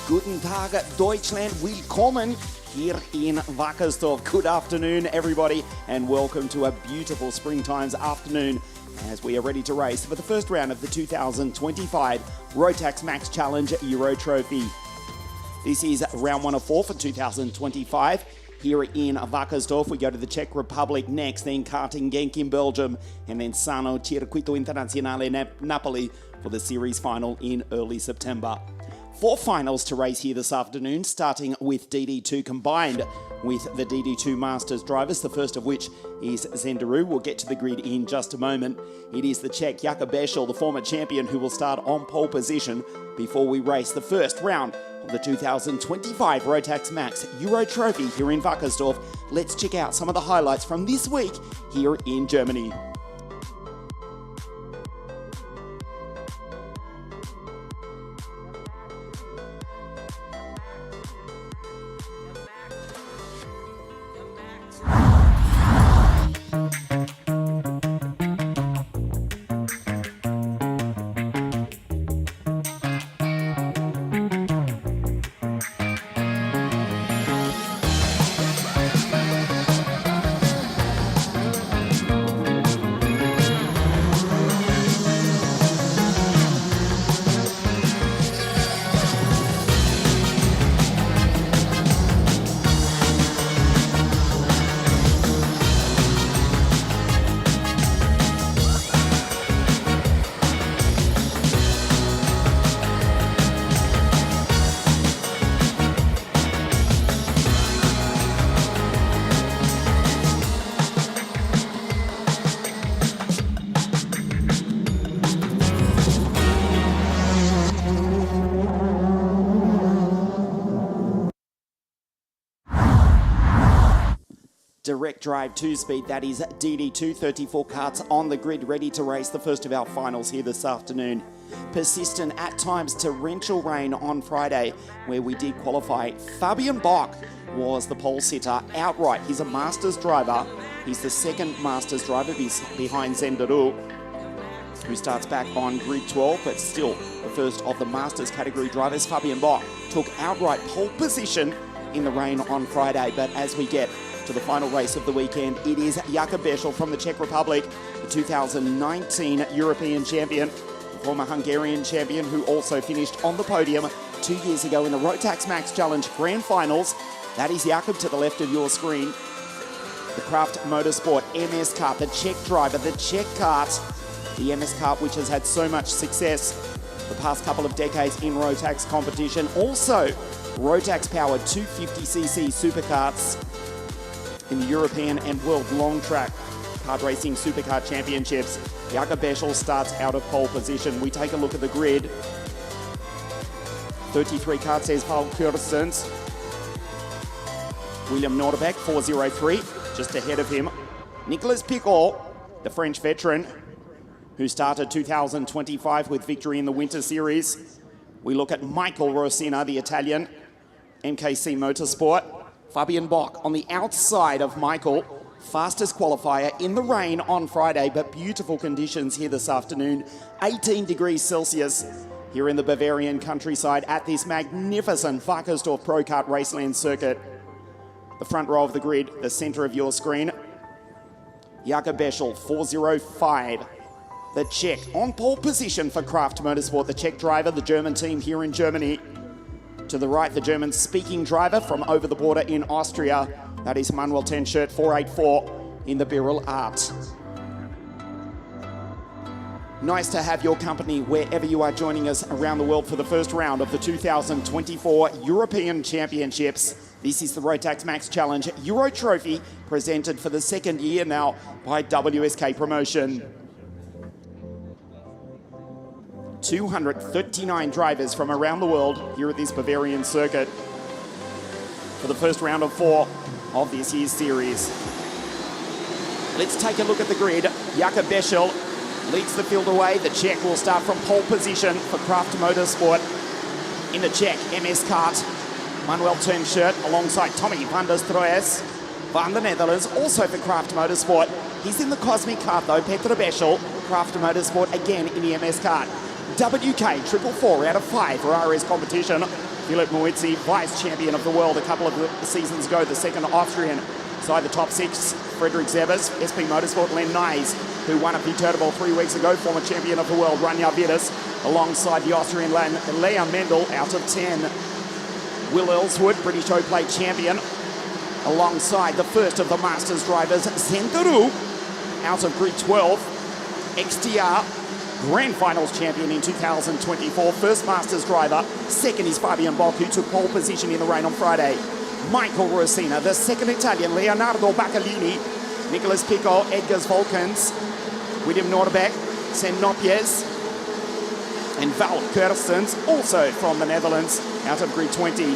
Guten Tag, Deutschland. Willkommen here in WACKERSDORF. Good afternoon, everybody, and welcome to a beautiful springtime's afternoon as we are ready to race for the first round of the 2025 Rotax Max Challenge Euro Trophy. This is round 1 of 4 for 2025. Here in WACKERSDORF, we go to the Czech Republic next, then karting Genk in Belgium, and then Sano Circuito Internazionale Napoli for the series final in early September. 4 finals to race here this afternoon, starting with DD2 combined with the DD2 Masters drivers, the first of which is Zenderu. We'll get to the grid in just a moment. It is the Czech Jakub Bešel, the former champion, who will start on pole position before we race the first round of the 2025 Rotax Max Euro Trophy here in WACKERSDORF. Let's check out some of the highlights from this week here in Germany. Direct drive 2-speed, that is DD2, 34 karts on the grid, ready to race the first of our finals here this afternoon. Persistent at times torrential rain on Friday, where we did qualify. Fabian Bock was the pole sitter outright. He's a Masters driver. He's the second Masters driver behind Zenderu, who starts back on grid 12, but still the first of the Masters category drivers. Fabian Bock took outright pole position in the rain on Friday, but as we get to the final race of the weekend, it is Jakub Bešel from the Czech Republic, the 2019 European champion, the former Hungarian champion, who also finished on the podium 2 years ago in the Rotax Max Challenge Grand Finals. That is Jakub to the left of your screen. The Craft Motorsport MS kart, the Czech driver, the Czech kart, the MS kart which has had so much success the past couple of decades in Rotax competition. Also, Rotax powered 250cc superkarts in the European and World Long Track Kart Racing Superkart Championships. Jakub Bešel starts out of pole position. We take a look at the grid. 33 karts says Paul Kurstens. William Nordebeck, 403, just ahead of him. Nicolas Picot, the French veteran, who started 2025 with victory in the Winter Series. We look at Michael Rosina, the Italian, MKC Motorsport. Fabian Bock on the outside of Michael, fastest qualifier in the rain on Friday, but beautiful conditions here this afternoon. 18 degrees Celsius here in the Bavarian countryside at this magnificent WACKERSDORF Pro Kart Raceland circuit. The front row of the grid, the center of your screen. Jakub Bešel, 405. The Czech on pole position for Craft Motorsport, the Czech driver, the German team here in Germany. To the right, the German-speaking driver from over the border in Austria. That is Manuel Tenshirt, 484 in the Birel Art. Nice to have your company wherever you are joining us around the world for the first round of the 2024 European Championships. This is the Rotax Max Challenge Euro Trophy, presented for the second year now by WSK Promotion. 239 drivers from around the world here at this Bavarian circuit for the first round of 4 of this year's series. Let's take a look at the grid. Jakub Bešel leads the field away. The Czech will start from pole position for Craft Motorsport. In the Czech MS kart, Manuel Tenshirt alongside Tommy van der Stroes. Van the Netherlands also for Craft Motorsport. He's in the Cosmic kart though, Petr Bešel, Craft Motorsport again in the MS kart. WK 444 out of 5 for RS competition. Philip Moizzi, vice champion of the world a couple of seasons ago, the second Austrian. Side the top 6, Frederick Zebes, SP Motorsport, Len Nyes, who won a Viterbo 3 weeks ago, former champion of the world, Ranja Vidas, alongside the Austrian Leon Mendel out of 10. Will Ellswood, British Show Plate champion, alongside the first of the Masters drivers, Zendaru, out of grid 12. XTR, Grand Finals champion in 2024, first Masters driver. Second is Fabian Bock, who took pole position in the rain on Friday. Michael Rosina, the second Italian, Leonardo Baccalini, Nicholas Pico, Edgar Volkens, William Norderbeck, Sen Nopies, and Val Kerstens, also from the Netherlands, out of grid 20.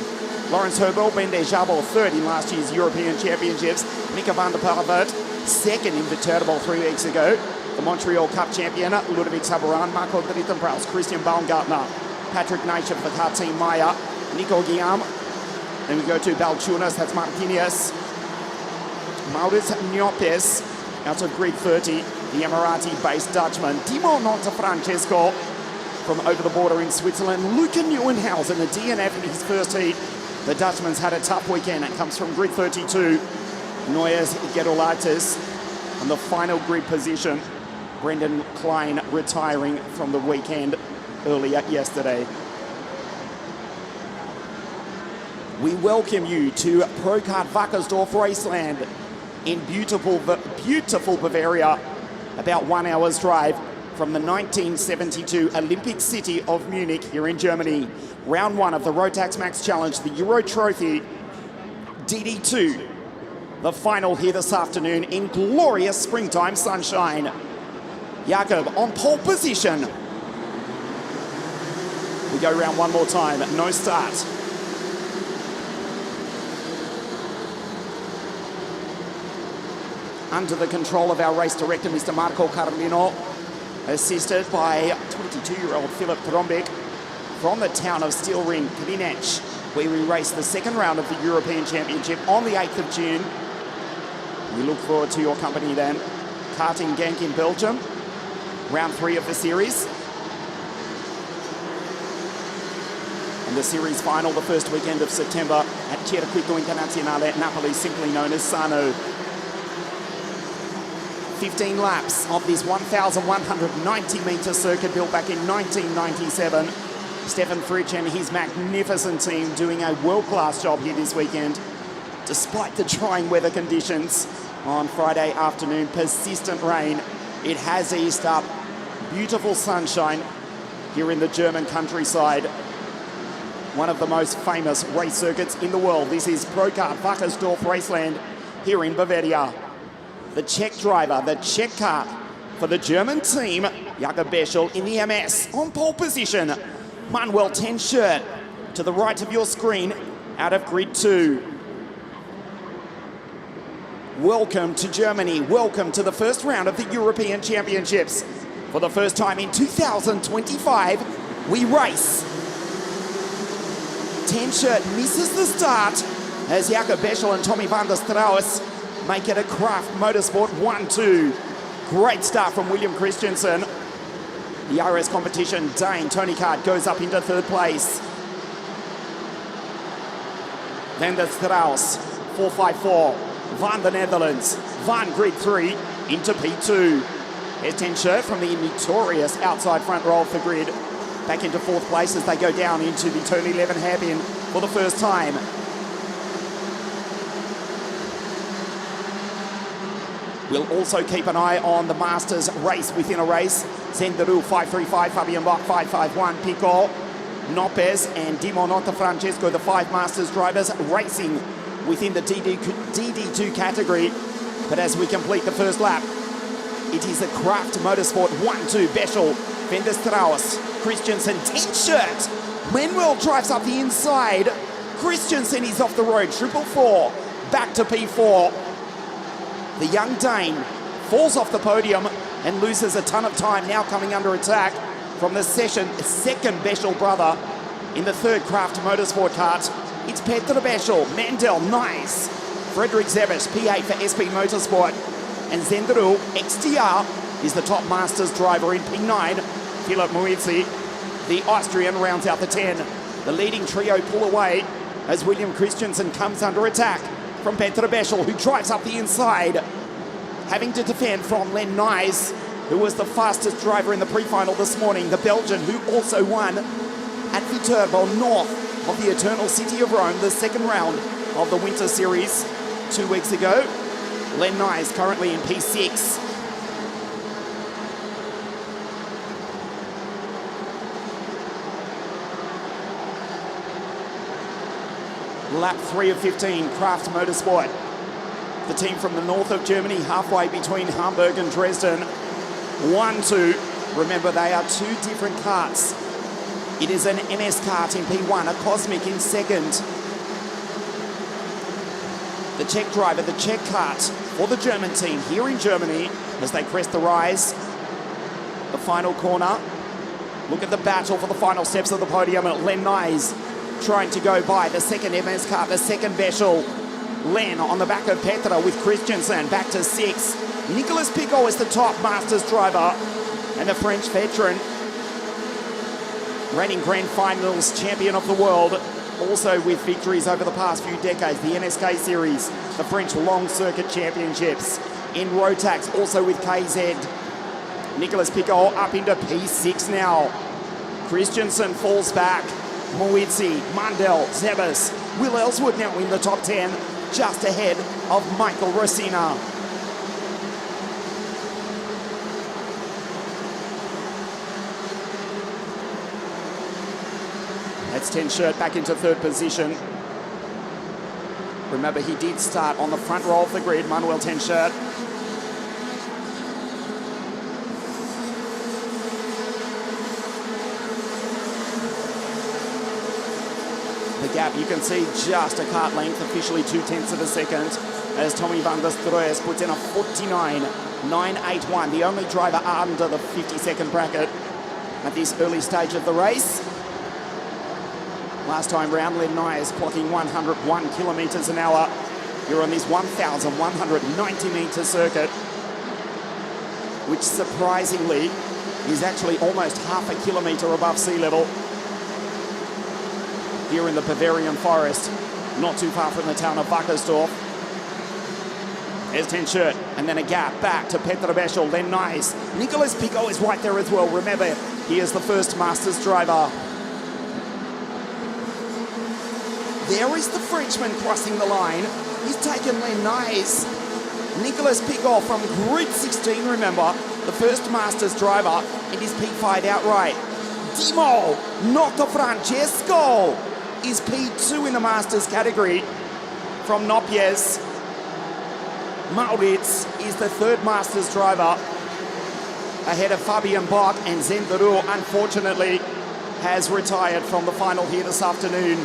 Lawrence Herbel, Bende Jabal, third in last year's European Championships. Mika van der Parvert, second in Viterbo 3 weeks ago. The Montreal Cup champion, Ludovic Sabaran, Marco Drittenbraus, Christian Baumgartner, Patrick Neischer for the car team Maya, Nico Guillaume. Then we go to Balchunas, that's Marquinhos. Maurits Niopes, out of grid 30, the Emirati-based Dutchman. Timo Nontefrancesco from over the border in Switzerland. Luca Neuenhausen, a DNF in his first heat. The Dutchman's had a tough weekend. It comes from grid 32. Noyes Gedolaitis on the final grid position. Brendan Klein retiring from the weekend earlier yesterday. We welcome you to Procard Wackersdorf Raceland in beautiful Bavaria, about 1 hour's drive from the 1972 Olympic city of Munich here in Germany. Round 1 of the Rotax Max Challenge, the Euro Trophy, DD2. The final here this afternoon in glorious springtime sunshine. Jakob on pole position. We go round one more time, no start. Under the control of our race director, Mr. Marco Carlino, assisted by 22-year-old Philip Trombek from the town of Steel Ring, Klinec, where we race the second round of the European Championship on the 8th of June. We look forward to your company then. Karting Genk in Belgium, round 3 of the series. And the series final the first weekend of September at Circuito Internazionale Napoli, simply known as Sano. 15 laps of this 1,190-metre circuit built back in 1997. Stefan Fritsch and his magnificent team doing a world-class job here this weekend. Despite the trying weather conditions on Friday afternoon, persistent rain, it has eased up. Beautiful sunshine here in the German countryside. One of the most famous race circuits in the world. This is Procard Wackersdorf Raceland here in Bavaria. The Czech driver, the Czech car for the German team, Jakob Beschel in the MS on pole position. Manuel Ten-Shirt to the right of your screen out of grid 2. Welcome to Germany. Welcome to the first round of the European Championships. For the first time in 2025, we race. Ten-Shirt misses the start as Jakob Beschel and Tommy van der Strauss make it a Kraft Motorsport 1-2. Great start from William Christensen. The RS competition, Dane Tony Card goes up into 3rd place. Van der Strauss, 454. Van the Netherlands, Van grid 3 into P2. Here's Ten-Shirt from the notorious outside front row of the grid. Back into 4th place as they go down into the turn 11 hairpin for the first time. We'll also keep an eye on the Masters race within a race. Zendaru 535, Fabian Bach 551, Pico, Nopes and Dimo Nontefrancesco, the 5 Masters drivers racing within the DD2 category. But as we complete the first lap, it is a Kraft Motorsport 1-2. Beschel, Van der Strauss, Christensen, Ten-Shirt. Manuel drives up the inside. Christensen is off the road, 444, back to P4. The young Dane falls off the podium and loses a ton of time, now coming under attack from the second Beschel brother in the 3rd Kraft Motorsport kart. It's Petr Beschel, Mandel, nice. Frederick Zebes, P8 for SP Motorsport. And Zendaru, XTR, is the top Masters driver in P9. Philip Moizzi The Austrian rounds out the 10. The leading trio pull away as William Christensen comes under attack from Petra Beschel, who drives up the inside, having to defend from Len Nys, who was the fastest driver in the pre-final this morning. The Belgian, who also won at Viterbo, north of the Eternal City of Rome, the second round of the Winter Series 2 weeks ago. Len Nys currently in P6. Lap 3 of 15, Kraft Motorsport. The team from the north of Germany, halfway between Hamburg and Dresden. 1-2. Remember, they are two different karts. It is an MS kart in P1, a Cosmic in second. The Czech driver, the Czech kart for the German team here in Germany as they crest the rise. The final corner. Look at the battle for the final steps of the podium. Len Nys trying to go by the second MS kart, the second Beschel. Len on the back of Petra with Christensen back to 6. Nicolas Pigot is the top Masters driver, and the French veteran, reigning Grand Finals champion of the world, also with victories over the past few decades, the NSK Series, the French Long Circuit Championships, in Rotax, also with KZ. Nicolas Pigot up into P6 now. Christensen falls back. Moizzi, Mundell, Zebes, Will Ellswood now in the top 10, just ahead of Michael Rosina. That's 10 Shirt back into third position. Remember, he did start on the front row of the grid, Manuel 10 Shirt. The gap, you can see just a kart length, officially 0.2 of a second, as Tommy van der Stroes puts in a 49.981, the only driver under the 50-second bracket at this early stage of the race. Last time round, Len Nys clocking 101 kilometres an hour here on this 1,190-metre circuit, which surprisingly is actually almost half a kilometre above sea level. Here in the Bavarian forest, not too far from the town of Wackersdorf. There's 10 Shirt, and then a gap back to Petra Beschel, Len Nys. Nicolas Pigot is right there as well. Remember, he is the first Masters driver. There is the Frenchman crossing the line. He's taken Len Nys. Nicolas Pigot from grid 16, remember, the first Masters driver, and his P5 outright. Dimo Noto Francesco is P2 in the Masters category from Nopies. Maurits is the third Masters driver ahead of Fabian Bock, and Zenderu, unfortunately, has retired from the final here this afternoon.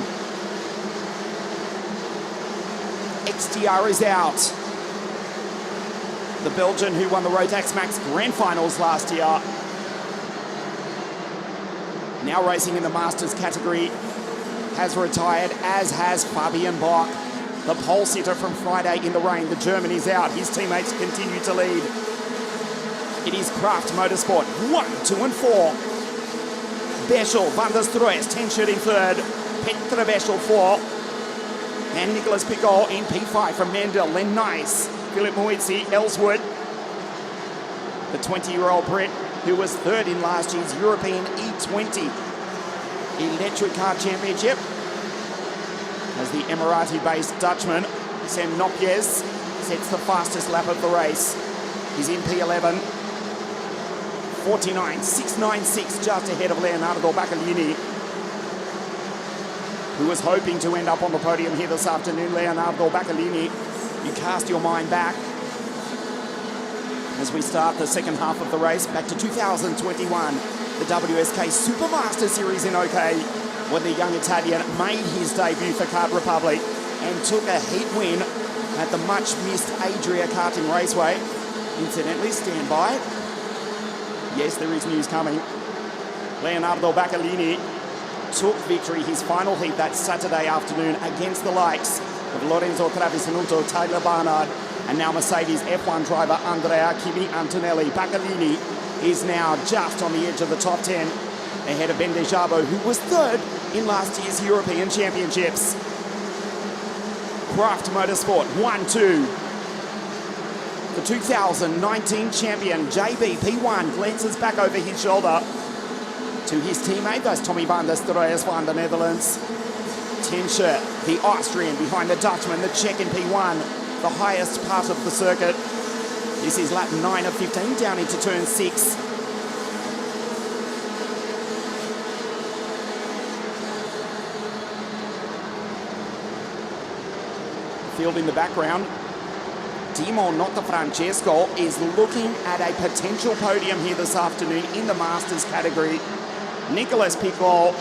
XTR is out. The Belgian who won the Rotax Max Grand Finals last year, now racing in the Masters category, has retired, as has Fabian Bock. The pole sitter from Friday in the rain. The German is out. His teammates continue to lead. It is Kraft Motorsport 1, 2 and 4. Beschel, van der Stroes, 10 Shirt in third. Petra Beschel 4. And Nicolas Pigot in P5 from Mendel, Len Nys, Philip Moizzi, Ellswood. The 20-year-old Brit who was third in last year's European E20 Electric Car Championship, as the Emirati-based Dutchman, Sam Nopies, sets the fastest lap of the race. He's in P11, 49.696, just ahead of Leonardo Baccalini, who was hoping to end up on the podium here this afternoon. Leonardo Baccalini, you cast your mind back as we start the second half of the race, back to 2021, the WSK Supermaster Series in OK, when the young Italian made his debut for Kart Republic and took a heat win at the much-missed Adria Karting Raceway. Incidentally, stand by. Yes, there is news coming. Leonardo Baccalini took victory his final heat that Saturday afternoon against the likes of Lorenzo Travisanuto, Tyler Barnard, and now Mercedes F1 driver Andrea Kimi Antonelli. Baccalini is now just on the edge of the top 10. ahead of Bendejabo, who was third in last year's European Championships. Craft Motorsport 1-2. The 2019 champion JB P1 glances back over his shoulder to his teammate. That's Tommy van der Stroyes van the Netherlands. 10 shirt, the Austrian behind the Dutchman, the Czech in P1, the highest part of the circuit. This is lap 9 of 15 down into turn 6. Field in the background. Timo Notafrancesco is looking at a potential podium here this afternoon in the Masters category. Nicolas Piccol,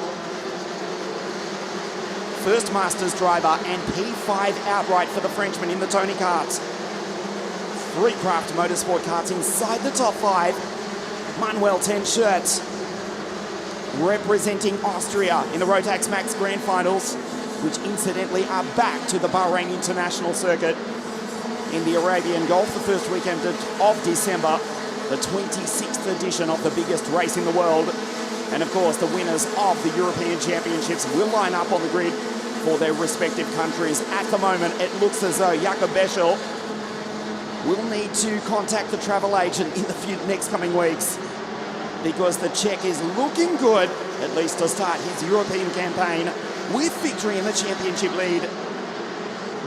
first Masters driver and P5 outright for the Frenchman in the Tony karts. 3 Craft Motorsport karts inside the top 5. Manuel 10 shirt representing Austria in the Rotax Max Grand Finals, which incidentally are back to the Bahrain International Circuit in the Arabian Gulf the first weekend of December, the 26th edition of the biggest race in the world. And of course, the winners of the European Championships will line up on the grid for their respective countries. At the moment, it looks as though Jakob Beschel will need to contact the travel agent in the next coming weeks, because the Czech is looking good, at least to start his European campaign, with victory in the championship lead.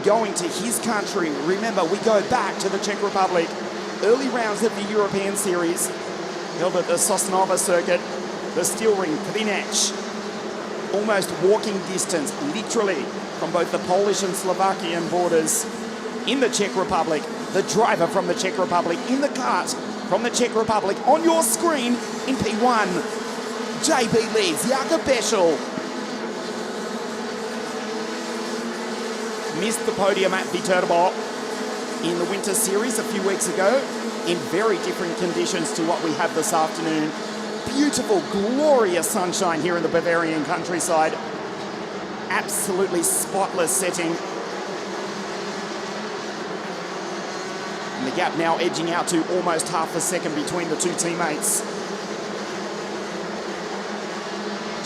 Going to his country, remember, we go back to the Czech Republic. Early rounds of the European Series, held at the Sosnova circuit, the steel ring, Klinec. Almost walking distance, literally, from both the Polish and Slovakian borders. In the Czech Republic, the driver from the Czech Republic in the kart from the Czech Republic on your screen in P1. JB leads, Jakob Beschel missed the podium at Viterbo in the Winter Series a few weeks ago in very different conditions to what we have this afternoon. Beautiful, glorious sunshine here in the Bavarian countryside. Absolutely spotless setting. And the gap now edging out to almost half a second between the two teammates.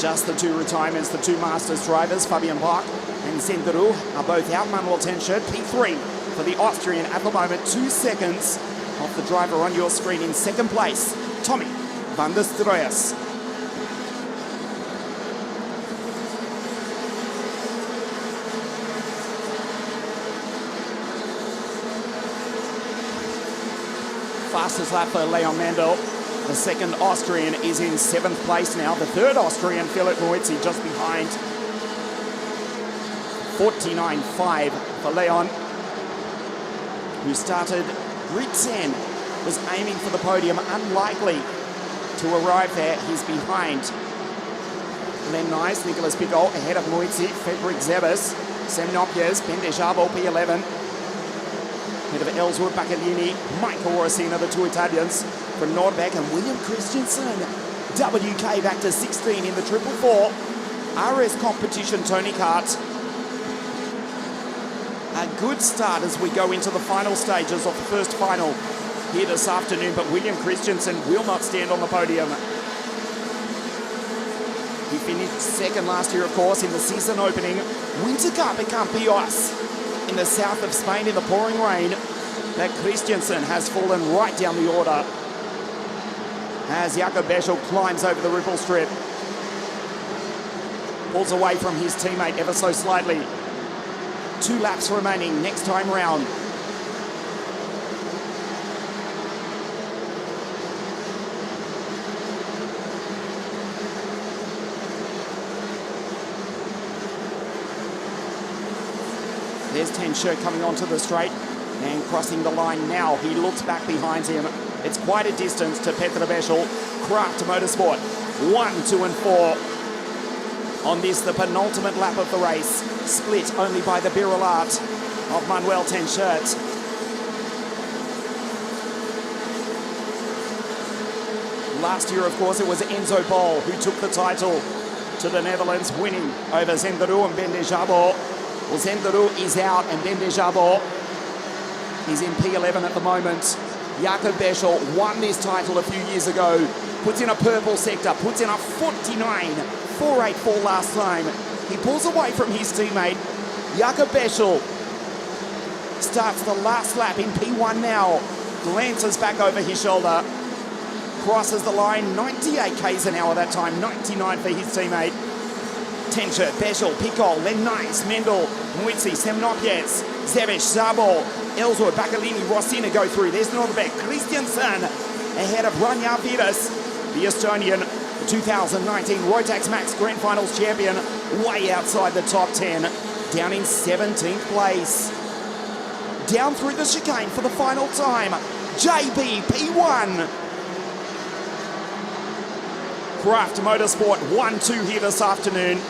Just the 2 retirements, the 2 Masters drivers, Fabian Bach and Zenderu, are both out. Manuel 10 shirt, P3 for the Austrian at the moment. 2 seconds off the driver on your screen in second place, Tommy van der Stroyes. Fastest lap for Leon Mandel. The second Austrian is in 7th place now. The third Austrian, Philip Moitzi, just behind. 49.5 for Leon, who started grid 10, was aiming for the podium, unlikely to arrive there. He's behind Len Nice, Nicolas Piccol, ahead of Moitzi, Fredrik Zebes, Sam Nopies, Bendejabo, P11, ahead of Ellsworth, Baccaglini, Michael Orsina, the 2 Italians from Nordbeck, and William Christensen, WK back to 16 in the 444. RS competition Tony kart. A good start as we go into the final stages of the first final here this afternoon, but William Christensen will not stand on the podium. He finished second last year, of course, in the season opening Winter Cup at Campios in the south of Spain in the pouring rain. But Christensen has fallen right down the order as Jakob Beschel climbs over the ripple strip. Pulls away from his teammate ever so slightly. 2 laps remaining next time round. There's 10 shirt coming onto the straight and crossing the line now. He looks back behind him. It's quite a distance to Petr Beschel. Craft Motorsport 1, 2 and 4. On this, the penultimate lap of the race, split only by the Birol Art of Manuel 10 shirt. Last year, of course, it was Enzo Bol who took the title to the Netherlands, winning over Zenderu and Bendejabo. Well, Zenderu is out and Bendejabo is in P11 at the moment. Jakob Beschel won this title a few years ago puts in a purple sector, puts in a 49.484 last time. He pulls away from his teammate. Jakob Beschel starts the last lap in P1 now. Glances back over his shoulder. Crosses the line, 98 k's an hour that time, 99 for his teammate. Tenscher, Beschel, Picol, Nice, Mendel, Muizzi, Semnopies, Zebic, Zabor, Ellsworth, Bacalini, Rossina go through. There's Norberg, Christiansen ahead of Ranja Vidas, the Estonian 2019 Rotax Max Grand Finals champion, way outside the top 10, down in 17th place. Down through the chicane for the final time, JB P1. Craft Motorsport 1-2 here this afternoon.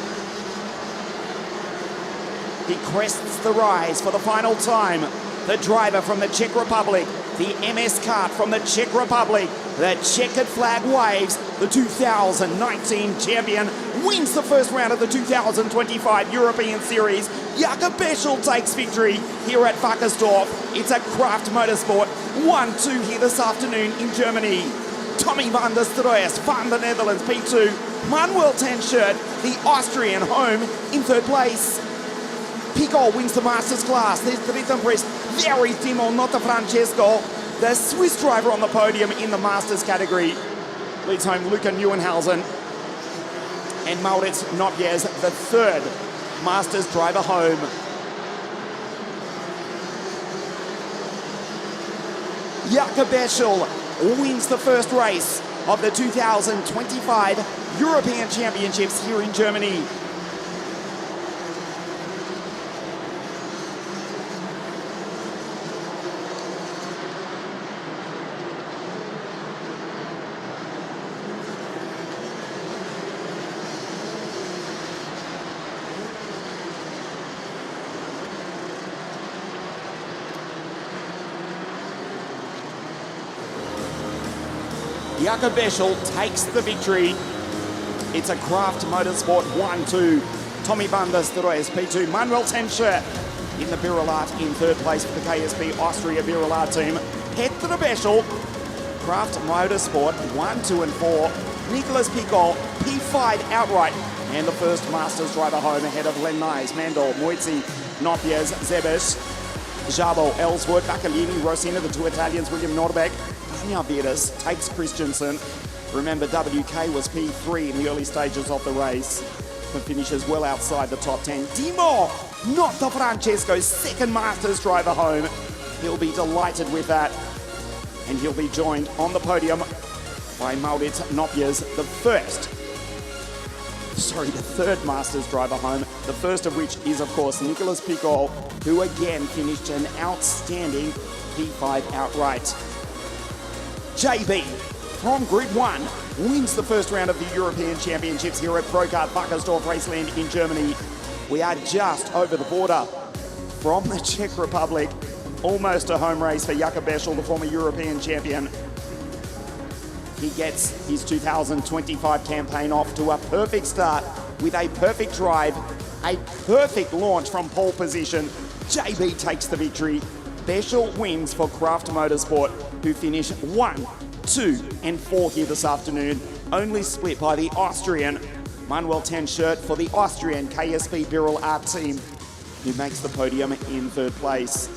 He crests the rise for the final time. The driver from the Czech Republic, the MS kart from the Czech Republic, the checkered flag waves. The 2019 champion wins the first round of the 2025 European Series. Jakob Beschel takes victory here at Wackersdorf. It's a Craft Motorsport 1-2 here this afternoon in Germany. Tommy van der Stroes van the Netherlands, P2. Manuel Tenscher, the Austrian, home in third place. Picol wins the Masters class. There's Drittenpress, very Timo, not the Francesco. The Swiss driver on the podium in the Masters category. Leads home Luca Neuenhausen. And Maurits Notjes, the third Masters driver home. Jakob Beschel wins the first race of the 2025 European Championships here in Germany. Jakob Beschel takes the victory. It's a Craft Motorsport 1-2. Tommy van der Stroes, P2. Manuel Tenscher in the Birolart in third place for the KSB Austria Birolart team. Head to the Beschel. Craft Motorsport 1, 2 and 4. Nicholas Picol, P5 outright. And the first Masters driver home ahead of Nice, Mendel, Muizzi, Notjes, Zebic, Jabo, Ellsworth, Bacalini, Rossina, the two Italians, William Norberg. Ranja Vidas takes Christiansen. Remember, WK was P3 in the early stages of the race, but finishes well outside the top 10. Timo, not the Francesco's second Masters driver home. He'll be delighted with that. And he'll be joined on the podium by Maurits Notjes, the third Masters driver home. The first of which is, of course, Nicholas Picol, who again finished an outstanding P5 outright. JB from Grid 1 wins the first round of the European Championships here at Procard Wackersdorf Raceland in Germany. We are just over the border from the Czech Republic. Almost a home race for Jakob Beschel, the former European champion. He gets his 2025 campaign off to a perfect start with a perfect drive, a perfect launch from pole position. JB takes the victory. Beschel wins for Craft Motorsport, who finish 1, 2 and 4 here this afternoon, only split by the Austrian Manuel Tenscher for the Austrian KSB Birolart team, who makes the podium in third place.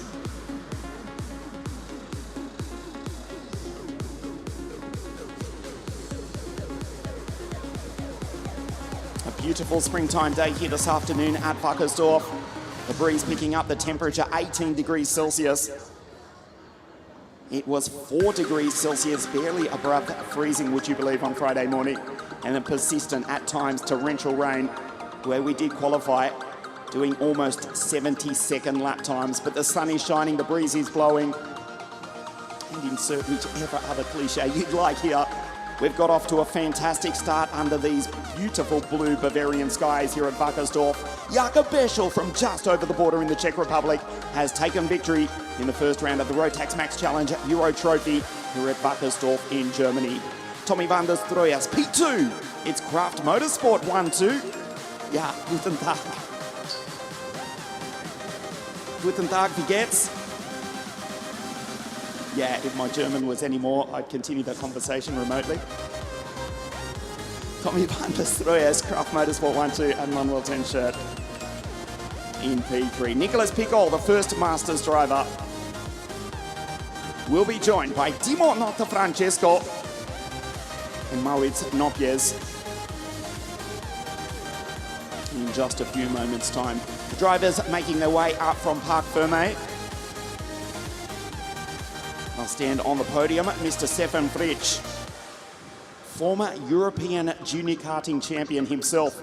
A beautiful springtime day here this afternoon at Wackersdorf. The breeze picking up, the temperature 18 degrees Celsius. It was 4 degrees Celsius, barely above freezing, would you believe, on Friday morning. And a persistent, at times, torrential rain, where we did qualify, doing almost 70-second lap times. But the sun is shining, the breeze is blowing. And insert whichever other cliche you'd like here. We've got off to a fantastic start under these beautiful blue Bavarian skies here at Wackersdorf. Jakob Beschel from just over the border in the Czech Republic has taken victory in the first round of the Rotax Max Challenge Euro Trophy here at Wackersdorf in Germany. Tommy van der Stroes, P2. It's Craft Motorsport 1-2. Ja, guten Tag. Guten Tag, wie geht's? Yeah, if my German was any more, I'd continue the conversation remotely. Tommy van der Strooijers, Craft Motorsport 1-2 and Manuel 10 shirt in P3. Nicholas Piccol, the first Masters driver, will be joined by Timo Francesco and Maurits Nopjes in just a few moments' time. The drivers making their way up from Parc Fermé. They'll stand on the podium, Mr. Stefan Fritsch, former European junior karting champion himself,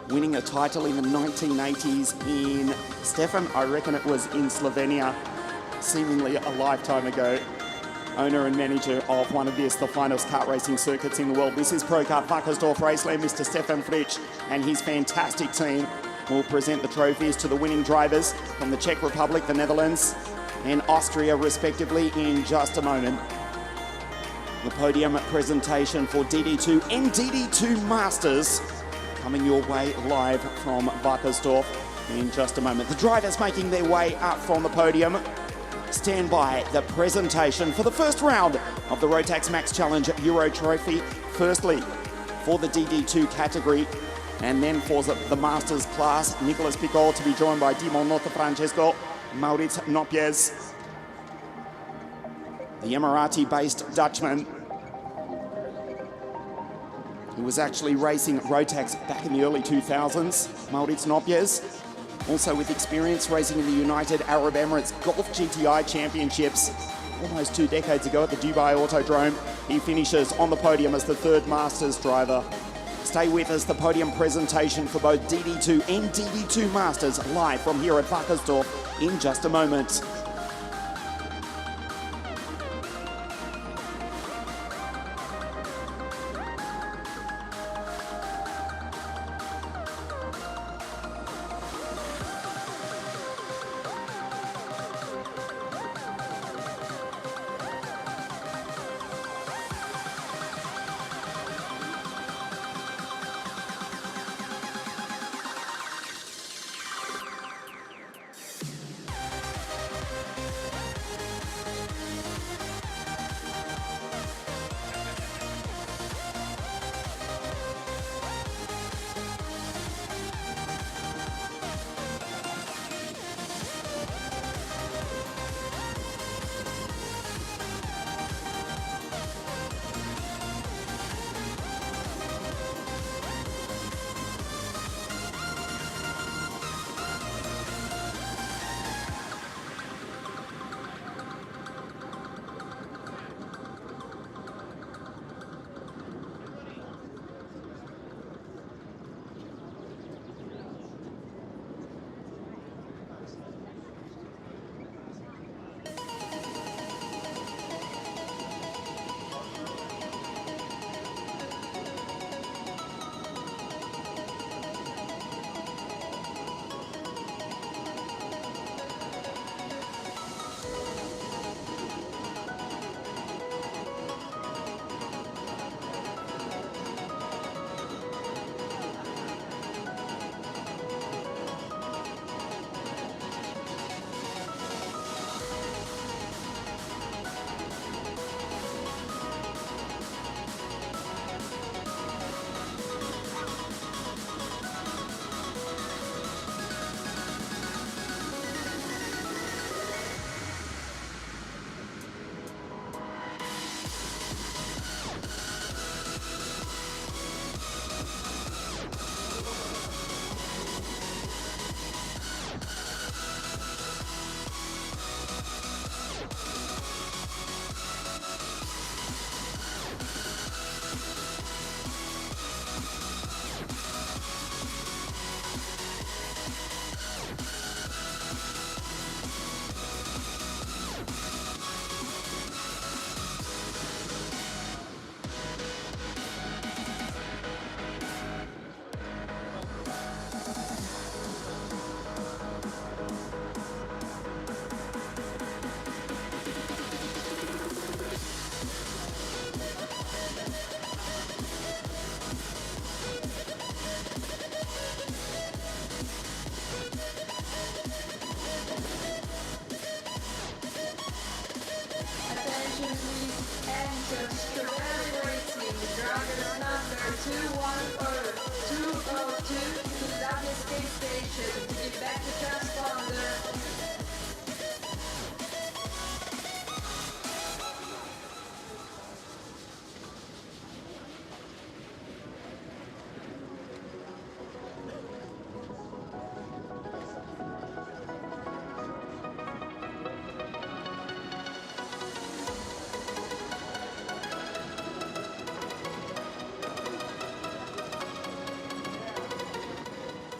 winning a title in the 1980s in, Stefan, I reckon it was in Slovenia, seemingly a lifetime ago. Owner and manager of one of the finest kart racing circuits in the world. This is Pro Kart WACKERSDORF Raceland. Mr. Stefan Fritsch and his fantastic team will present the trophies to the winning drivers from the Czech Republic, the Netherlands and Austria respectively in just a moment. The podium presentation for DD2 and DD2 Masters coming your way live from WACKERSDORF in just a moment. The drivers making their way up from the podium. Stand by the presentation for the first round of the Rotax Max Challenge Euro Trophy. Firstly, for the DD2 category, and then for the Masters class, Nicholas Piccol to be joined by Timo Francesco, Maurits Nopjes, the Emirati-based Dutchman, who was actually racing Rotax back in the early 2000s, Maurits Nopjes. Also with experience racing in the United Arab Emirates Golf GTI Championships almost 2 decades ago at the Dubai Autodrome. He finishes on the podium as the third Masters driver. Stay with us, the podium presentation for both DD2 and DD2 Masters live from here at WACKERSDORF in just a moment. 2 to the double escape station to get back to transponder.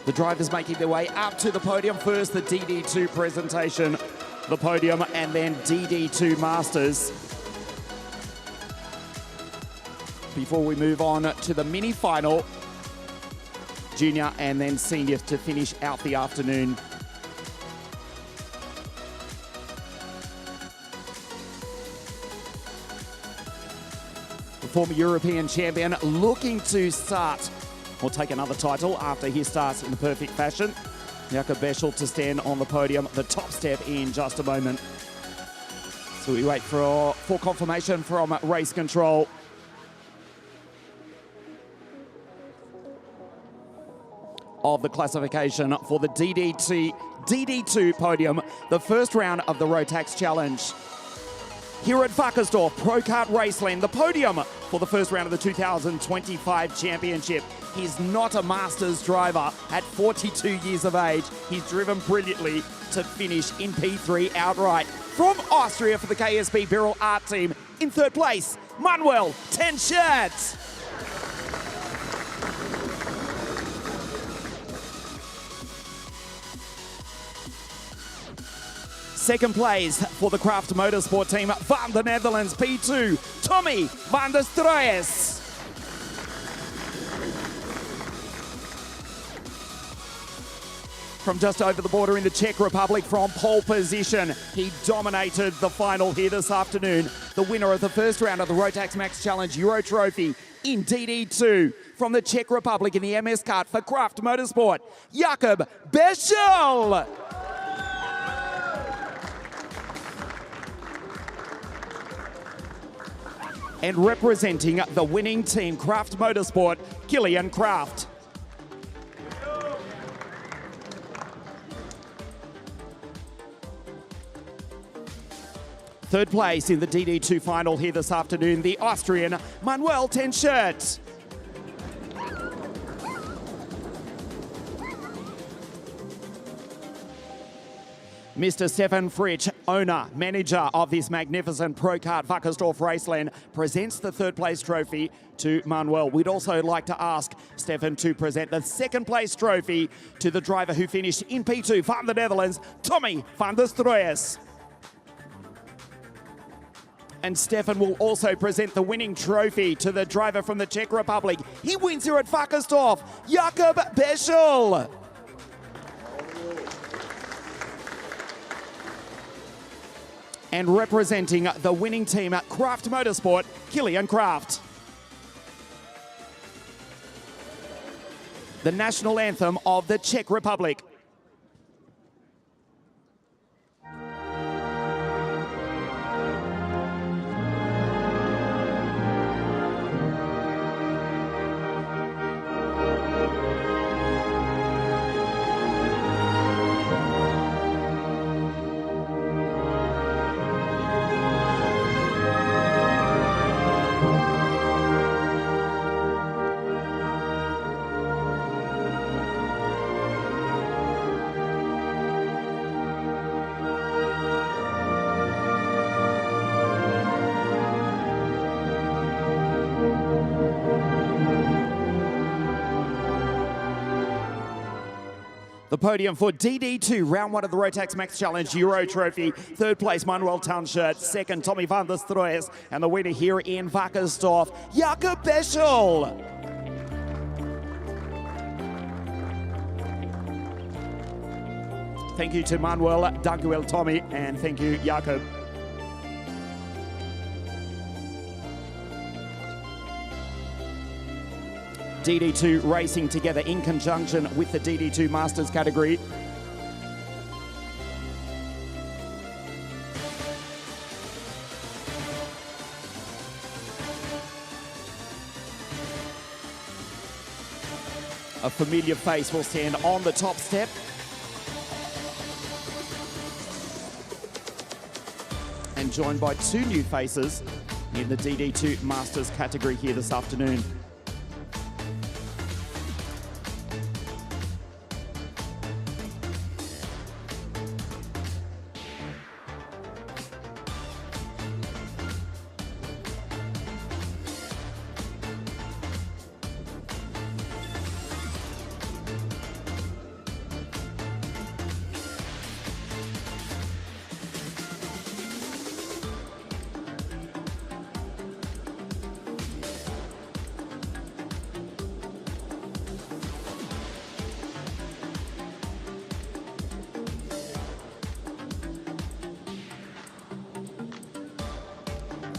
The drivers making their way up to the podium. First, the DD2 presentation, the podium, and then DD2 Masters. Before we move on to the mini final, junior and then senior to finish out the afternoon. The former European champion looking to start or take another title after he starts in the perfect fashion. Jakob Beschel to stand on the podium, the top step in just a moment. So we wait for confirmation from race control. Of the classification for the DD2 podium, the first round of the Rotax Challenge. Here at WACKERSDORF Pro Kart Raceland, the podium for the first round of the 2025 championship. He's not a Masters driver at 42 years of age. He's driven brilliantly to finish in P3 outright. From Austria for the KSB Birrell Art team, in third place, Manuel Tenschert. Second place for the Craft Motorsport team van the Netherlands, P2, Tommy van der Stroes. From just over the border in the Czech Republic from pole position, he dominated the final here this afternoon. The winner of the first round of the Rotax Max Challenge Euro Trophy in DD2 from the Czech Republic in the MS kart for Craft Motorsport, Jakob Beschel. And representing the winning team, Craft Motorsport, Kilian Kraft. Third place in the DD2 final here this afternoon, the Austrian Manuel Tenschert. Mr. Stefan Fritsch, owner, manager of this magnificent Pro Kart WACKERSDORF Raceland, presents the third place trophy to Manuel. We'd also like to ask Stefan to present the second place trophy to the driver who finished in P2 from the Netherlands, Tommy van der Stroes. And Stefan will also present the winning trophy to the driver from the Czech Republic. He wins here at WACKERSDORF, Jakob Beschel. And representing the winning team at Craft Motorsport, Kilian Kraft. The national anthem of the Czech Republic. The podium for DD2, round one of the Rotax Max Challenge Euro Trophy. Third place, Manuel Tenschert. Second, Tommy van der Stroes. And the winner here in WACKERSDORF, Jakob Beschel. Thank you to Manuel, dank u wel Tommy, and thank you, Jakob. DD2 racing together in conjunction with the DD2 Masters category. A familiar face will stand on the top step. And joined by two new faces in the DD2 Masters category here this afternoon.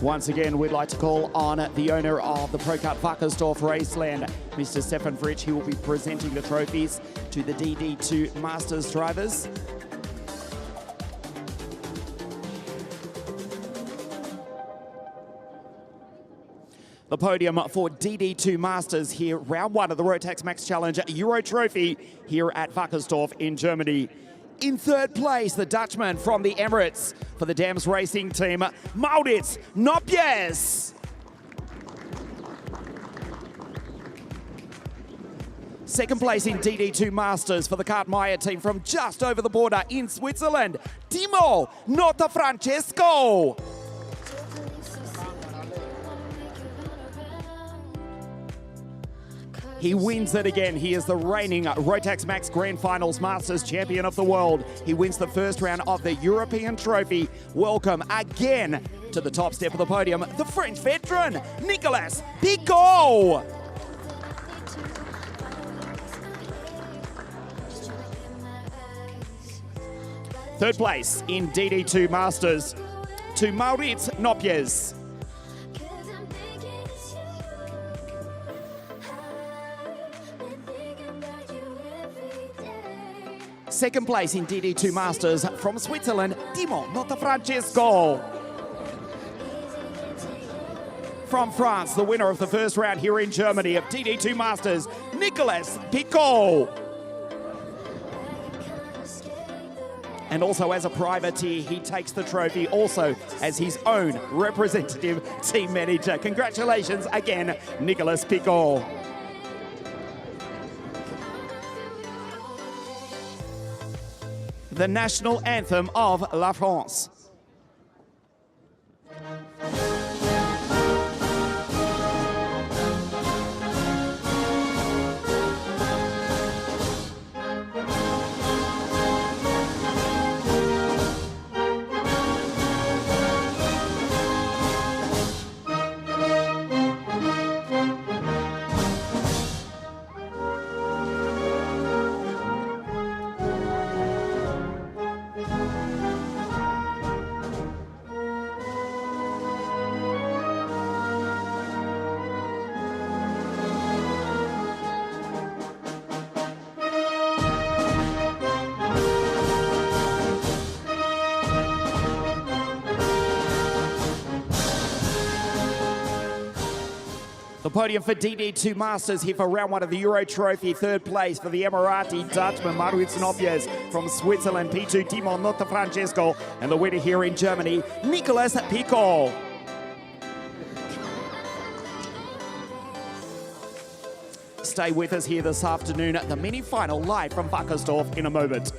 Once again, we'd like to call on the owner of the Pro-Kart WACKERSDORF Raceland, Mr. Stefan Fritsch. He will be presenting the trophies to the DD2 Masters drivers. The podium for DD2 Masters here, round one of the Rotax Max Challenge Euro Trophy here at WACKERSDORF in Germany. In third place, the Dutchman from the Emirates for the Dams Racing Team, Maurits Nopjes. Second place in DD2 Masters for the Kart Maya team from just over the border in Switzerland, Timo Notafrancesco. He wins it again. He is the reigning Rotax Max Grand Finals Masters Champion of the world. He wins the first round of the European Trophy. Welcome again to the top step of the podium, the French veteran, Nicolas Picot. Third place in DD2 Masters to Maurits Nopjes. Second place in DD2 Masters from Switzerland, Timo Notafrancesco. From France, the winner of the first round here in Germany of DD2 Masters, Nicolas Picot. And also as a privateer, he takes the trophy also as his own representative team manager. Congratulations again, Nicolas Picot. The national anthem of La France. The podium for DD2 Masters here for round one of the Euro Trophy. Third place for the Emirati Dutchman Maurits Nopjes from Switzerland, P2 Timo Notafrancesco, and the winner here in Germany, Nicolas Picot. Stay with us here this afternoon at the mini final live from WACKERSDORF in a moment.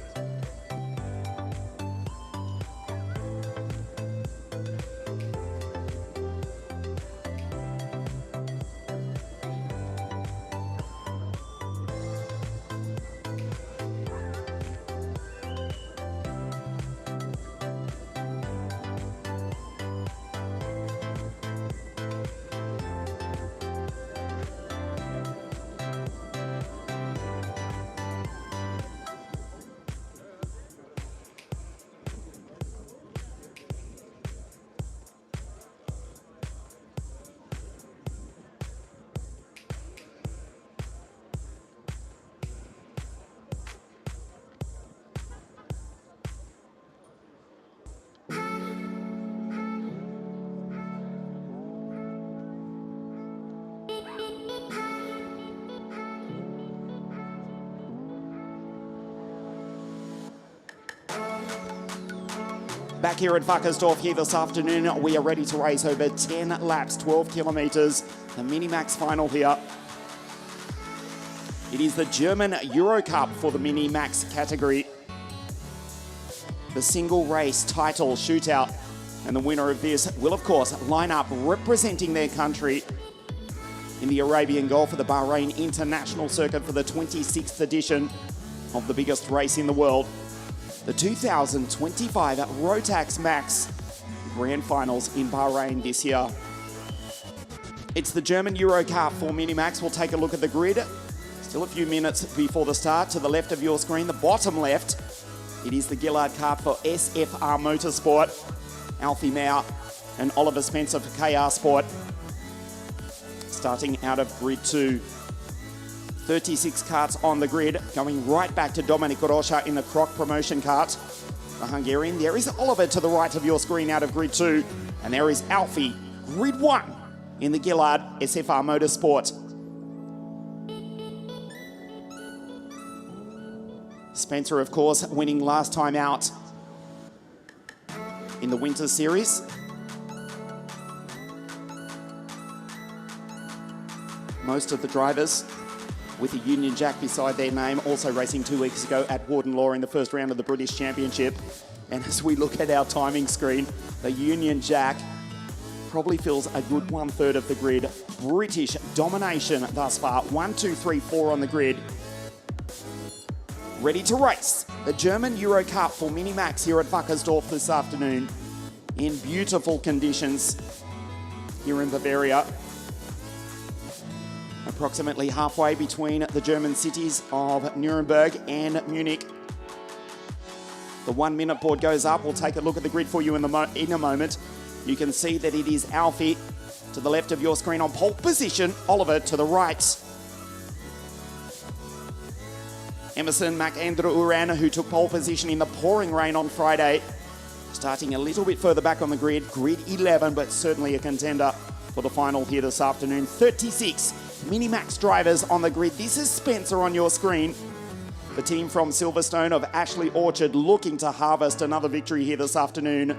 Back here at WACKERSDORF here this afternoon, we are ready to race over 10 laps, 12 kilometres. The Mini-Max final here. It is the German Euro Cup for the Mini-Max category. The single race title shootout. And the winner of this will, of course, line up representing their country in the Arabian Gulf at the Bahrain International Circuit for the 26th edition of the biggest race in the world. The 2025 Rotax Max Grand Finals in Bahrain this year. It's the German Euro Cup for Mini-Max. We'll take a look at the grid. Still a few minutes before the start. To the left of your screen, the bottom left, it is the Gillard Cup for SFR Motorsport. Alfie Mauer and Oliver Spencer for KR Sport. Starting out of grid 2. 36 karts on the grid, going right back to Dominik Rocha in the Croc promotion kart. The Hungarian. There is Oliver to the right of your screen out of grid 2. And there is Alfie, grid 1 in the Gillard SFR Motorsport. Spencer, of course, winning last time out in the Winter Series. Most of the drivers with a Union Jack beside their name, also racing 2 weeks ago at Warden Law in the first round of the British Championship. And as we look at our timing screen, the Union Jack probably fills a good 1/3 of the grid. British domination thus far. 1, 2, 3, 4 on the grid. Ready to race. The German Euro Cup for Mini-Max here at WACKERSDORF this afternoon in beautiful conditions here in Bavaria. Approximately halfway between the German cities of Nuremberg and Munich. The 1 minute board goes up. We'll take a look at the grid for you in a moment. You can see that it is Alfie to the left of your screen on pole position. Oliver to the right. Emerson McAndrew Uran, who took pole position in the pouring rain on Friday. Starting a little bit further back on the grid. Grid 11, but certainly a contender for the final here this afternoon. 36 Mini-Max drivers on the grid. This is Spencer on your screen. The team from Silverstone of Ashley Orchard looking to harvest another victory here this afternoon.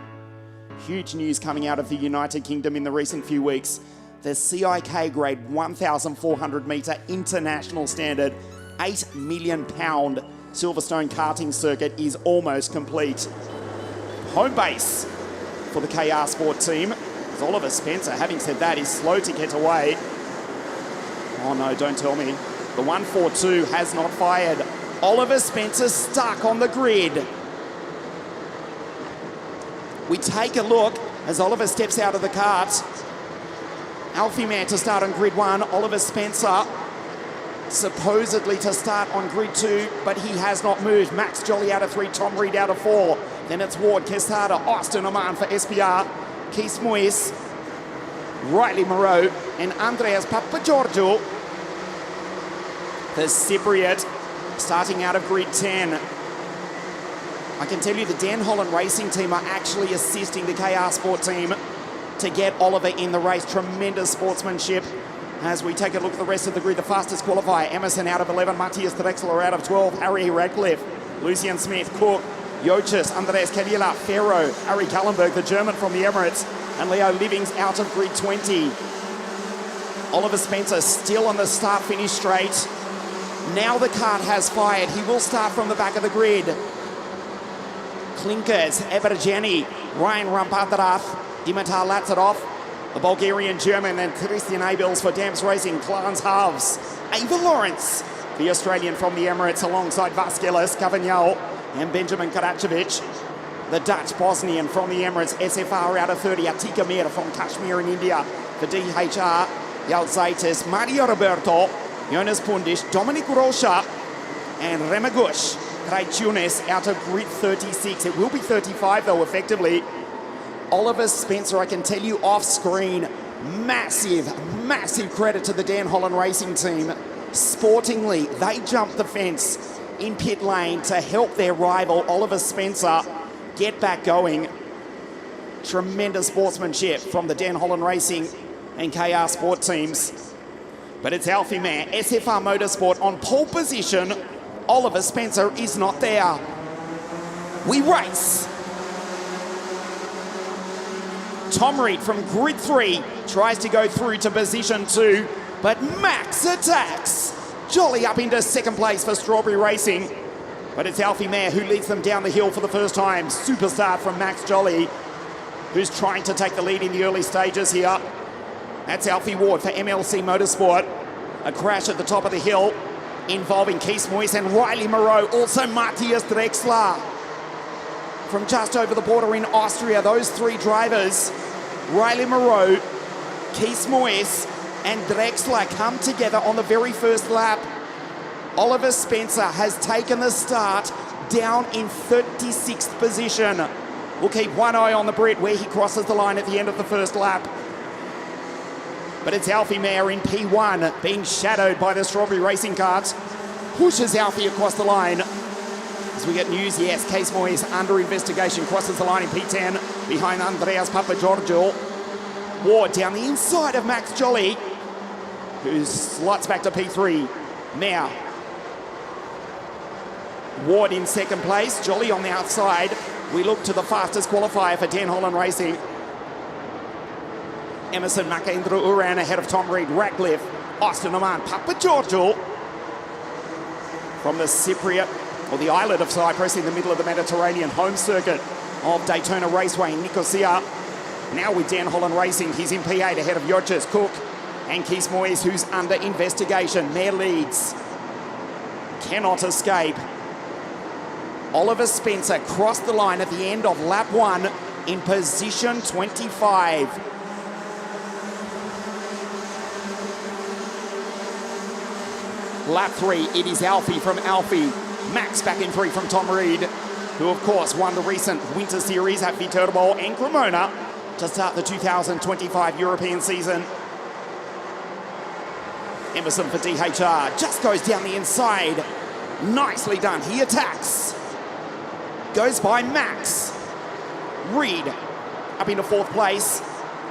Huge news coming out of the United Kingdom in the recent few weeks. The CIK grade 1,400 metre international standard, £8 million Silverstone karting circuit is almost complete. Home base for the KR Sport team. Oliver Spencer, having said that, is slow to get away. Oh no, don't tell me. The 142 has not fired. Oliver Spencer stuck on the grid. We take a look as Oliver steps out of the kart. Alfie Mauer to start on grid 1. Oliver Spencer supposedly to start on grid 2, but he has not moved. Max Jolly out of 3, Tom Reed out of 4. Then it's Ward, Quesada, Austin Oman for SPR. Keith Moyes, Riley Moreau, and Andreas Papagiorgio. The Cypriot starting out of grid 10. I can tell you the Dan Holland Racing team are actually assisting the KR Sport team to get Oliver in the race. Tremendous sportsmanship. As we take a look at the rest of the grid, the fastest qualifier, Emerson out of 11, Matthias Drexler out of 12, Harry Radcliffe, Lucian Smith, Cook, Jochus, Andreas Kedila, Ferro, Ari Kallenberg, the German from the Emirates, and Leo Livings out of grid 20. Oliver Spencer still on the start-finish straight. Now the kart has fired. He will start from the back of the grid. Klinkers, Eberjani, Ryan Rampadrath, Dimitar Lazarov, the Bulgarian German, and Christian Abels for Dams Racing, Clarence Halves, Ava Lawrence, the Australian from the Emirates, alongside Vasquez, Cavagnol, and Benjamin Karacevic. The Dutch Bosnian from the Emirates, SFR out of 30, Atika Mir from Kashmir in India. For DHR, Yalzaitis, Mario Roberto, Jonas Pundish, Dominik Rocha, and Remagush Krajtunis out of grid 36. It will be 35 though, effectively. Oliver Spencer, I can tell you off screen, massive credit to the Dan Holland Racing team. Sportingly, they jumped the fence in pit lane to help their rival, Oliver Spencer, get back going. Tremendous sportsmanship from the Dan Holland Racing and KR Sport teams. But it's Alfie Mauer, SFR Motorsport on pole position. Oliver Spencer is not there. We race. Tom Reed from grid 3 tries to go through to position 2, but Max attacks. Jolly up into second place for Strawberry Racing, but it's Alfie Mayer who leads them down the hill for the first time. Superstar from Max Jolly, who's trying to take the lead in the early stages here. That's Alfie Ward for MLC Motorsport. A crash at the top of the hill involving Keith Moyes and Riley Moreau, also Matthias Drexler. From just over the border in Austria, those three drivers, Riley Moreau, Keith Moyes and Drexler, come together on the very first lap. Oliver Spencer has taken the start down in 36th position. We'll keep one eye on the Brit where he crosses the line at the end of the first lap. But it's Alfie Mayer in P1 being shadowed by the Strawberry Racing carts. Pushes Alfie across the line. As we get news, yes, Keith Moyes under investigation, crosses the line in P10 behind Andreas Papagiorgio. Ward down the inside of Max Jolly, who slots back to P3. Mayer. Ward in second place, Jolly on the outside. We look to the fastest qualifier for Den Holland Racing. Emerson Makendra Uran ahead of Tom Reed, Ratcliffe, Austin Oman, Papagiorgio from the Cypriot, or the islet of Cyprus in the middle of the Mediterranean home circuit of Daytona Raceway in Nicosia. Now with Dan Holland Racing, he's in P8 ahead of Yodges, Cook and Keith Moyes, who's under investigation. Mayer leads, cannot escape. Oliver Spencer crossed the line at the end of lap 1 in position 25. Lap 3, it is Alfie from Alfie. Max back in 3 from Tom Reed, who of course won the recent Winter Series at Viterbo and Cremona to start the 2025 European season. Emerson for DHR just goes down the inside. Nicely done, he attacks. Goes by Max. Reed up into 4th place.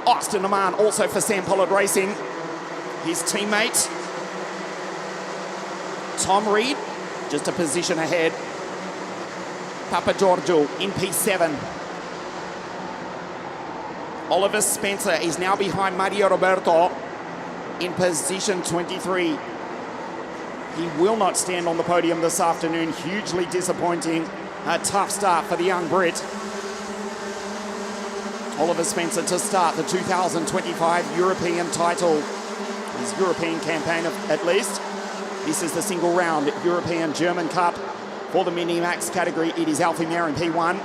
Austin Oman also for Sam Pollard Racing. His teammate Tom Reed, just a position ahead. Papagiorgio in P7. Oliver Spencer is now behind Mario Roberto in position 23. He will not stand on the podium this afternoon. Hugely disappointing. A tough start for the young Brit. Oliver Spencer to start the 2025 European title. His European campaign at least. This is the single round European German Cup for the Mini-Max category. It is Alfie Mayer in P1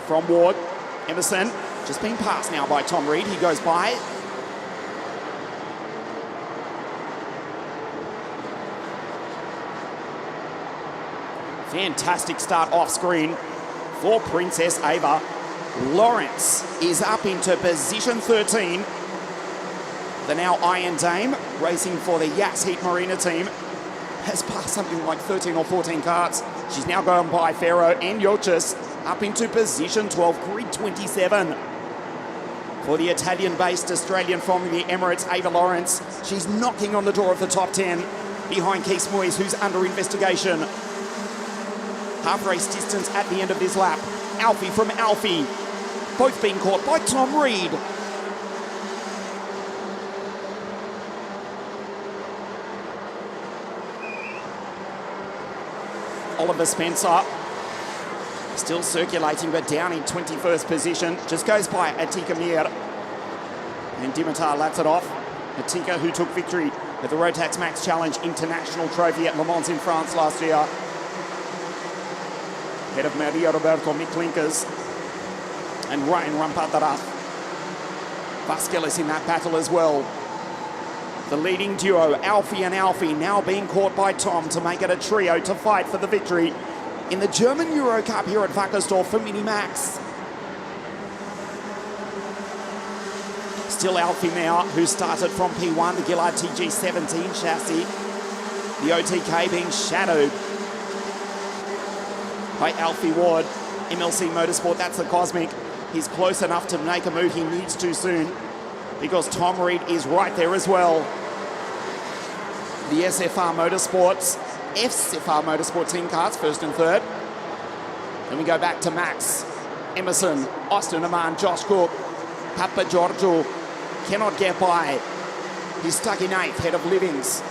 from Ward. Emerson just being passed now by Tom Reed. He goes by. Fantastic start off screen for Princess Ava. Lawrence is up into position 13. The now Iron Dame, racing for the Yass Heat Marina team, has passed something like 13 or 14 karts. She's now going by Ferro and Yochis up into position 12, grid 27. For the Italian-based Australian from the Emirates, Ava Lawrence, she's knocking on the door of the top 10 behind Keith Moyes, who's under investigation. Half race distance at the end of this lap. Alfie from Alfie, both being caught by Tom Reed. Oliver Spencer still circulating, but down in 21st position. Just goes by Atika Mir. And Dimitar laps it off. Atika, who took victory at the Rotax Max Challenge International Trophy at Le Mans in France last year. Head of Maria Roberto Miklinkers and Ryan Rampatara. Vasquez in that battle as well. The leading duo, Alfie and Alfie, now being caught by Tom to make it a trio to fight for the victory in the German Euro Cup here at Wackersdorf for Mini-Max. Still Alfie Mayer, who started from P1, the Gillard TG17 chassis. The OTK being shadowed by Alfie Ward. MLC Motorsport, that's the Cosmic. He's close enough to make a move he needs to soon, because Tom Reed is right there as well. The SFR Motorsport team carts, first and third. Then we go back to Max, Emerson, Austin Oman, Josh Cook, Papa Giorgio cannot get by. He's stuck in 8th, head of Livings,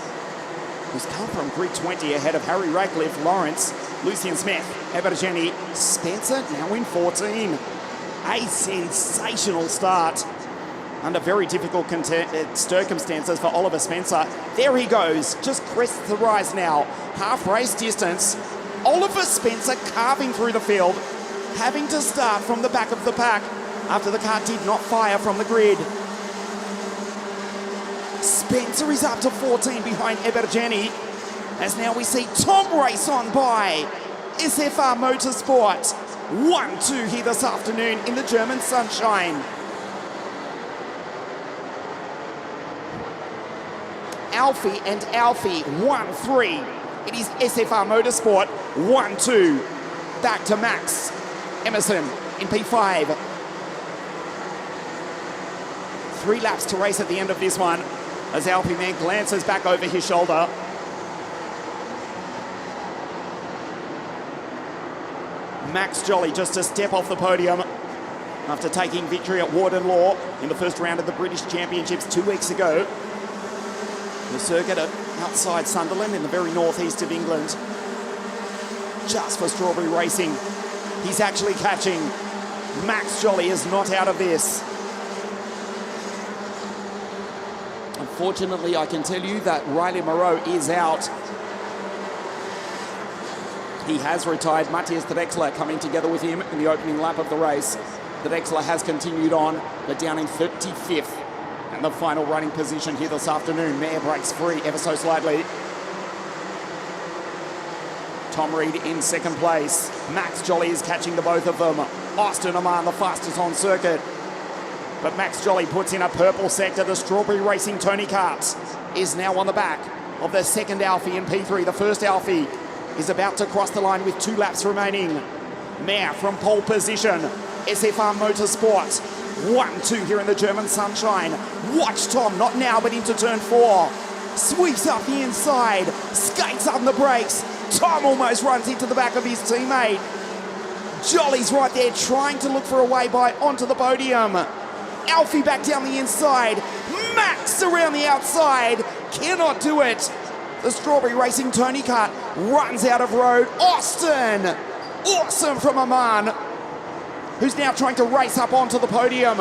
who's come from grid 20 ahead of Harry Radcliffe, Lawrence, Lucian Smith, Ebergeni, Spencer now in 14. A sensational start under very difficult circumstances for Oliver Spencer. There he goes, just crests the rise now. Half race distance. Oliver Spencer carving through the field, having to start from the back of the pack after the car did not fire from the grid. Spencer is up to 14 behind Ebergeni, as now we see Tom race on by SFR Motorsport. 1-2 here this afternoon in the German sunshine. Alfie and Alfie, 1-3. It is SFR Motorsport, 1-2. Back to Max Emerson in P5. 3 laps to race at the end of this one, as Alfie man glances back over his shoulder. Max Jolly just a step off the podium after taking victory at Warden Law in the first round of the British Championships 2 weeks ago. The circuit outside Sunderland in the very northeast of England. Just for Strawberry Racing. He's actually catching. Max Jolly is not out of this. Unfortunately, I can tell you that Riley Moreau is out. He has retired. Matthias Drexler coming together with him in the opening lap of the race. Drexler has continued on, but down in 35th. And the final running position here this afternoon. Mayer breaks free ever so slightly. Tom Reed in second place. Max Jolly is catching the both of them. Austin Oman the fastest on circuit. But Max Jolly puts in a purple sector. The Strawberry Racing Tony Kart is now on the back of the second Alfie in P3. The first Alfie is about to cross the line with 2 laps remaining. Mayer from pole position. SFR Motorsport. 1-2 here in the German sunshine. Watch Tom, not now, but into turn 4. Sweeps up the inside, skates on the brakes. Tom almost runs into the back of his teammate. Jolly's right there trying to look for a way by onto the podium. Alfie back down the inside. Max around the outside. Cannot do it. The Strawberry Racing Tony Kart runs out of road. Austin! Awesome from Oman, who's now trying to race up onto the podium.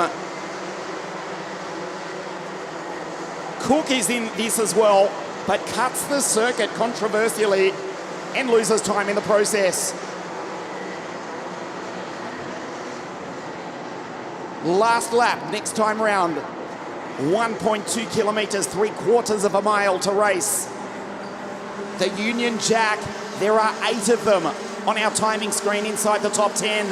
Cook is in this as well, but cuts the circuit controversially and loses time in the process. Last lap, next time round. 1.2 kilometres, 3/4 of a mile to race. The Union Jack, there are 8 of them on our timing screen inside the top 10.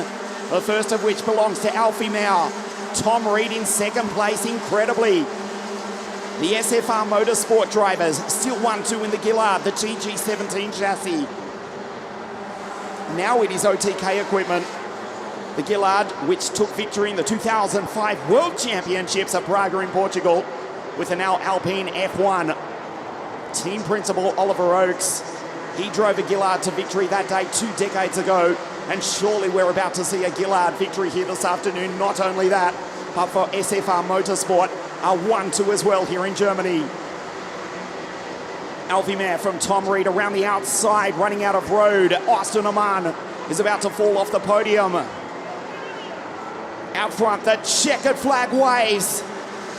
The first of which belongs to Alfie Mayer. Tom Reed in second place, incredibly. The SFR Motorsport drivers still 1-2 in the Gillard, the GG17 chassis. Now it is OTK equipment. The Gillard, which took victory in the 2005 World Championships at Braga in Portugal with an Alpine F1. Team principal Oliver Oakes. He drove a Gillard to victory that day 2 decades ago. And surely we're about to see a Gillard victory here this afternoon. Not only that, but for SFR Motorsport, a 1-2 as well here in Germany. Alfie Mayer from Tom Reed around the outside, running out of road. Austin Oman is about to fall off the podium. Out front, the checkered flag waves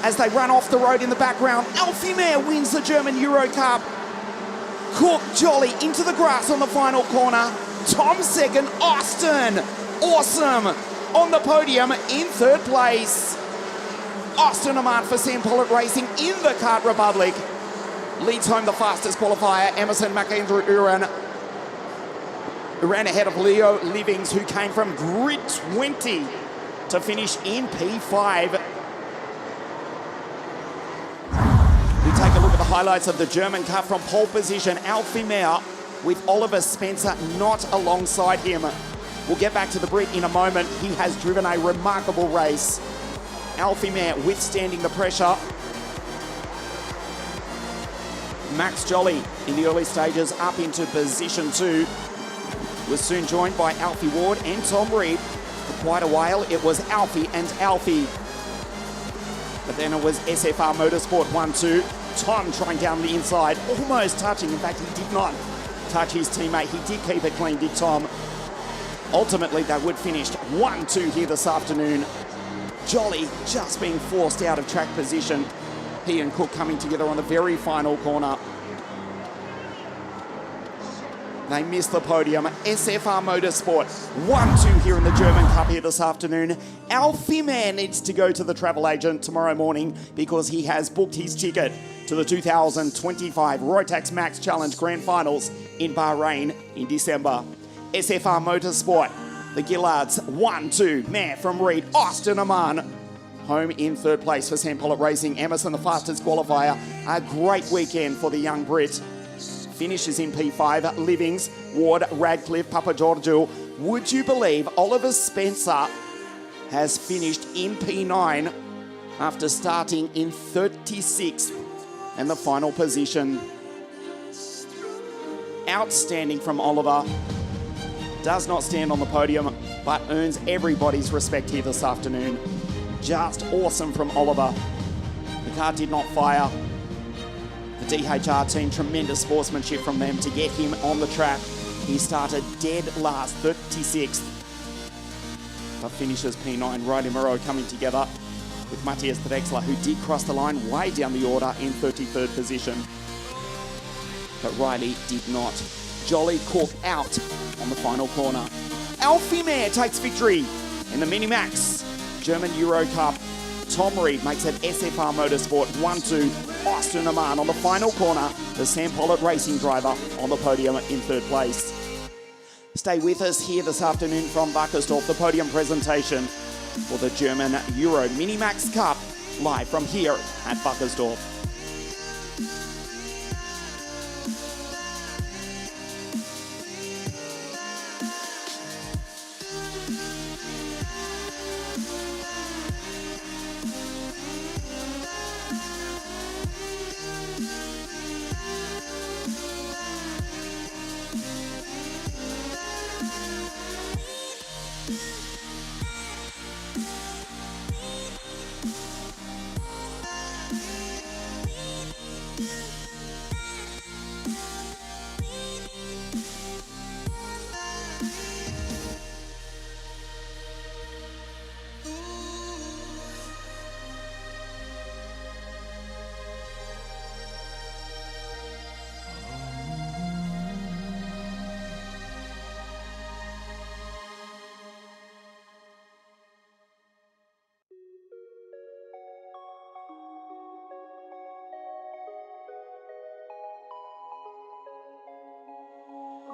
as they run off the road in the background. Alfie Mayer wins the German Euro Cup. Cook Jolly into the grass on the final corner. Tom second, Austin, awesome, on the podium in third place. Austin Oman for Sam Pollitt Racing in the Kart Republic. Leads home the fastest qualifier, Emerson McAndrew Uran. Uran ahead of Leo Livings, who came from grid 20 to finish in P5. We take a look at the highlights of the German Cup from pole position. Alfie Mayer with Oliver Spencer not alongside him. We'll get back to the Brit in a moment. He has driven a remarkable race. Alfie Mayer withstanding the pressure. Max Jolly in the early stages up into position 2. Was soon joined by Alfie Ward and Tom Reed. For quite a while, it was Alfie and Alfie. But then it was SFR Motorsport 1-2. Tom trying down the inside, almost touching. In fact, he did not touch his teammate. He did keep it clean, did Tom. Ultimately, they would finish 1-2 here this afternoon. Jolly just being forced out of track position. He and Cook coming together on the very final corner. They missed the podium. SFR Motorsport 1-2 here in the German Cup here this afternoon. Alfie Man needs to go to the travel agent tomorrow morning because he has booked his ticket to the 2025 Rotax Max Challenge Grand Finals in Bahrain in December. SFR Motorsport, the Gillards 1-2. Man from Reed, Austin Aman. Home in third place for Sam Pollitt Racing. Emerson, the fastest qualifier. A great weekend for the young Brit. Finishes in P5. Livings, Ward, Radcliffe, Papa Giorgio. Would you believe Oliver Spencer has finished in P9 after starting in 36th and the final position? Outstanding from Oliver. Does not stand on the podium, but earns everybody's respect here this afternoon. Just awesome from Oliver. The car did not fire. The DHR team, tremendous sportsmanship from them to get him on the track. He started dead last, 36th, but finishes P9. Riley Moreau coming together with Matthias Drexler, who did cross the line way down the order in 33rd position. But Riley did not. Jolly Cook out on the final corner. Alfie Mayer takes victory in the Mini-Max German Euro Cup. Tom Reed makes it SFR Motorsport 1-2. Austin Aman on the final corner. The Sam Pollitt Racing driver on the podium in third place. Stay with us here this afternoon from Wackersdorf, the podium presentation for the German Euro Mini-Max Cup, live from here at Wackersdorf.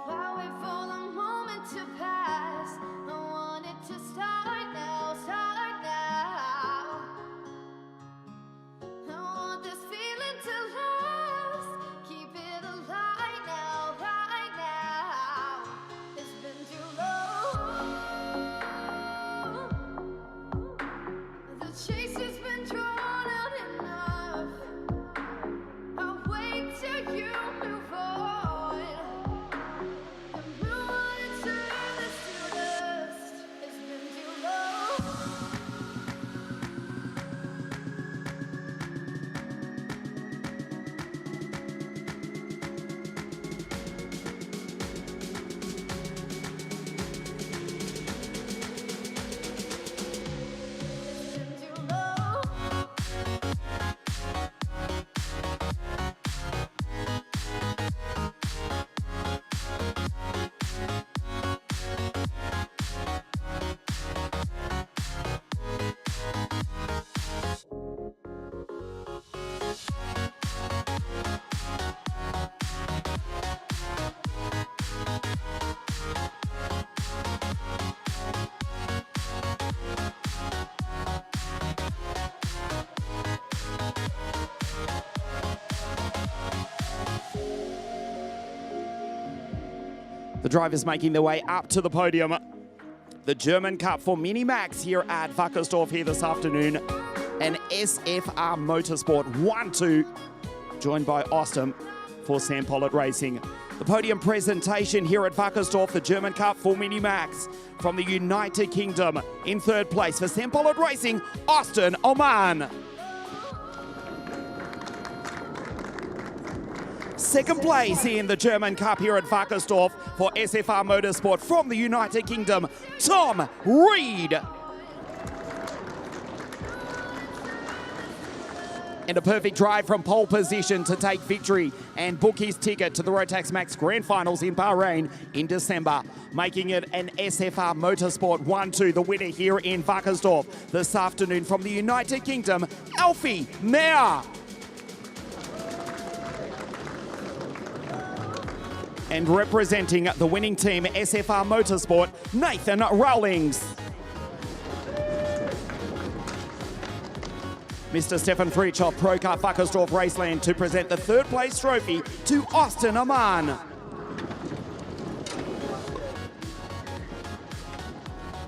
While wait for the moment to pass, I want it to start now, start now. I want this feeling to last, keep it alive now, right now. It's been too long. The chase has been drawn out enough. I'll wait till you move on. The drivers making their way up to the podium. The German Cup for Mini-Max here at Wackersdorf here this afternoon. And SFR Motorsport 1-2, joined by Austin for Sam Pollitt Racing. The podium presentation here at Wackersdorf, the German Cup for Mini-Max. From the United Kingdom, in third place for Sam Pollitt Racing, Austin Oman. Second place in the German Cup here at Wackersdorf for SFR Motorsport from the United Kingdom, Tom Reed. And a perfect drive from pole position to take victory and book his ticket to the Rotax Max Grand Finals in Bahrain in December, making it an SFR Motorsport 1-2, the winner here in Wackersdorf this afternoon from the United Kingdom, Alfie Meyer. And representing the winning team, SFR Motorsport, Nathan Rawlings. Mr. Stefan Fritsch of Pro Car Wackersdorf Raceland to present the third place trophy to Austin Aman.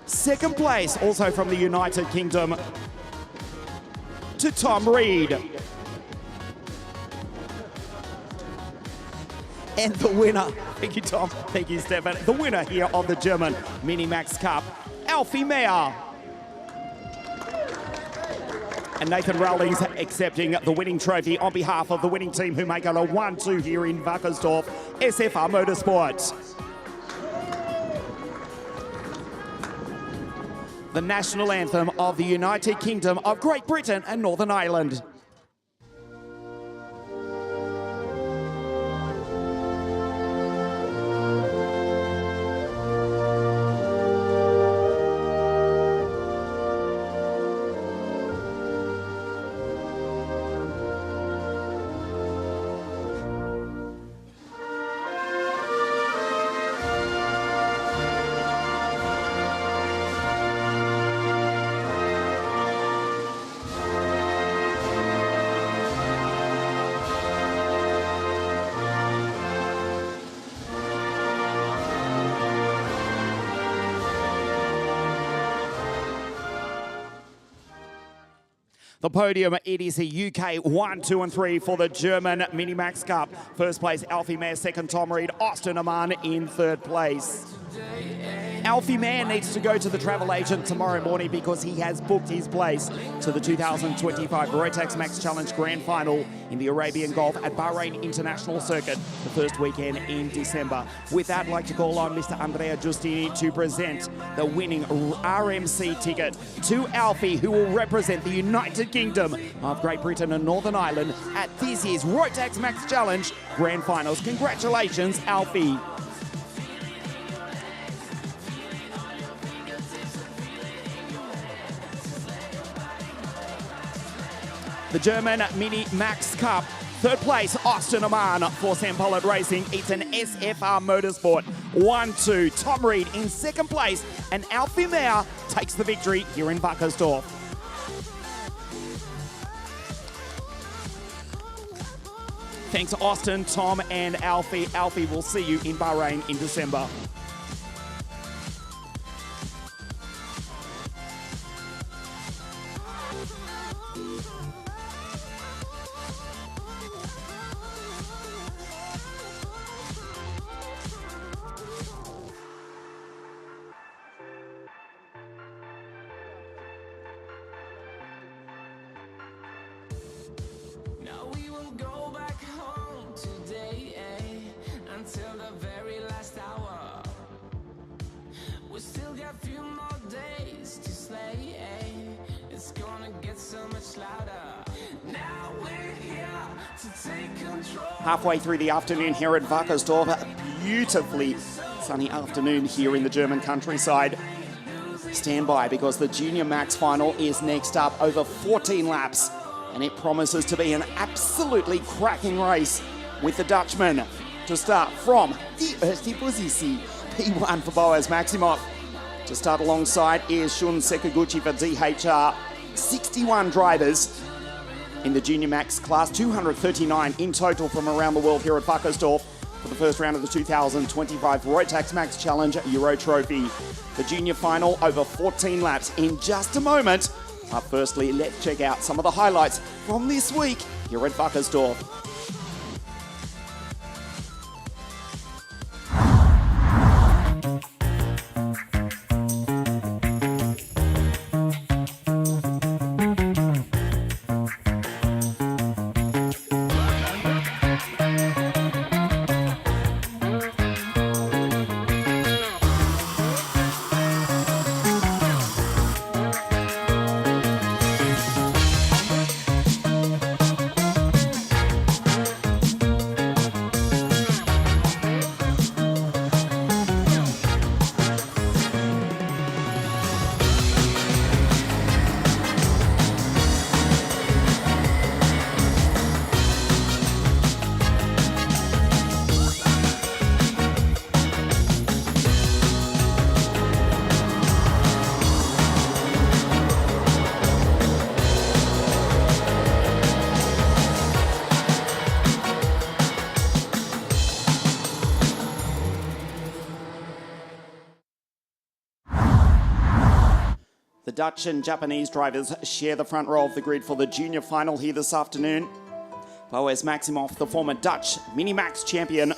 Second place, also from the United Kingdom, to Tom Reed. And the winner, thank you Tom, thank you Stefan, the winner here of the German Mini Max Cup, Alfie Meyer. And Nathan Rawlings accepting the winning trophy on behalf of the winning team who make it a 1-2 here in Wackersdorf, SFR Motorsport. The national anthem of the United Kingdom of Great Britain and Northern Ireland. The podium, it is a UK 1, 2 and 3 for the German Mini Max Cup. First place, Alfie Meyer. Second, Tom Reed. Austin Aman in third place. Alfie Meyer needs to go to the travel agent tomorrow morning because he has booked his place to the 2025 Rotax Max Challenge Grand Final in the Arabian Gulf at Bahrain International Circuit, the first weekend in December. With that, I'd like to call on Mr. Andrea Giustini to present the winning RMC ticket to Alfie, who will represent the United Kingdom of Great Britain and Northern Ireland at this year's Rotax Max Challenge Grand Finals. Congratulations, Alfie. The German Mini Max Cup. Third place, Austin Aman for Sam Pollard Racing. It's an SFR Motorsport 1-2. Tom Reed in second place, and Alfie Meyer takes the victory here in Wackersdorf. Thanks Austin, Tom and Alfie. Alfie, will see you in Bahrain in December. Now we won't go back home today, until the very last hour. We still got a few more days to slay, it's gonna get so much louder. Now we're here to take control. Halfway through the afternoon here at Wackersdorf, a beautifully sunny afternoon here in the German countryside. Stand by because the Junior Max final is next up, over 14 laps. And it promises to be an absolutely cracking race with the Dutchman to start from the eerste positie. P1 for Boaz Maximoff. To start alongside is Shun Sekaguchi for DHR. 61 drivers in the Junior Max class, 239 in total from around the world here at Wackersdorf for the first round of the 2025 Rotax Max Challenge Euro Trophy. The junior final over 14 laps in just a moment. But firstly, let's check out some of the highlights from this week here at Wackersdorf. The Dutch and Japanese drivers share the front row of the grid for the junior final here this afternoon. Boaz Maximoff, the former Dutch Mini-Max champion.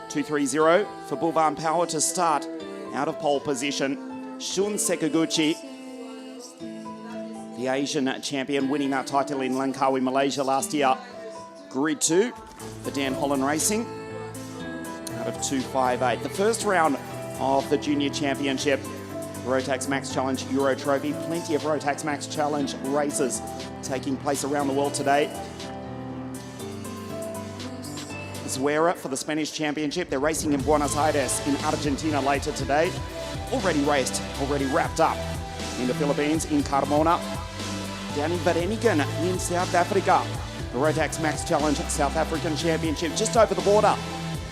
2-3-0 for Bulvan Power to start out of pole position. Shun Sekaguchi, the Asian champion, winning that title in Langkawi, Malaysia last year. Grid 2 for Dan Holland Racing out of 2.58. The first round of the Junior Championship, Rotax Max Challenge Euro Trophy. Plenty of Rotax Max Challenge races taking place around the world today. Zuera for the Spanish Championship. They're racing in Buenos Aires in Argentina later today. Already raced, already wrapped up in the Philippines, in Carmona. Down in Vereniging in South Africa. The Rotax Max Challenge South African Championship just over the border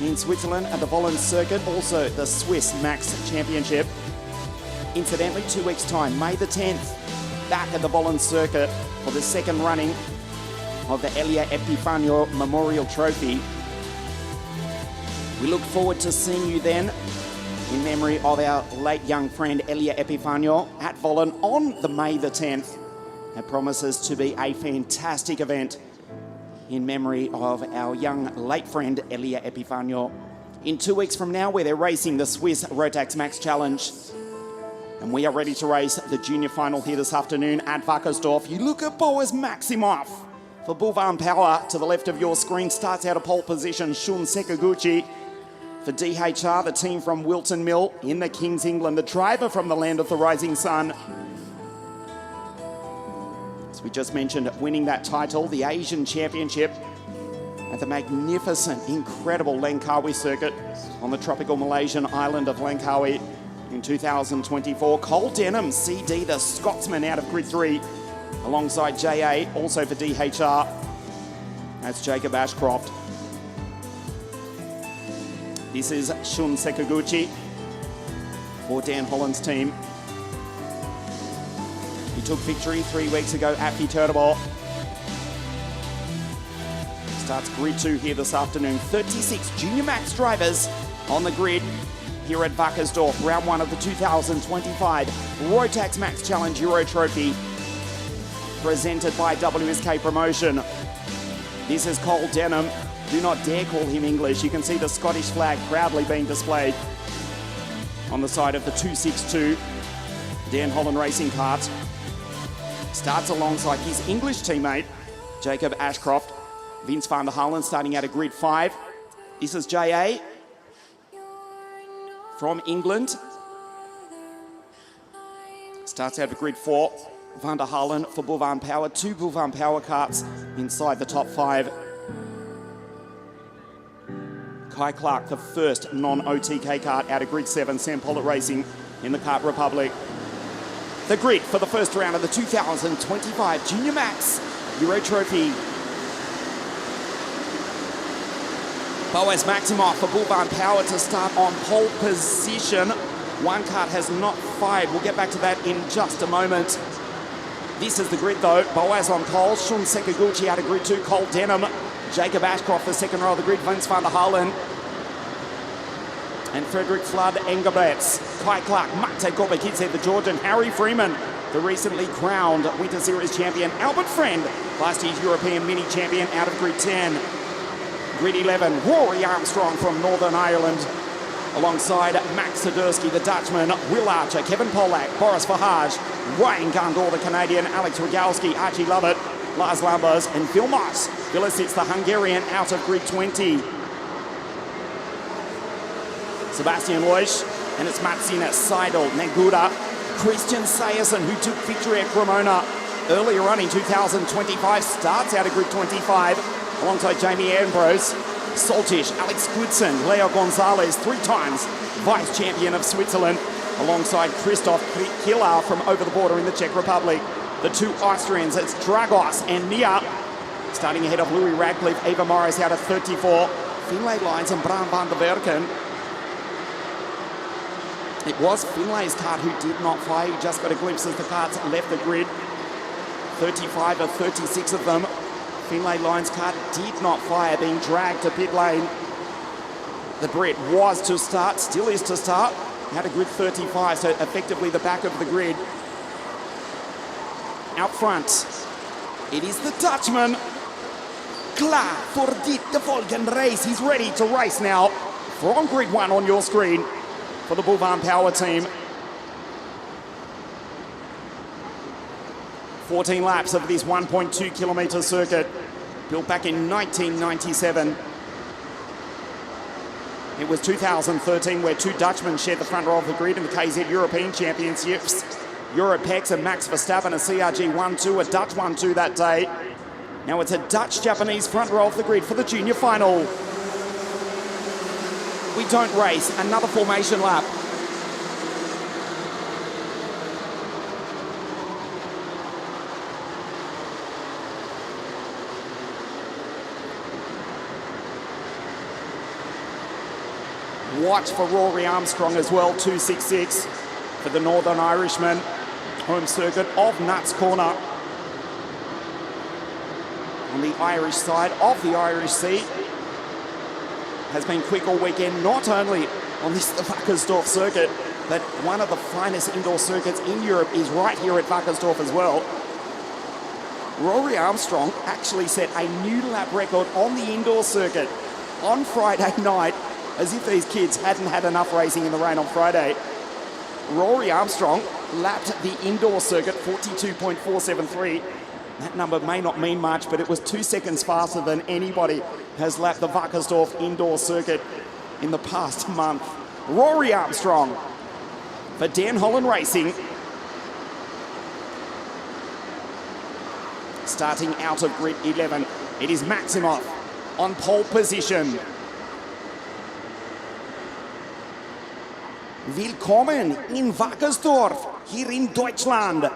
in Switzerland at the Vollen Circuit. Also the Swiss Max Championship. Incidentally, 2 weeks' time, May the 10th, back at the Vollen Circuit for the second running of the Elia Epifanio Memorial Trophy. We look forward to seeing you then in memory of our late young friend Elia Epifanio at Vollen on the May the 10th. It promises to be a fantastic event in memory of our young late friend Elia Epifanio. In 2 weeks from now, where they're racing the Swiss Rotax Max Challenge. And we are ready to race the junior final here this afternoon at Wackersdorf. You look at Boaz Maximoff for Bulvan Power to the left of your screen. Starts out of pole position, Shun Sekaguchi. For DHR, the team from Wilton Mill in the King's England, the driver from the land of the rising sun. As we just mentioned, winning that title, the Asian Championship at the magnificent, incredible Langkawi circuit on the tropical Malaysian island of Langkawi in 2024. Cole Denham, CD, the Scotsman out of grid 3, alongside JA, also for DHR. That's Jacob Ashcroft. This is Shun Sekaguchi for Dan Holland's team. He took victory 3 weeks ago at Viterbo. Starts grid 2 here this afternoon. 36 Junior Max drivers on the grid here at Wackersdorf. Round 1 of the 2025 Rotax Max Challenge Euro Trophy, presented by WSK Promotion. This is Cole Denham. Do not dare call him English. You can see the Scottish flag proudly being displayed on the side of the 262 Dan Holland racing cart. Starts alongside his English teammate, Jacob Ashcroft. Vince van der Halen starting out of grid 5. This is JA from England. Starts out of grid 4. Van der Halen for Bulvan Power. 2 Bulvan Power carts inside the top 5. Kai Clark, the first non-OTK kart out of grid 7, Sam Pollitt Racing in the Kart Republic. The grid for the first round of the 2025 Junior Max Euro Trophy. Boaz Maximoff for Bulvan Power to start on pole position. One kart has not fired. We'll get back to that in just a moment. This is the grid though. Boaz on pole, Shun Sekaguchi out of grid 2, Cole Denham, Jacob Ashcroft, the second row of the grid, Vince van der Halen, and Frederick Flood Engelbretts, Kai Clark, Mate Gorbekidze, the Georgian, Harry Freeman, the recently crowned Winter Series champion, Albert Friend, last year's European Mini champion out of grid 10. Grid 11, Rory Armstrong from Northern Ireland, alongside Max Sadursky, the Dutchman, Will Archer, Kevin Polak, Boris Verhaage, Wayne Gandor, the Canadian, Alex Rogalski, Archie Lovett, Lars Lambers, and Phil Moss. Vilicic, the Hungarian, out of grid 20. Sebastian Loisch, and it's Matsina Seidel, Negura, Christian Sayerson, who took victory at Cremona earlier on in 2025, starts out of grid 25, alongside Jamie Ambrose, Saltish, Alex Goodson, Leo Gonzalez, 3 times vice champion of Switzerland, alongside Christoph Killer from over the border in the Czech Republic. The 2 Austrians, it's Dragos and Nia, starting ahead of Louis Radcliffe, Eva Morris out of 34, Finlay Lyons and Bram van der Werken. It was Finlay's kart who did not fire. You just got a glimpse as the karts left the grid. 35 of 36 of them. Finlay Lyons' kart did not fire, being dragged to pit lane. The Brit was to start, still is to start. Had a grid 35, so effectively the back of the grid. Out front, it is the Dutchman. Klaar voor dit volgende race. He's ready to race now. From grid 1 on your screen for the Bulvan Power team. 14 laps of this 1.2 kilometre circuit, built back in 1997. It was 2013 where two Dutchmen shared the front row of the grid in the KZ European Championships. Europex and Max Verstappen, a CRG 1-2, a Dutch 1-2 that day. Now it's a Dutch-Japanese front row of the grid for the junior final. We don't race, another formation lap. Watch for Rory Armstrong as well, 266 for the Northern Irishman. Home circuit of Nuts Corner. On the Irish side of the Irish Sea. Has been quick all weekend, not only on this the WACKERSDORF circuit, but one of the finest indoor circuits in Europe is right here at WACKERSDORF as well. Rory Armstrong actually set a new lap record on the indoor circuit on Friday night, as if these kids hadn't had enough racing in the rain on Friday. Rory Armstrong lapped the indoor circuit 42.473. That number may not mean much, but it was 2 seconds faster than anybody has lapped the WACKERSDORF indoor circuit in the past month. Rory Armstrong for Dan Holland Racing. Starting out of grid 11, it is Maximoff on pole position. Willkommen in WACKERSDORF, here in Deutschland.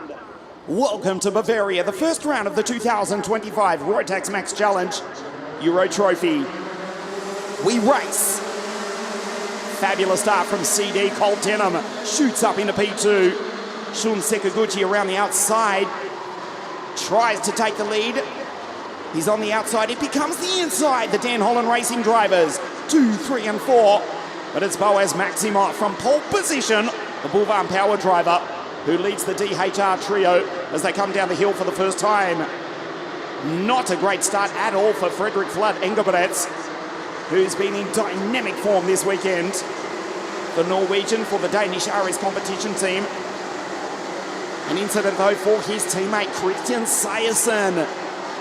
Welcome to Bavaria, the first round of the 2025 Rotax Max Challenge Euro Trophy. We race. Fabulous start from CD. Colt Denham shoots up into P2. Shun Sekaguchi around the outside. Tries to take the lead. He's on the outside. It becomes the inside. The Dan Holland Racing drivers, 2, 3 and 4. But it's Boaz Maximoff from pole position, the Bulvan Power driver, who leads the DHR trio as they come down the hill for the first time. Not a great start at all for Frederick Flood Engelbretts, who's been in dynamic form this weekend. The Norwegian for the Danish RS competition team. An incident though for his teammate Christian Sejersen,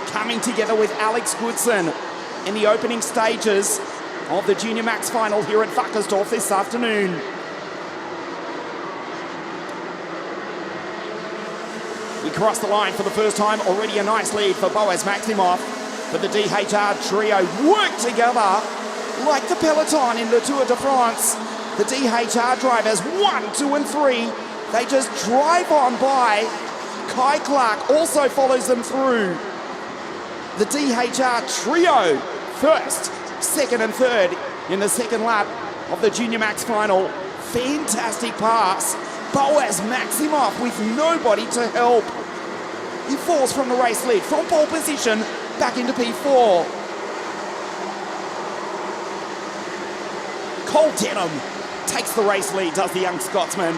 coming together with Alex Goodson in the opening stages of the Junior Max final here at WACKERSDORF this afternoon. We cross the line for the first time, already a nice lead for Boaz Maximoff. But the DHR trio work together like the peloton in the Tour de France. The DHR drivers 1, 2 and 3, they just drive on by. Kai Clark also follows them through. The DHR trio first, second and third in the second lap of the Junior Max final. Fantastic pass. Boaz Maximoff with nobody to help. He falls from the race lead from pole position back into P4. Colt Denham takes the race lead, does the young Scotsman.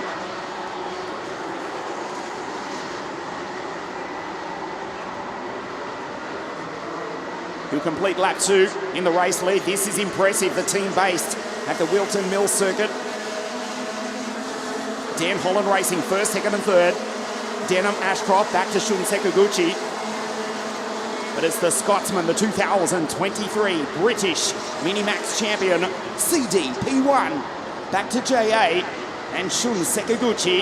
Who complete lap 2 in the race lead. This is impressive, the team based at the Wilton Mills circuit. Dan Holland Racing first, second and third. Denham, Ashcroft, back to Shun Sekaguchi. But it's the Scotsman, the 2023 British Minimax champion, CD P1. Back to JA and Shun Sekaguchi,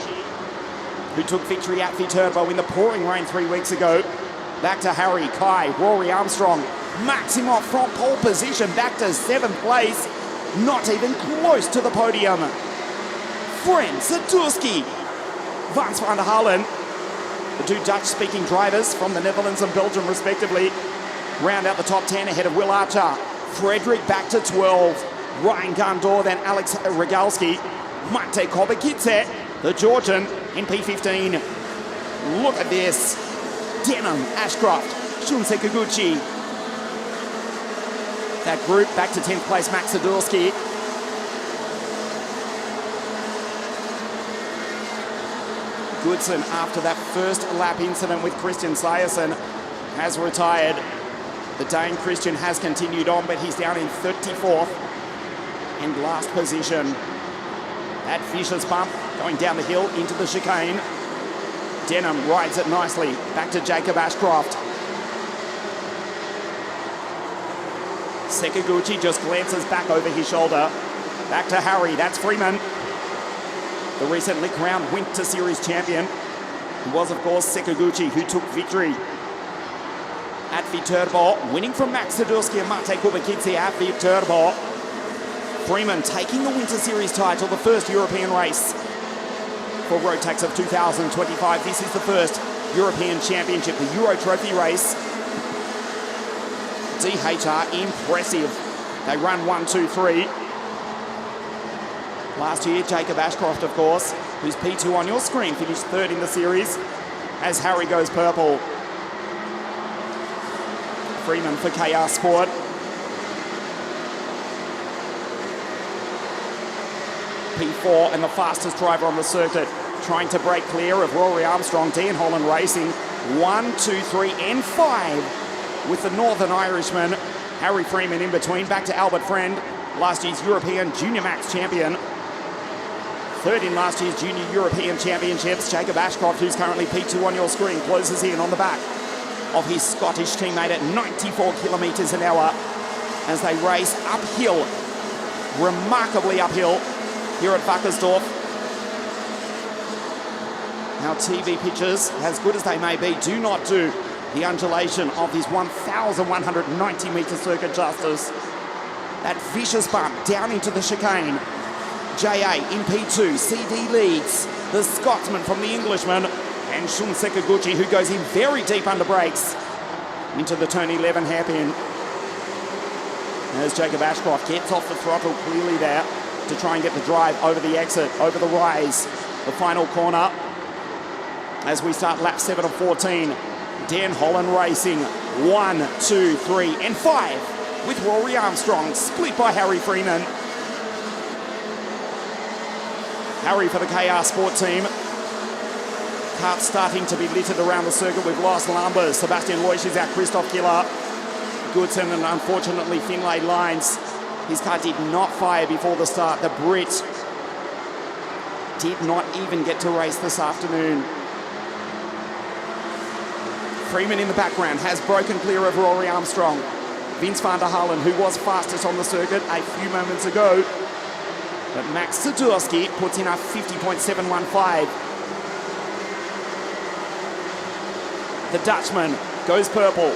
who took victory at Viterbo in the pouring rain 3 weeks ago. Back to Harry, Kai, Rory Armstrong. Maximoff from pole position, back to 7th place. Not even close to the podium. Fren Saturski, Vance van der Halen, the two Dutch-speaking drivers from the Netherlands and Belgium respectively, round out the top 10 ahead of Will Archer. Frederick back to 12. Ryan Gandor, then Alex Regalski. Mate Kobakidze, the Georgian, in P15. Look at this. Denham, Ashcroft, Shun Sekaguchi. That group back to 10th place, Max Sadurski. Goodson, after that first lap incident with Christian Sayerson, has retired. The Dane Christian has continued on, but he's down in 34th and last position. That vicious bump going down the hill into the chicane. Denham rides it nicely. Back to Jacob Ashcroft. Sekaguchi just glances back over his shoulder. Back to Harry. That's Freeman, the recently crowned Winter Series champion. It was, of course, Sekaguchi who took victory at Viterbo, winning from Max Sadurski and Mate Kubakidze at Viterbo. Freeman taking the Winter Series title, the first European race for Rotax of 2025. This is the first European Championship, the Euro Trophy race. DHR impressive. They run 1, 2, 3. Last year, Jacob Ashcroft, of course, who's P2 on your screen, finished third in the series as Harry goes purple. Freeman for KR Sport. P4 and the fastest driver on the circuit, trying to break clear of Rory Armstrong. Dan Holland Racing 1, 2, 3 and 5 with the Northern Irishman Harry Freeman in between. Back to Albert Friend, last year's European Junior Max champion. Third in last year's Junior European Championships. Jacob Ashcroft, who's currently P2 on your screen, closes in on the back of his Scottish teammate at 94 kilometres an hour as they race uphill, remarkably uphill here at WACKERSDORF. Now TV pictures, as good as they may be, do not do the undulation of this 1,190 metre circuit justice. That vicious bump down into the chicane. JA in P2, CD leads the Scotsman from the Englishman, and Shun Sekaguchi, who goes in very deep under brakes into the turn 11 hairpin. As Jacob Ashcroft gets off the throttle clearly there to try and get the drive over the exit, over the rise, the final corner. As we start lap 7 of 14, Dan Holland Racing 1, 2, 3 and 5 with Rory Armstrong, split by Harry Freeman. Harry for the KR Sport team. Carts starting to be littered around the circuit with Los Lambers. Sebastian Loisch is out, Christoph Giller, Goodson, and unfortunately Finlay Lines. His car did not fire before the start. The Brit did not even get to race this afternoon. Freeman in the background has broken clear of Rory Armstrong. Vince van der Halen, who was fastest on the circuit a few moments ago. But Max Sadurski puts in a 50.715. The Dutchman goes purple,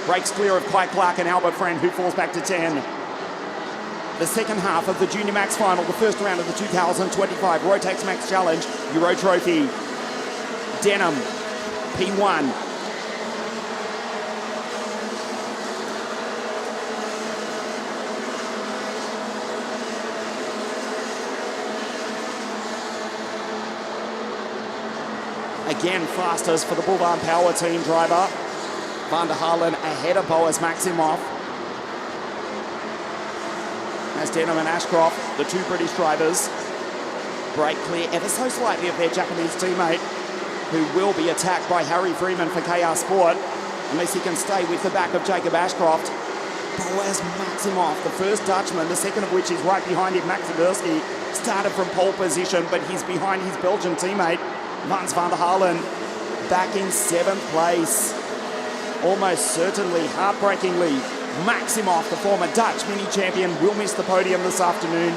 breaks clear of Kai Clark and Albert Friend, who falls back to 10. The second half of the Junior Max final, the first round of the 2025 Rotax Max Challenge Euro Trophy. Denham, P1. Again, fastest for the Boulevard Power team driver. Van der Halen ahead of Boas Maximoff. As Denham and Ashcroft, the two British drivers, break clear ever so slightly of their Japanese teammate, who will be attacked by Harry Freeman for KR Sport, unless he can stay with the back of Jacob Ashcroft. Boas Maximoff, the first Dutchman, the second of which is right behind him, Max Sadurski, started from pole position, but he's behind his Belgian teammate, Mans van der Halen, back in 7th place. Almost certainly, heartbreakingly, Maximoff, the former Dutch mini-champion, will miss the podium this afternoon.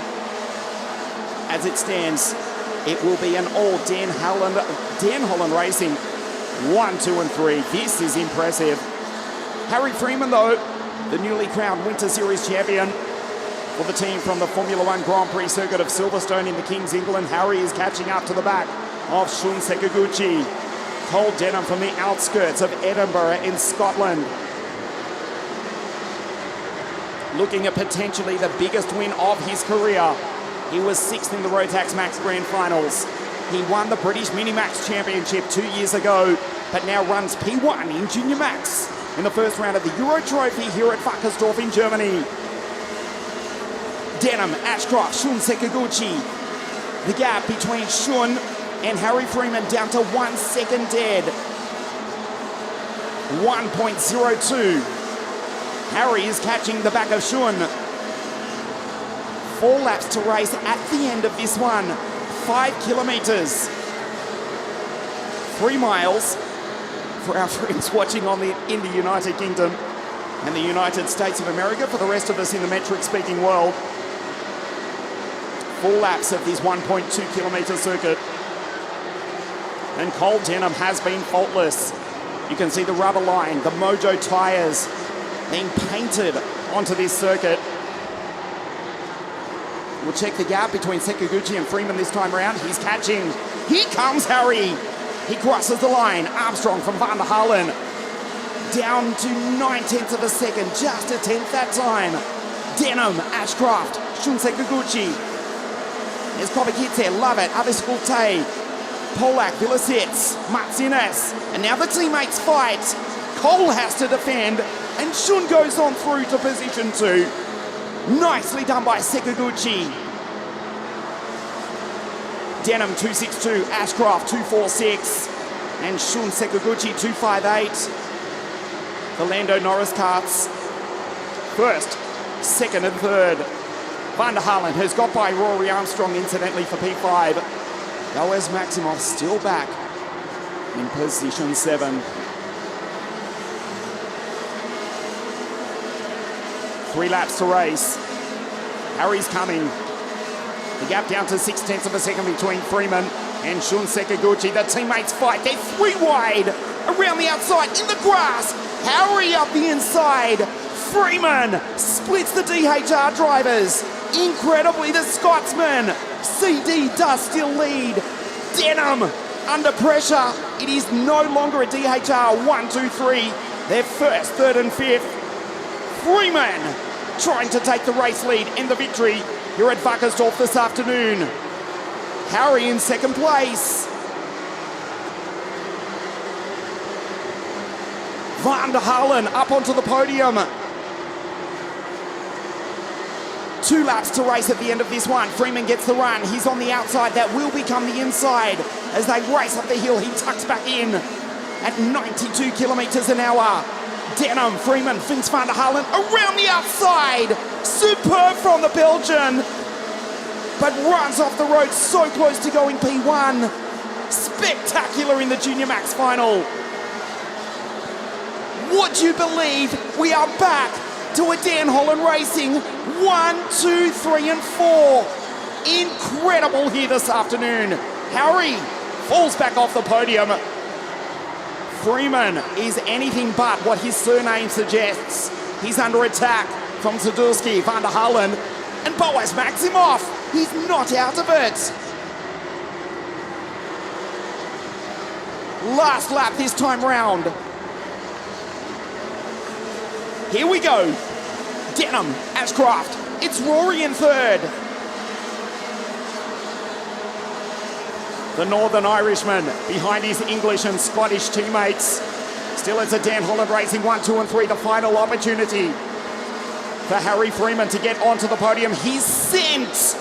As it stands, it will be an all Dan Holland Racing 1, 2 and 3. This is impressive. Harry Freeman, though, the newly crowned Winter Series champion for the team from the Formula One Grand Prix circuit of Silverstone in the King's England. Harry is catching up to the back of Shun Sekaguchi. Cole Denham from the outskirts of Edinburgh in Scotland, looking at potentially the biggest win of his career. He was 6th in the Rotax Max Grand Finals. He won the British Mini Max Championship 2 years ago, but now runs P1 in Junior Max in the first round of the Euro Trophy here at WACKERSDORF in Germany. Denham, Ashcroft, Shun Sekaguchi. The gap between Shun and Harry Freeman down to 1 second dead. 1.02. Harry is catching the back of Shun. 4 laps to race at the end of this one. 5 kilometres. 3 miles for our friends watching in the United Kingdom and the United States of America. For the rest of us in the metric-speaking world, 4 laps of this 1.2 kilometre circuit. And Cole Denham has been faultless. You can see the rubber line, the Mojo tyres being painted onto this circuit. We'll check the gap between Sekaguchi and Freeman this time around. He's catching. Here comes Harry. He crosses the line. Armstrong from Van der Halen. Down to 9/10 of a second, just a tenth that time. Denham, Ashcroft, Shun Sekaguchi. There's Kobakitse, love it. Aviskulte, Polak, Villasits, Martinez. And now the teammates fight. Cole has to defend, and Shun goes on through to position 2. Nicely done by Sekaguchi. Denham 262, Ashcroft 246, and Shun Sekaguchi 258. The Lando Norris carts first, second and third. Van der Halen has got by Rory Armstrong incidentally for P5. Boaz Maximoff still back in position 7. 3 laps to race. Harry's coming. The gap down to 6/10 of a second between Freeman and Shun Sekaguchi. The teammates fight. They're 3 wide around the outside in the grass. Harry up the inside. Freeman splits the DHR drivers. Incredibly, the Scotsman. CD does still lead. Denham under pressure. It is no longer a DHR 1, 2, 3. They're first, third and fifth. Freeman trying to take the race lead and the victory here at WACKERSDORF this afternoon. Harry in second place. Van der Halen up onto the podium. 2 laps to race at the end of this one. Freeman gets the run. He's on the outside. That will become the inside. As they race up the hill, he tucks back in at 92 kilometres an hour. Denham, Freeman, Vince van der Halen around the outside. Superb from the Belgian, but runs off the road so close to going P1. Spectacular in the Junior Max final. Would you believe we are back to a Dan Holland Racing 1, 2, 3 and 4. Incredible here this afternoon. Harry falls back off the podium. Freeman is anything but what his surname suggests. He's under attack from Sadurski, Van der Halen, and Boaz Maximoff. He's not out of it. Last lap this time round. Here we go. Denham, Ashcroft. It's Rory in third. The Northern Irishman behind his English and Scottish teammates. Still it's a Dan Holland Racing 1, 2 and 3. The final opportunity for Harry Freeman to get onto the podium. He's sent.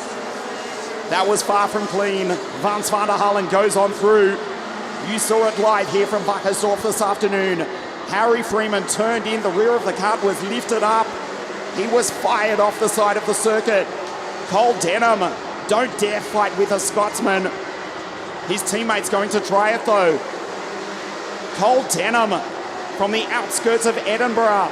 That was far from clean. Vance van der Halen goes on through. You saw it live here from WACKERSDORF this afternoon. Harry Freeman turned in. The rear of the cart was lifted up. He was fired off the side of the circuit. Cole Denham, don't dare fight with a Scotsman. His teammate's going to try it though. Cole Denham from the outskirts of Edinburgh.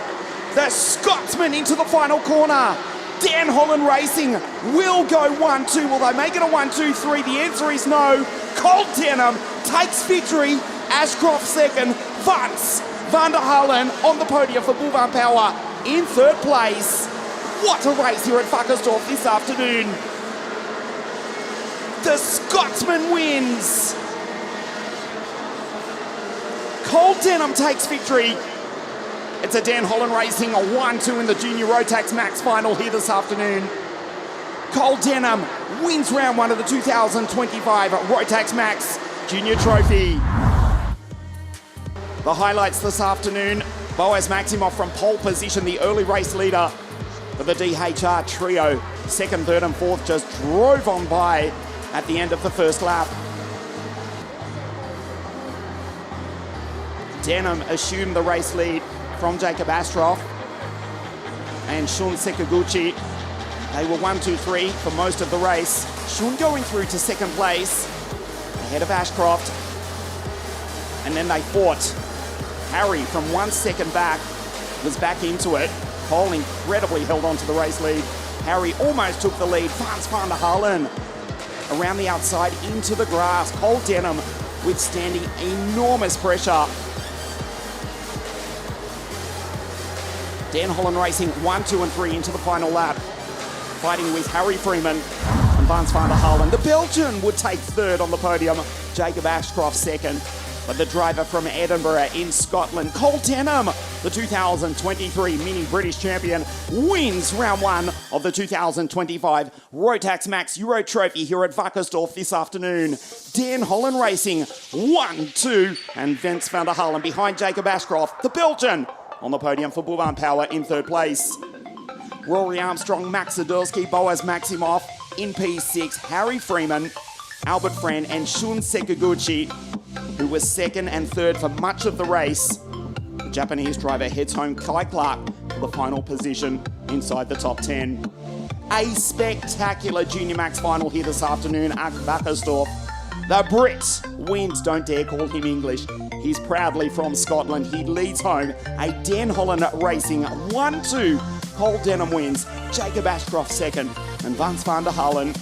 The Scotsman into the final corner. Dan Holland Racing will go 1, 2. Will they make it a 1, 2, 3? The answer is no. Cole Denham takes victory. Ashcroft second. Vance van der Halen on the podium for Boulevard Power in third place. What a race here at WACKERSDORF this afternoon. The Scotsman wins. Cole Denham takes victory. It's a Dan Holland Racing, a 1, 2 in the Junior Rotax Max final here this afternoon. Cole Denham wins round 1 of the 2025 Rotax Max Junior Trophy. The highlights this afternoon, Boaz Maximoff from pole position, the early race leader for the DHR trio. Second, third and fourth just drove on by at the end of the first lap. Denham assumed the race lead from Jacob Astroff and Shun Sekaguchi. They were 1, 2, 3 for most of the race. Shun going through to second place ahead of Ashcroft. And then they fought. Harry from 1 second back was back into it. Cole incredibly held on to the race lead. Harry almost took the lead. Frans van der Halen around the outside into the grass. Cole Denham withstanding enormous pressure. Dan Holland racing 1, 2 and 3 into the final lap. Fighting with Harry Freeman and Frans van der Halen. The Belgian would take third on the podium. Jacob Ashcroft second. But the driver from Edinburgh in Scotland, Cole Denham, the 2023 Mini British Champion, wins round 1 of the 2025 Rotax Max Euro Trophy here at WACKERSDORF this afternoon. Dan Holland racing 1, 2 and Frans van der Halen behind Jacob Ashcroft, the Belgian, on the podium for Boulevard Power in third place. Rory Armstrong, Max Sadurski, Boaz Maximoff in P6, Harry Freeman, Albert Fran and Shun Sekaguchi, who was second and third for much of the race. The Japanese driver heads home Kai Clark for the final position inside the top 10. A spectacular Junior Max final here this afternoon at WACKERSDORF. The Brit wins, don't dare call him English. He's proudly from Scotland. He leads home a Dan Holland racing 1, 2. Cole Denham wins, Jacob Ashcroft second, and Frans van der Halen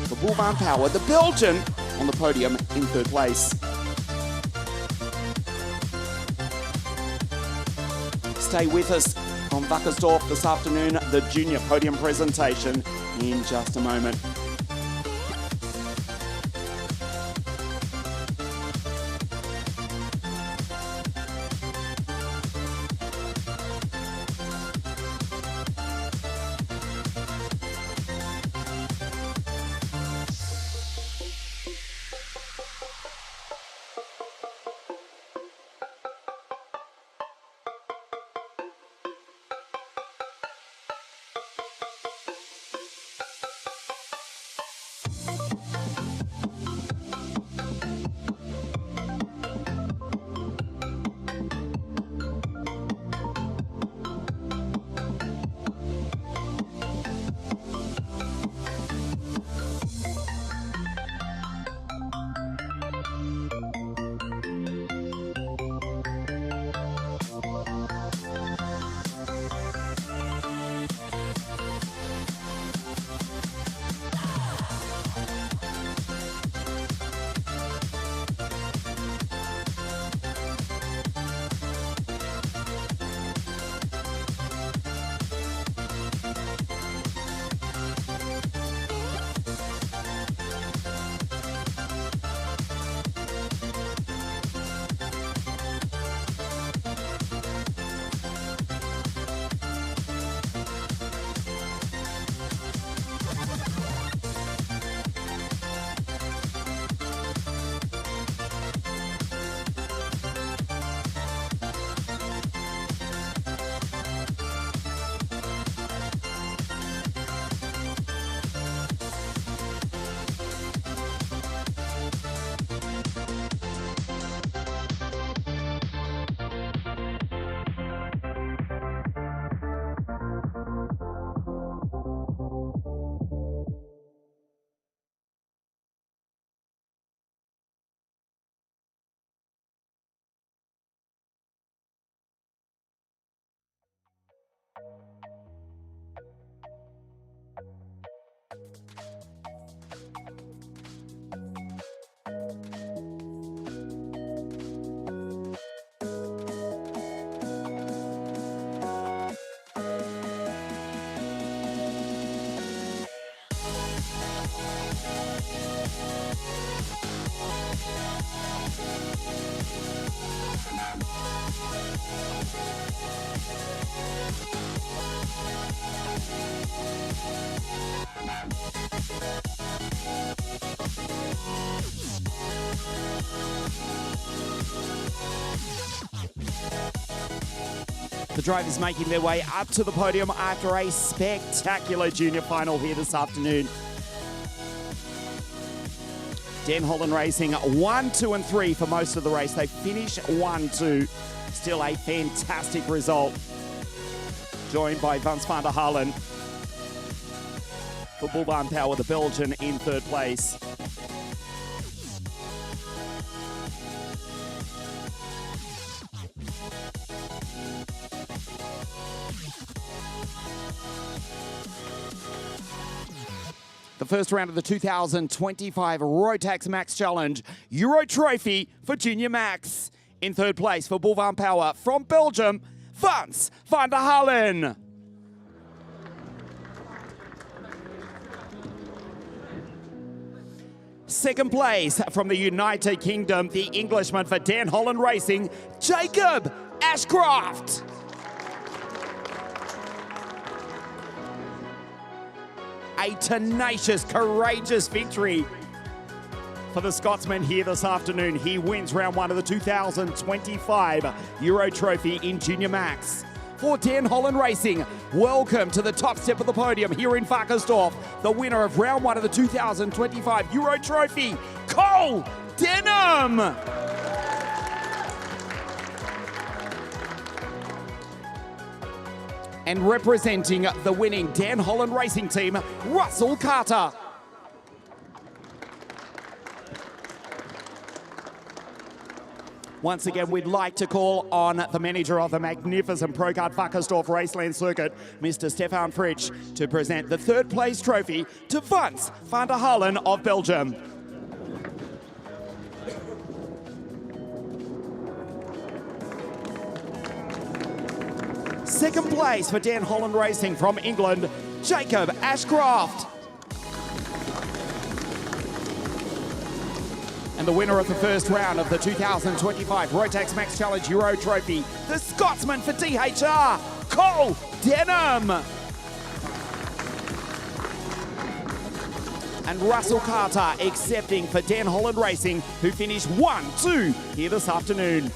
for Boulevard Power, the Belgian, on the podium in third place. Stay with us from WACKERSDORF this afternoon, the junior podium presentation in just a moment. The drivers making their way up to the podium after a spectacular junior final here this afternoon. Den Holland Racing 1, 2 and 3 for most of the race. They finish 1, 2. Still a fantastic result. Joined by Vance van der Halen. For Bullbarn Power, the Belgian in third place. The first round of the 2025 Rotax Max Challenge Euro Trophy for Junior Max. In third place for Bullbarn Power from Belgium, Vance van der Halen. Second place from the United Kingdom, the Englishman for Den Holland Racing, Jacob Ashcroft. A tenacious, courageous victory for the Scotsman here this afternoon. He wins round 1 of the 2025 Euro Trophy in Junior Max. For Den Holland Racing, welcome to the top step of the podium here in WACKERSDORF. The winner of round 1 of the 2025 Euro Trophy, Cole Denham. And representing the winning Den Holland Racing team, Russell Carter. Once again, we'd like to call on the manager of the magnificent Procard WACKERSDORF Raceland Circuit, Mr. Stefan Fritsch, to present the third place trophy to Vance van der Halen of Belgium. Second place for Den Holland Racing from England, Jacob Ashcroft. And the winner of the first round of the 2025 Rotax Max Challenge Euro Trophy, the Scotsman for DHR, Cole Denham. And Russell Carter accepting for Den Holland Racing, who finished 1, 2 here this afternoon.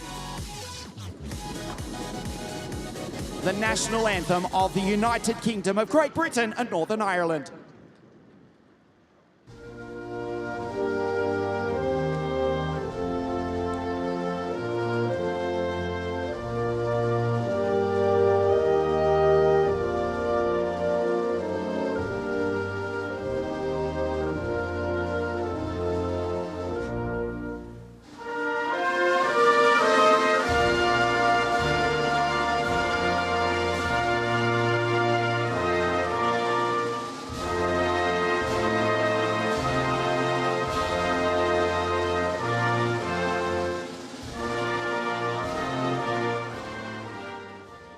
The national anthem of the United Kingdom of Great Britain and Northern Ireland.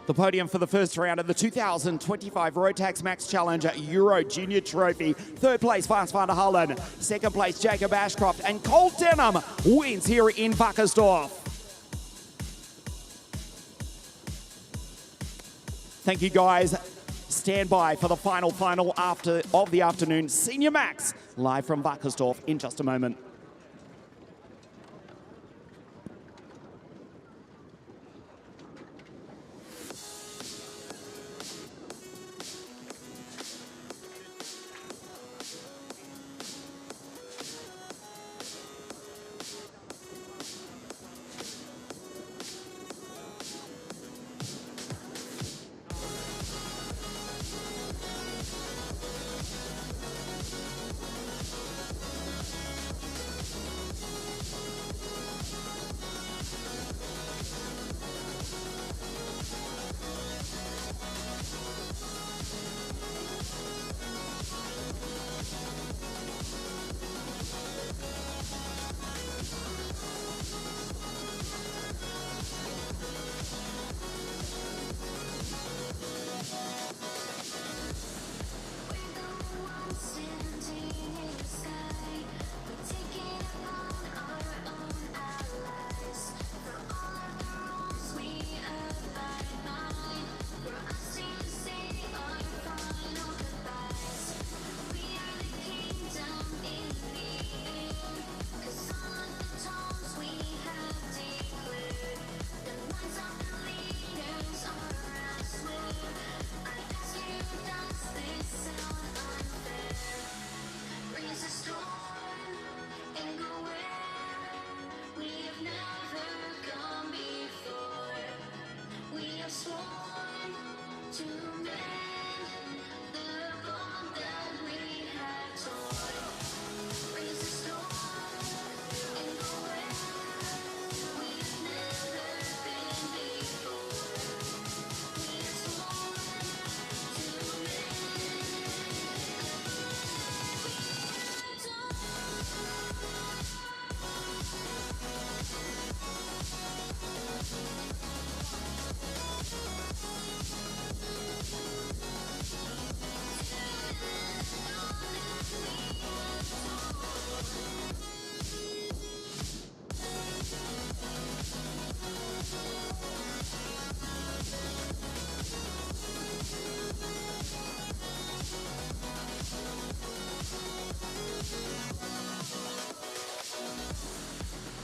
The podium for the first round of the 2025 Rotax Max Challenge Euro Junior Trophy. Third place, Vance van der Halen. Second place, Jacob Ashcroft. And Cole Denham wins here in WACKERSDORF. Thank you, guys. Stand by for the final of the afternoon. Senior Max, live from WACKERSDORF in just a moment.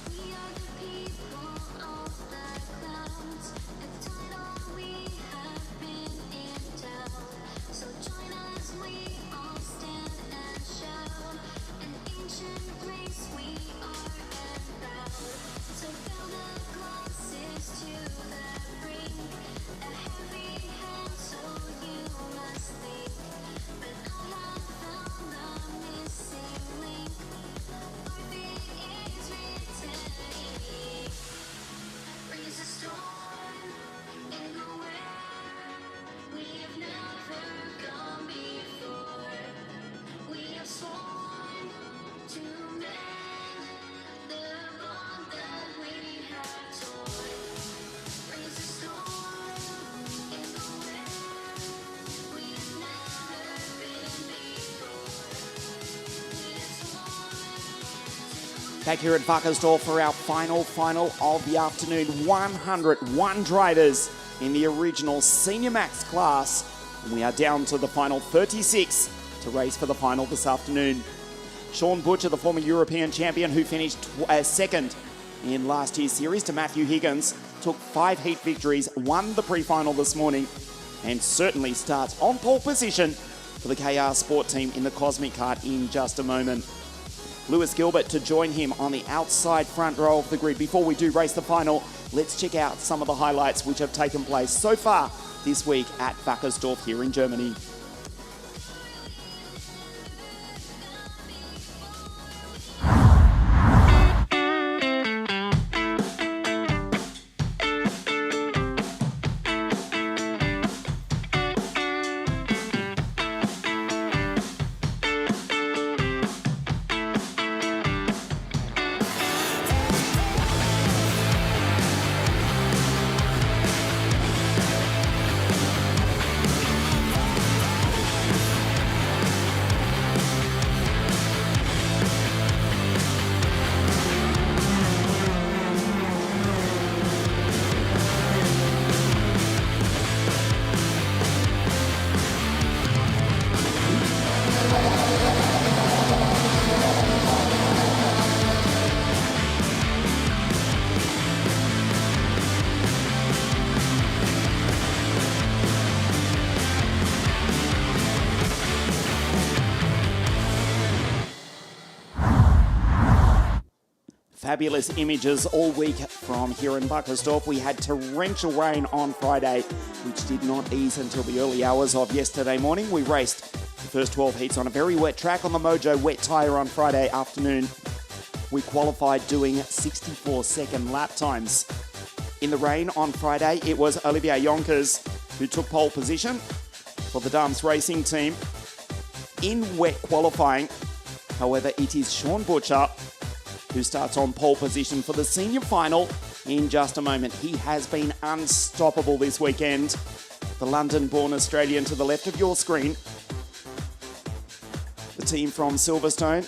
We are the people of the clouds. If title we have been in doubt. So join us, we all stand and shout. An ancient race we are and proud. So fill the glasses to the brink. A heavy hand, so you must think. But I have found the missing link. Worth it is written in ink. Raise a storm in the where we have never gone before. We have sworn to mend the bond that we have torn. Raise a storm in the where we have never been before. We have sworn. Back here at WACKERSDORF for our final of the afternoon. 101 drivers in the original Senior Max class. And we are down to the final 36 to race for the final this afternoon. Sean Butcher, the former European champion who finished second in last year's series to Matthew Higgins, took 5 heat victories, won the pre-final this morning, and certainly starts on pole position for the KR Sport team in the Cosmic Kart in just a moment. Lewis Gilbert to join him on the outside front row of the grid. Before we do race the final, let's check out some of the highlights which have taken place so far this week at WACKERSDORF here in Germany. Fabulous images all week from here in WACKERSDORF. We had torrential rain on Friday, which did not ease until the early hours of yesterday morning. We raced the first 12 heats on a very wet track on the Mojo wet tyre on Friday afternoon. We qualified doing 64-second lap times. In the rain on Friday, it was Olivier Jonkers who took pole position for the Dams Racing team in wet qualifying. However, it is Sean Butcher who starts on pole position for the senior final in just a moment. He has been unstoppable this weekend. The London-born Australian to the left of your screen. The team from Silverstone,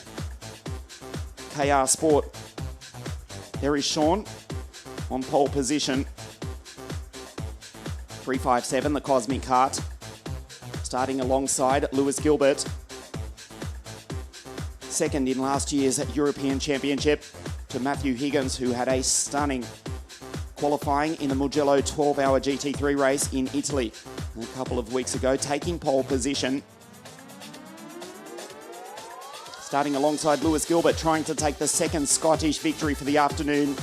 KR Sport. There is Sean on pole position. 357, the Cosmic Kart. Starting alongside Lewis Gilbert. Second in last year's European Championship to Matthew Higgins, who had a stunning qualifying in the Mugello 12-hour GT3 race in Italy a couple of weeks ago, taking pole position. Starting alongside Lewis Gilbert, trying to take the second Scottish victory for the afternoon.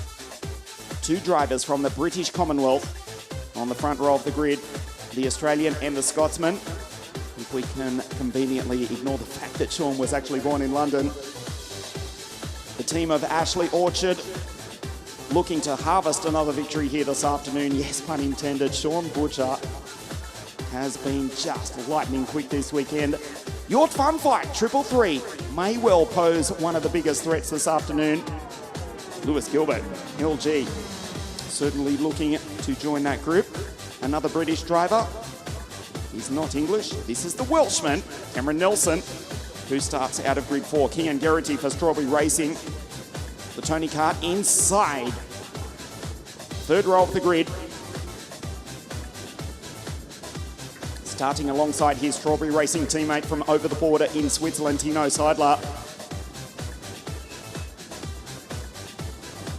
2 drivers from the British Commonwealth on the front row of the grid, the Australian and the Scotsman. If we can conveniently ignore the fact that Sean was actually born in London. The team of Ashley Orchard looking to harvest another victory here this afternoon. Yes, pun intended. Sean Butcher has been just lightning quick this weekend. Your fun fight, 333, may well pose one of the biggest threats this afternoon. Lewis Gilbert, LG, certainly looking to join that group. Another British driver. He's not English. This is the Welshman, Cameron Nelson, who starts out of grid 4. Kian Geraghty for Strawberry Racing. The Tony Kart inside. Third row of the grid. Starting alongside his Strawberry Racing teammate from over the border in Switzerland, Tino Seidler.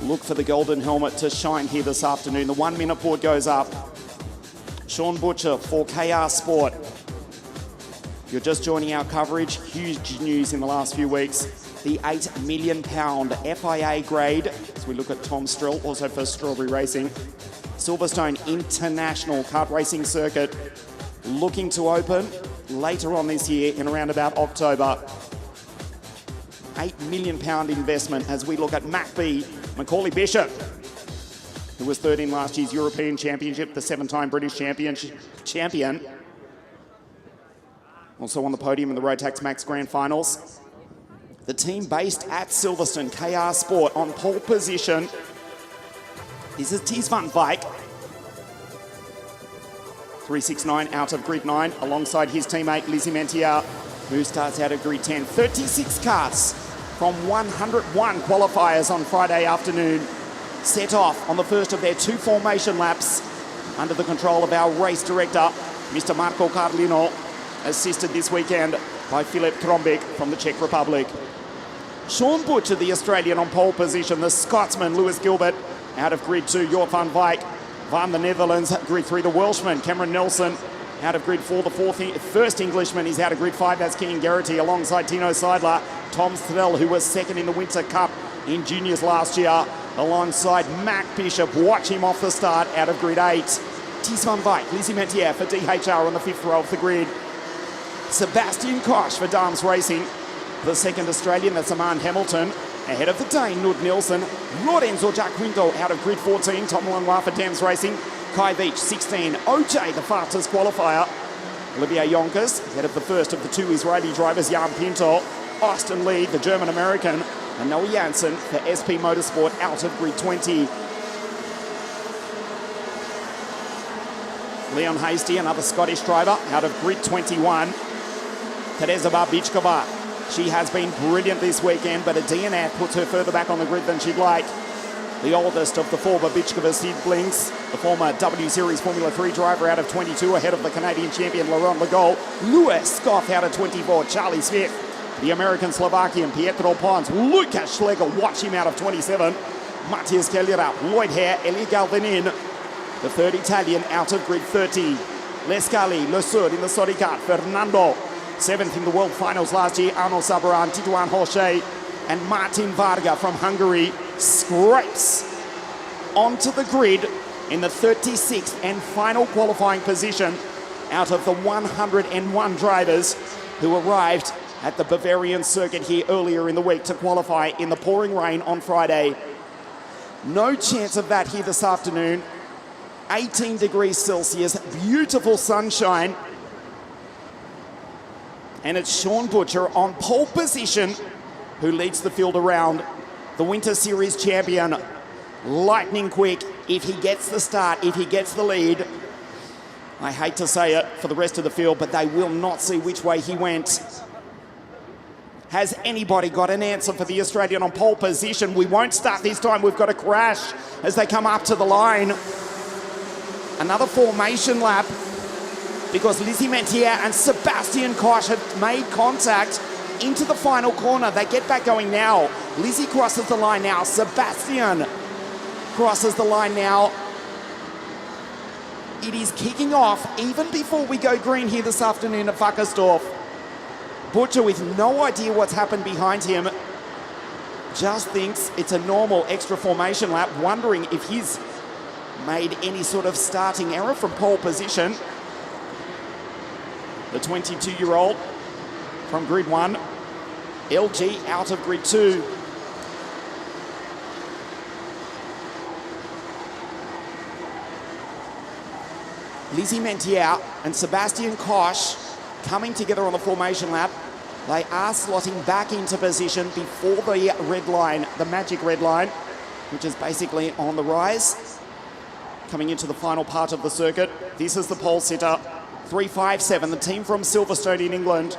Look for the golden helmet to shine here this afternoon. The 1 minute board goes up. Sean Butcher for KR Sport. You're just joining our coverage. Huge news in the last few weeks. The £8 million FIA grade, as we look at Tom Strill, also for Strawberry Racing. Silverstone International Kart Racing Circuit looking to open later on this year in around about October. £8 million investment as we look at Mac B, Macaulay Bishop, who was third in last year's European Championship, the 7-time British champion. Also on the podium in the Rotax Max Grand Finals. The team based at Silverstone, KR Sport, on pole position. This is Ties van Wijk. 369 out of grid 9, alongside his teammate Lizzie Mentier, who starts out of grid 10. 36 karts from 101 qualifiers on Friday afternoon set off on the first of their 2 formation laps under the control of our race director, Mr. Marco Carlino, assisted this weekend by Filip Trombik from the Czech Republic. Sean Butcher, the Australian, on pole position. The Scotsman, Lewis Gilbert, out of grid 2. Jort van Wijk, Van the Netherlands, grid 3. The Welshman, Cameron Nelson, out of grid 4. The first Englishman is out of grid 5. That's Kian Geraghty, alongside Tino Seidler. Tom Threll, who was second in the Winter Cup in juniors last year, alongside Mac Bishop. Watch him off the start, out of grid 8. Ties van Wijk, Lizzie Mentier for DHR on the 5th row of the grid. Sebastian Koch for Dams Racing. The second Australian, that's Aman Hamilton. Ahead of the Dane, Nud Nielsen. Lorenzo Giaquinto out of grid 14. Tom Lanois for Dams Racing. Kai Veach, 16. OJ, the fastest qualifier. Olivier Yonkers, ahead of the first of the 2 Israeli drivers, Jan Pinto. Austin Lee, the German-American. And Noah Janssen for SP Motorsport out of grid 20. Leon Hasty, another Scottish driver, out of grid 21. Teresa Barbichkova, she has been brilliant this weekend, but a DNF puts her further back on the grid than she'd like. The oldest of the 4 Barbichkova siblings, the former W Series Formula 3 driver out of 22, ahead of the Canadian champion Laurent Legault. Louis Scoff out of 24, Charlie Smith, the American-Slovakian Pietro Pons, Lucas Schlegel, watch him out of 27. Matthias Kellera, Lloyd Hare, Elie Galvinin, the third Italian out of grid 30. Lescali, Le Sud in the Sodi Kart, Fernando, 7th in the World Finals last year, Arno Sabaran, Titouan Hoche, and Martin Varga from Hungary scrapes onto the grid in the 36th and final qualifying position out of the 101 drivers who arrived at the Bavarian circuit here earlier in the week to qualify in the pouring rain on Friday. No chance of that here this afternoon. 18 degrees Celsius, beautiful sunshine. And it's Sean Butcher on pole position who leads the field around. The Winter Series champion, lightning quick if he gets the start, if he gets the lead. I hate to say it for the rest of the field, but they will not see which way he went. Has anybody got an answer for the Australian on pole position? We won't start this time. We've got a crash as they come up to the line. Another formation lap because Lizzie Mentier and Sebastian Koch have made contact into the final corner. They get back going now. Lizzie crosses the line now. Sebastian crosses the line now. It is kicking off even before we go green here this afternoon at Wackersdorf. Butcher with no idea what's happened behind him. Just thinks it's a normal extra formation lap, wondering if he's made any sort of starting error from pole position. The 22-year-old from grid 1. LG out of grid 2. Lizzie Mentier and Sebastian Koch coming together on the formation lap. They are slotting back into position before the red line, the magic red line, which is basically on the rise. Coming into the final part of the circuit. This is the pole sitter, 357, the team from Silverstone in England.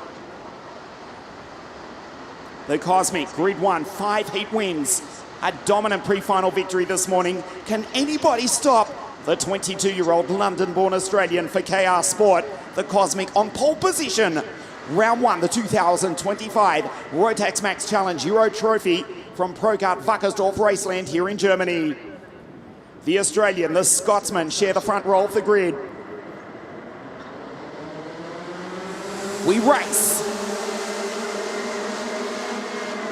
The Cosmic, Grid 1, 5 heat wins. A dominant pre-final victory this morning. Can anybody stop the 22-year-old London-born Australian for KR Sport? The Cosmic on pole position. Round 1, the 2025 Rotax Max Challenge Euro Trophy from Procart Wackersdorf Raceland here in Germany. The Australian, the Scotsman share the front row of the grid. We race.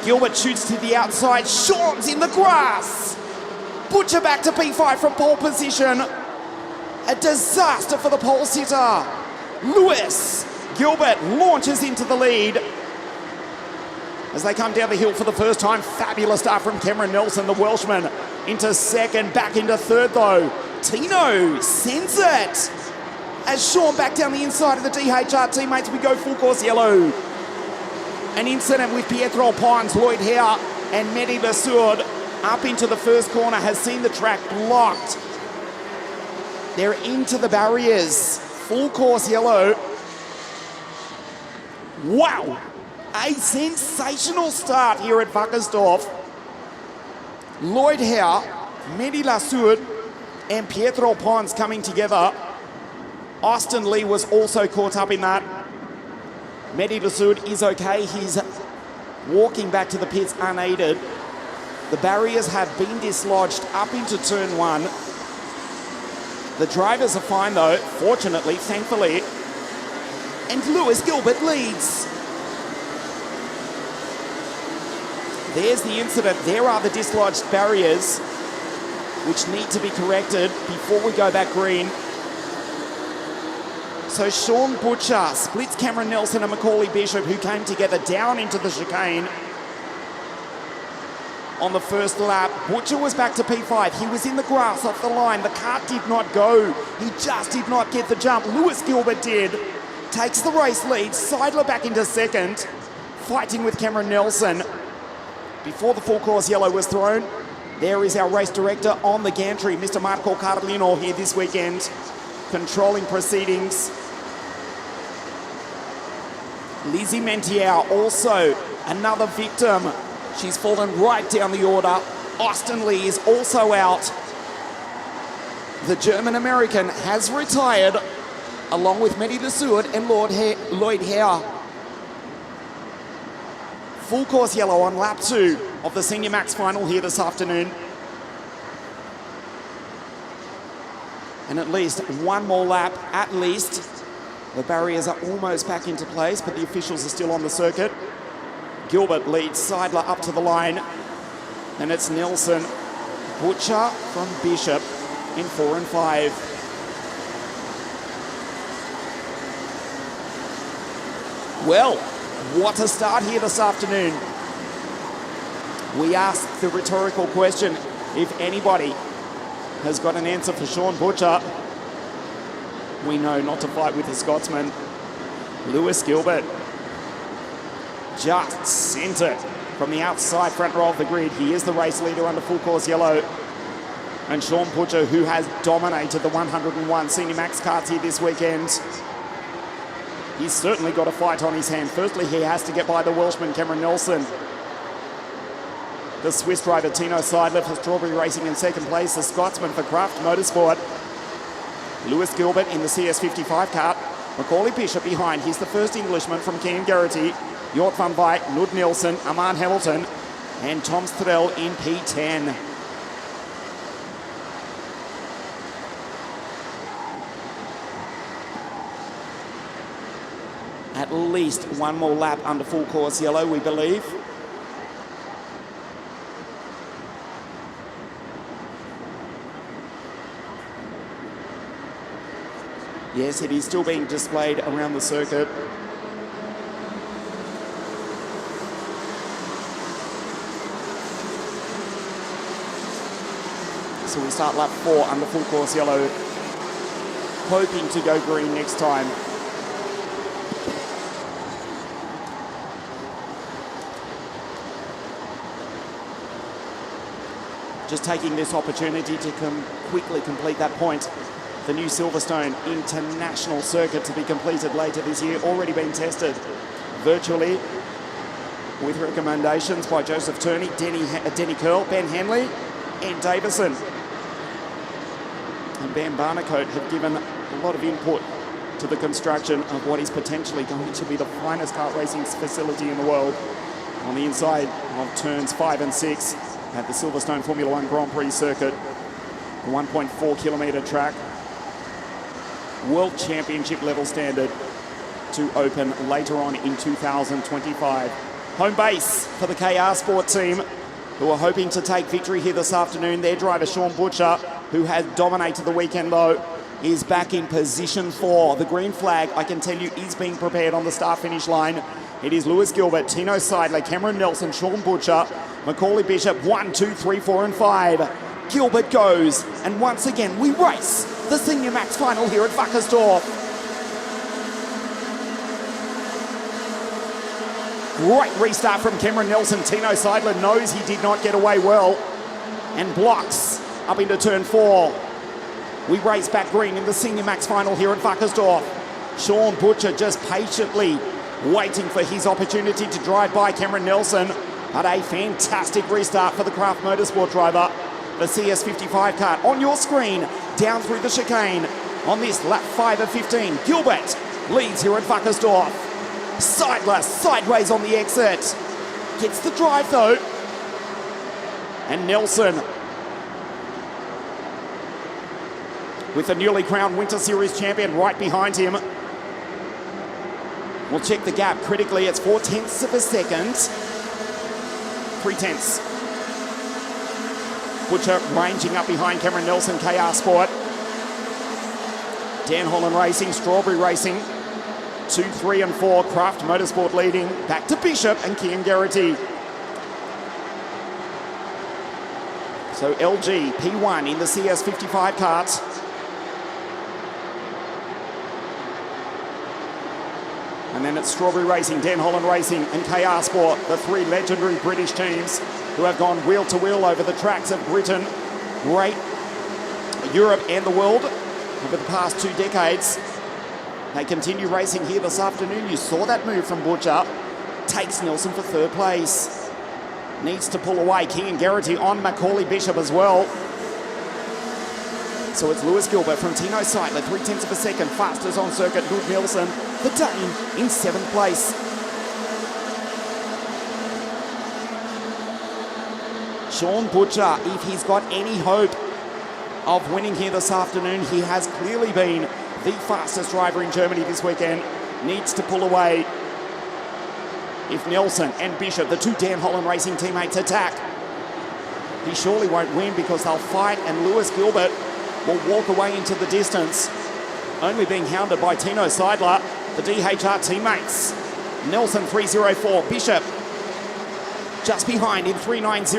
Gilbert shoots to the outside. Sean's in the grass. Butcher back to P5 from pole position. A disaster for the pole sitter. Lewis. Gilbert launches into the lead. As they come down the hill for the first time, fabulous start from Cameron Nelson, the Welshman. Into second, back into third though. Tino sends it. As Sean back down the inside of the DHR teammates, we go full course yellow. An incident with Pietro Pons, Lloyd Hare and Mehdi Lassoud up into the first corner has seen the track blocked. They're into the barriers. Full course yellow. Wow, a sensational start here at Wackersdorf. Lloyd Hare, Mehdi Lassoud and Pietro Pons coming together. Austin Lee was also caught up in that. Mehdi Lassoud is okay. He's walking back to the pits unaided. The barriers have been dislodged up into turn 1. The drivers are fine though, fortunately, thankfully. And Lewis Gilbert leads. There's the incident. There are the dislodged barriers, which need to be corrected before we go back green. So Sean Butcher splits Cameron Nelson and Macaulay Bishop, who came together down into the chicane on the first lap. Butcher was back to P5. He was in the grass off the line. The kart did not go. He just did not get the jump. Lewis Gilbert did. Takes the race lead. Seidler back into second, fighting with Cameron Nelson. Before the full course yellow was thrown, there is our race director on the gantry, Mr. Marco Cardellino, here this weekend, controlling proceedings. Lizzie Mentier, also another victim. She's fallen right down the order. Austin Lee is also out. The German-American has retired, along with Mehdi Lassoud and Lloyd Hare. Full course yellow on lap 2 of the Senior Max final here this afternoon. And at least one more lap, at least. The barriers are almost back into place, but the officials are still on the circuit. Gilbert leads Seidler up to the line. And it's Nelson, Butcher from Bishop in 4 and 5. Well, what a start here this afternoon. We asked the rhetorical question, if anybody has got an answer for Sean Butcher. We know not to fight with the Scotsman. Lewis Gilbert just sent it from the outside front row of the grid. He is the race leader under full course yellow. And Sean Butcher, who has dominated the 101 Senior Max karts here this weekend, he's certainly got a fight on his hand. Firstly, he has to get by the Welshman, Cameron Nelson. The Swiss driver, Tino Seidler for Strawberry Racing in second place. The Scotsman for Kraft Motorsport. Lewis Gilbert in the CS55 kart. Macaulay Bishop behind. He's the first Englishman from Keenan Garrity. Jort van Wyk, Nud Nielsen, Aman Hamilton, and Tom Strel in P10. At least one more lap under full course yellow, we believe. Yes, it is still being displayed around the circuit. So we start lap 4 under full course yellow, hoping to go green next time. Just taking this opportunity to quickly complete that point. The new Silverstone International Circuit to be completed later this year, already been tested virtually. with recommendations by Joseph Turney, Denny Curl, Ben Henley and Davison. And Ben Barnacote have given a lot of input to the construction of what is potentially going to be the finest kart racing facility in the world on the inside of turns 5 and 6 at the Silverstone Formula One Grand Prix circuit. The 1.4 kilometre track, World Championship level standard, to open later on in 2025. Home base for the KR Sport team, who are hoping to take victory here this afternoon. Their driver, Sean Butcher, who has dominated the weekend though, is back in position 4. The green flag, I can tell you, is being prepared on the start-finish line. It is Lewis Gilbert, Tino Seidler, Cameron Nelson, Sean Butcher, Macaulay Bishop, 1, 2, 3, 4 and 5. Gilbert goes, and once again we race the Senior Max final here at Wackersdorf. Great restart from Cameron Nelson. Tino Seidler knows he did not get away well and blocks up into turn 4. We race back green in the Senior Max final here at Wackersdorf. Sean Butcher just patiently waiting for his opportunity to drive by Cameron Nelson, but a fantastic restart for the Craft Motorsport driver. The CS55 kart on your screen, down through the chicane on this lap 5 of 15. Gilbert leads here at Wackersdorf. Seidler sideways on the exit. Gets the drive though. And Nelson, with the newly crowned Winter Series champion right behind him. We'll check the gap critically. It's 0.4 of a second. 0.3. Butcher ranging up behind Cameron Nelson, KR Sport. Dan Holland Racing, Strawberry Racing. 2, 3 and 4, Craft Motorsport leading. Back to Bishop and Kian Garrity. So LG P1 in the CS55 kart. And then it's Strawberry Racing, Dan Holland Racing and KR Sport, the 3 legendary British teams who have gone wheel to wheel over the tracks of Britain, Great Europe and the world over the past 2 decades. They continue racing here this afternoon. You saw that move from Butcher. Takes Nelson for 3rd place. Needs to pull away. Kian Garrity on Macaulay Bishop as well. So it's Lewis Gilbert from Tino Seidler, 0.3 of a second. Fastest on circuit, Luke Nielsen, the Dane, in 7th place. Sean Butcher, if he's got any hope of winning here this afternoon, he has clearly been the fastest driver in Germany this weekend. Needs to pull away. If Nelson and Bishop, the 2 Dan Holland Racing teammates, attack, he surely won't win because they'll fight, and Lewis Gilbert will walk away into the distance, only being hounded by Tino Seidler, the DHR teammates. Nelson 304, Bishop just behind in 390.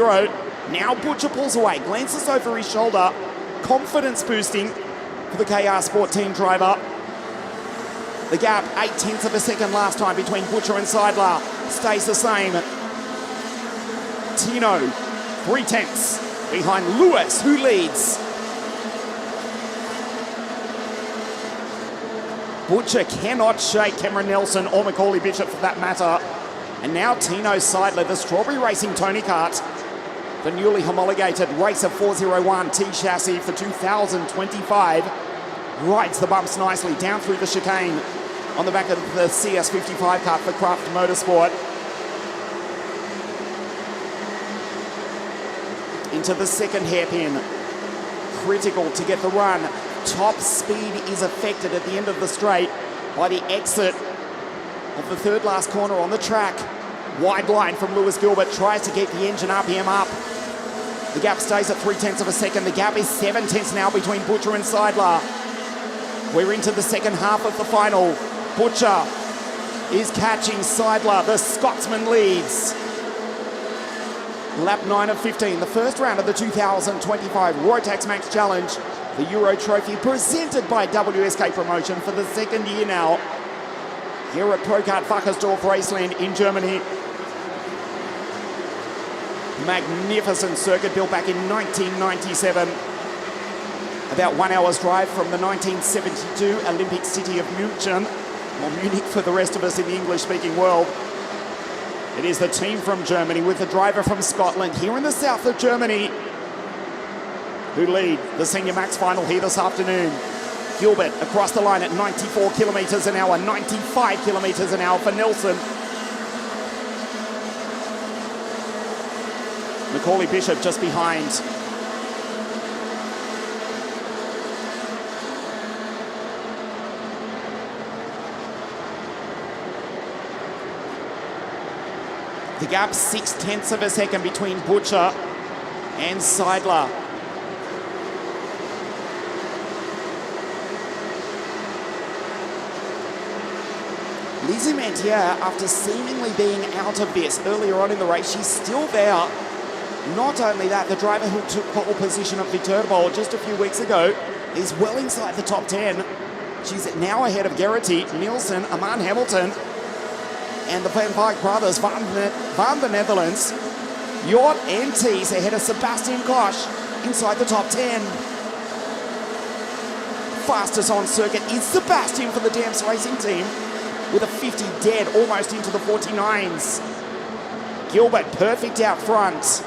Now Butcher pulls away, glances over his shoulder, confidence boosting for the KR Sport team driver. The gap, 0.8 of a second last time between Butcher and Seidler, stays the same. Tino, 0.3 behind Lewis, who leads. Butcher cannot shake Cameron Nelson or Macaulay Bishop for that matter. And now Tino Seidler, the Strawberry Racing Tony Kart, the newly homologated Racer 401 T chassis for 2025, rides the bumps nicely down through the chicane on the back of the CS55 kart for Craft Motorsport. Into the second hairpin. Critical to get the run. Top speed is affected at the end of the straight by the exit of the 3rd last corner on the track. Wide line from Lewis Gilbert, tries to get the engine RPM up. The gap stays at 0.3 of a second. The gap is 0.7 now between Butcher and Seidler. We're into the second half of the final. Butcher is catching Seidler. The Scotsman leads. Lap 9 of 15, the first round of the 2025 Rotax Max Challenge, the Euro Trophy presented by WSK Promotion for the 2nd year now here at Procart Wackersdorf Raceland in Germany. Magnificent circuit built back in 1997. About 1 hour's drive from the 1972 Olympic city of München, or Munich for the rest of us in the English-speaking world. It is the team from Germany with the driver from Scotland here in the south of Germany who lead the Senior Max final here this afternoon. Gilbert across the line at 94 kilometres an hour, 95 kilometres an hour for Nelson. Macaulay Bishop just behind. The gap 0.6 of a second between Butcher and Seidler. Lizzie Mantier, after seemingly being out of this earlier on in the race, she's still there. Not only that, the driver who took pole position at Viterbo just a few weeks ago is well inside the top 10. She's now ahead of Gerrity, Nielsen, Aman Hamilton, and the Van Wyk brothers van the Netherlands. Jort and Tees ahead of Sebastian Koch inside the top 10. Fastest on circuit is Sebastian for the Dams Racing team with a 50 dead, almost into the 49s. Gilbert perfect out front.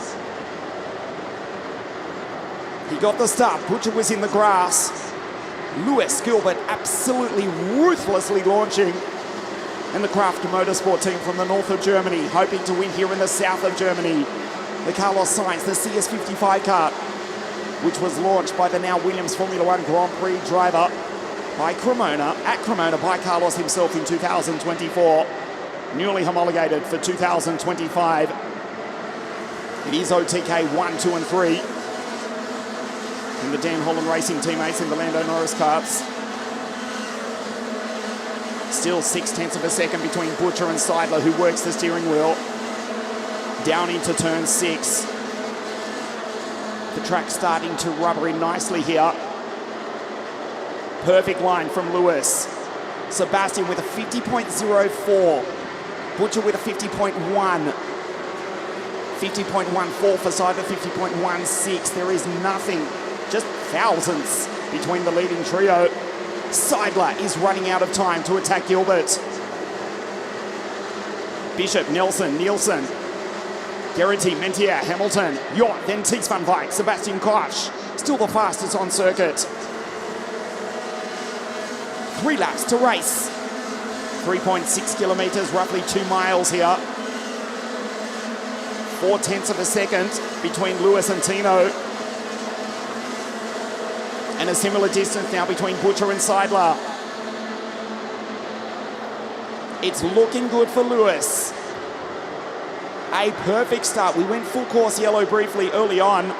He got the start. Butcher was in the grass. Lewis Gilbert absolutely ruthlessly launching. And the Kraft Motorsport team from the north of Germany hoping to win here in the south of Germany. The Carlos Sainz, the CS55 car, which was launched by the now Williams Formula One Grand Prix driver by Cremona, at Cremona by Carlos himself in 2024. Newly homologated for 2025. It is OTK 1, 2 and 3. And the Dan Holland Racing teammates in the Lando Norris karts. Still 0.6 of a second between Butcher and Seidler, who works the steering wheel. Down into turn 6. The track starting to rubber in nicely here. Perfect line from Lewis. Sebastian with a 50.04. Butcher with a 50.1. 50.14 for Seidler, 50.16. There is nothing, just thousands between the leading trio. Seidler is running out of time to attack Gilbert. Bishop, Nelson, Nielsen, Gerrity, Mentier, Hamilton, Jort, then Tees van Wyk, Sebastian Koch. Still the fastest on circuit. 3 laps to race. 3.6 kilometres, roughly 2 miles here. 0.4 of a second between Lewis and Tino. And a similar distance now between Butcher and Seidler. It's looking good for Lewis. A perfect start. We went full course yellow briefly early on.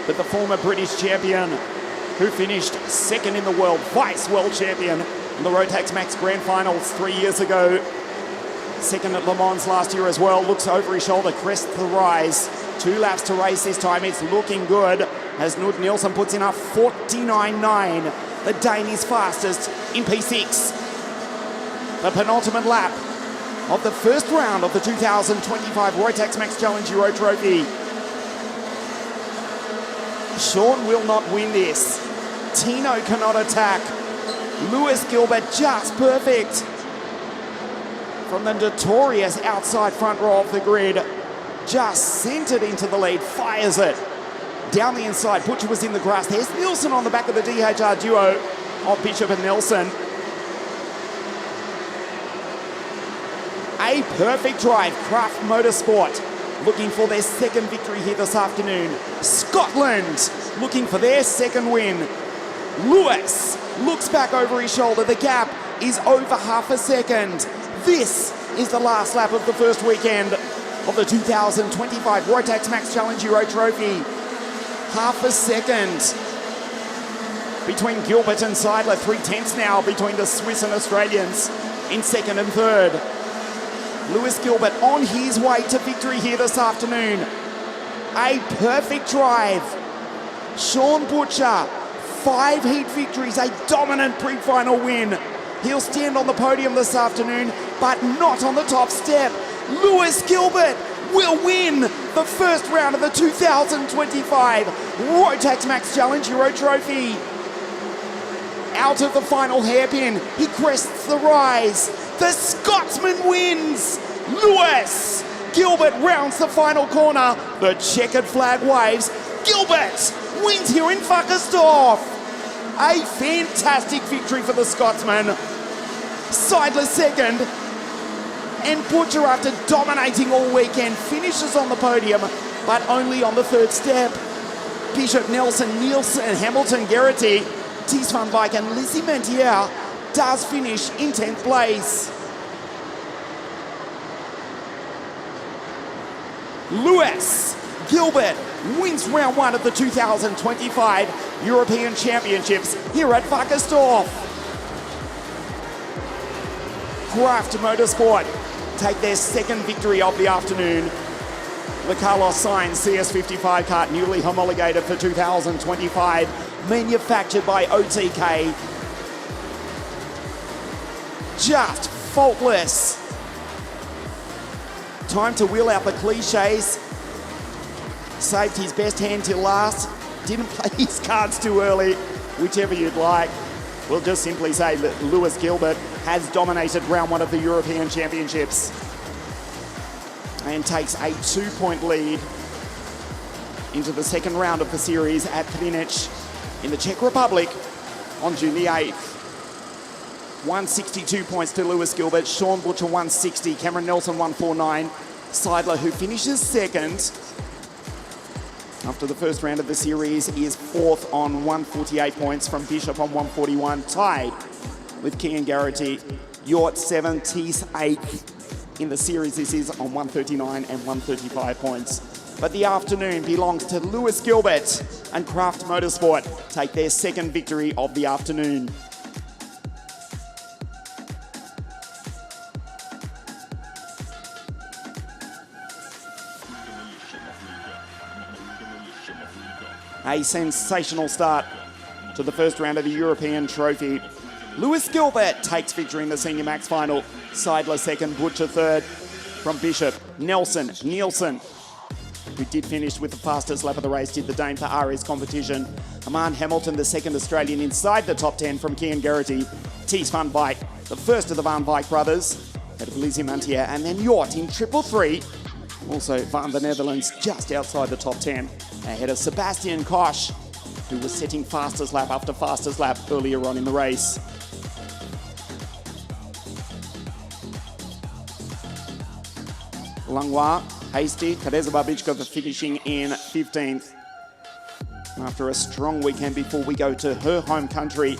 But the former British champion, who finished second in the world, vice world champion in the Rotax Max Grand Finals 3 years ago, second at Le Mans last year as well, looks over his shoulder, crests the rise. 2 laps to race this time. It's looking good as Knud Nielsen puts in a 49.9. The Dane is fastest in P6. The penultimate lap of the first round of the 2025 Rotax Max Challenge Euro Trophy. Sean will not win this. Tino cannot attack. Lewis Gilbert just perfect. From the notorious outside front row of the grid. Just sent it into the lead, fires it. Down the inside, Butcher was in the grass. There's Nielsen on the back of the DHR duo of Bishop and Nelson. A perfect drive, Kraft Motorsport looking for their second victory here this afternoon. Scotland looking for their second win. Lewis looks back over his shoulder. The gap is over half a second. This is the last lap of the first weekend of the 2025 Rotax Max Challenge Euro Trophy. Half a second between Gilbert and Seidler. 0.3 now between the Swiss and Australians in second and third. Lewis Gilbert on his way to victory here this afternoon. A perfect drive. Sean Butcher, 5 heat victories, a dominant pre-final win. He'll stand on the podium this afternoon, but not on the top step. Lewis Gilbert will win the first round of the 2025 Rotax Max Challenge Euro Trophy. out of the final hairpin. He crests the rise. The Scotsman wins. Lewis Gilbert rounds the final corner. The checkered flag waves. Gilbert wins here in Wackersdorf. A fantastic victory for the Scotsman. Seidler second. And Butcher, after dominating all weekend, finishes on the podium, but only on the third step. Bishop, Nelson, Nielsen, Hamilton, Gerety, Ties van Wyk and Lizzie Mentier does finish in 10th place. Lewis Gilbert wins round one of the 2025 European Championships here at Wackersdorf. Craft Motorsport take their second victory of the afternoon. The Carlos Sainz CS55 kart, newly homologated for 2025, manufactured by OTK. Just faultless. Time to wheel out the cliches. Saved his best hand till last. Didn't play his cards too early, whichever you'd like. We'll just simply say that Lewis Gilbert has dominated round one of the European Championships and takes a 2-point lead into the second round of the series at Plinec in the Czech Republic on June the 8th. 162 points to Lewis Gilbert, Sean Butcher 160, Cameron Nelson 149, Seidler, who finishes second after the first round of the series, is fourth on 148 points from Bishop on 141, tied with Kian Garrity. Yort 7, Tees 8th in the series. This is on 139 and 135 points. But the afternoon belongs to Lewis Gilbert, and Craft Motorsport take their second victory of the afternoon. A sensational start to the first round of the European Trophy. Lewis Gilbert takes victory in the Senior Max Final. Seidler second, Butcher third. From Bishop, Nelson, Nielsen, who did finish with the fastest lap of the race, did the Dane for Ari's competition. Aman Hamilton, the second Australian inside the top 10 from Kian Garrity. Ties van Wyk, the first of the Van Wyk brothers, ahead of Lizzie Mantier, and then Yort in triple three. Also Van the Netherlands just outside the top 10, ahead of Sebastian Koch, who was setting fastest lap after fastest lap earlier on in the race. Langlois, Hasty, Teresa Babichkova finishing in 15th. After a strong weekend before we go to her home country,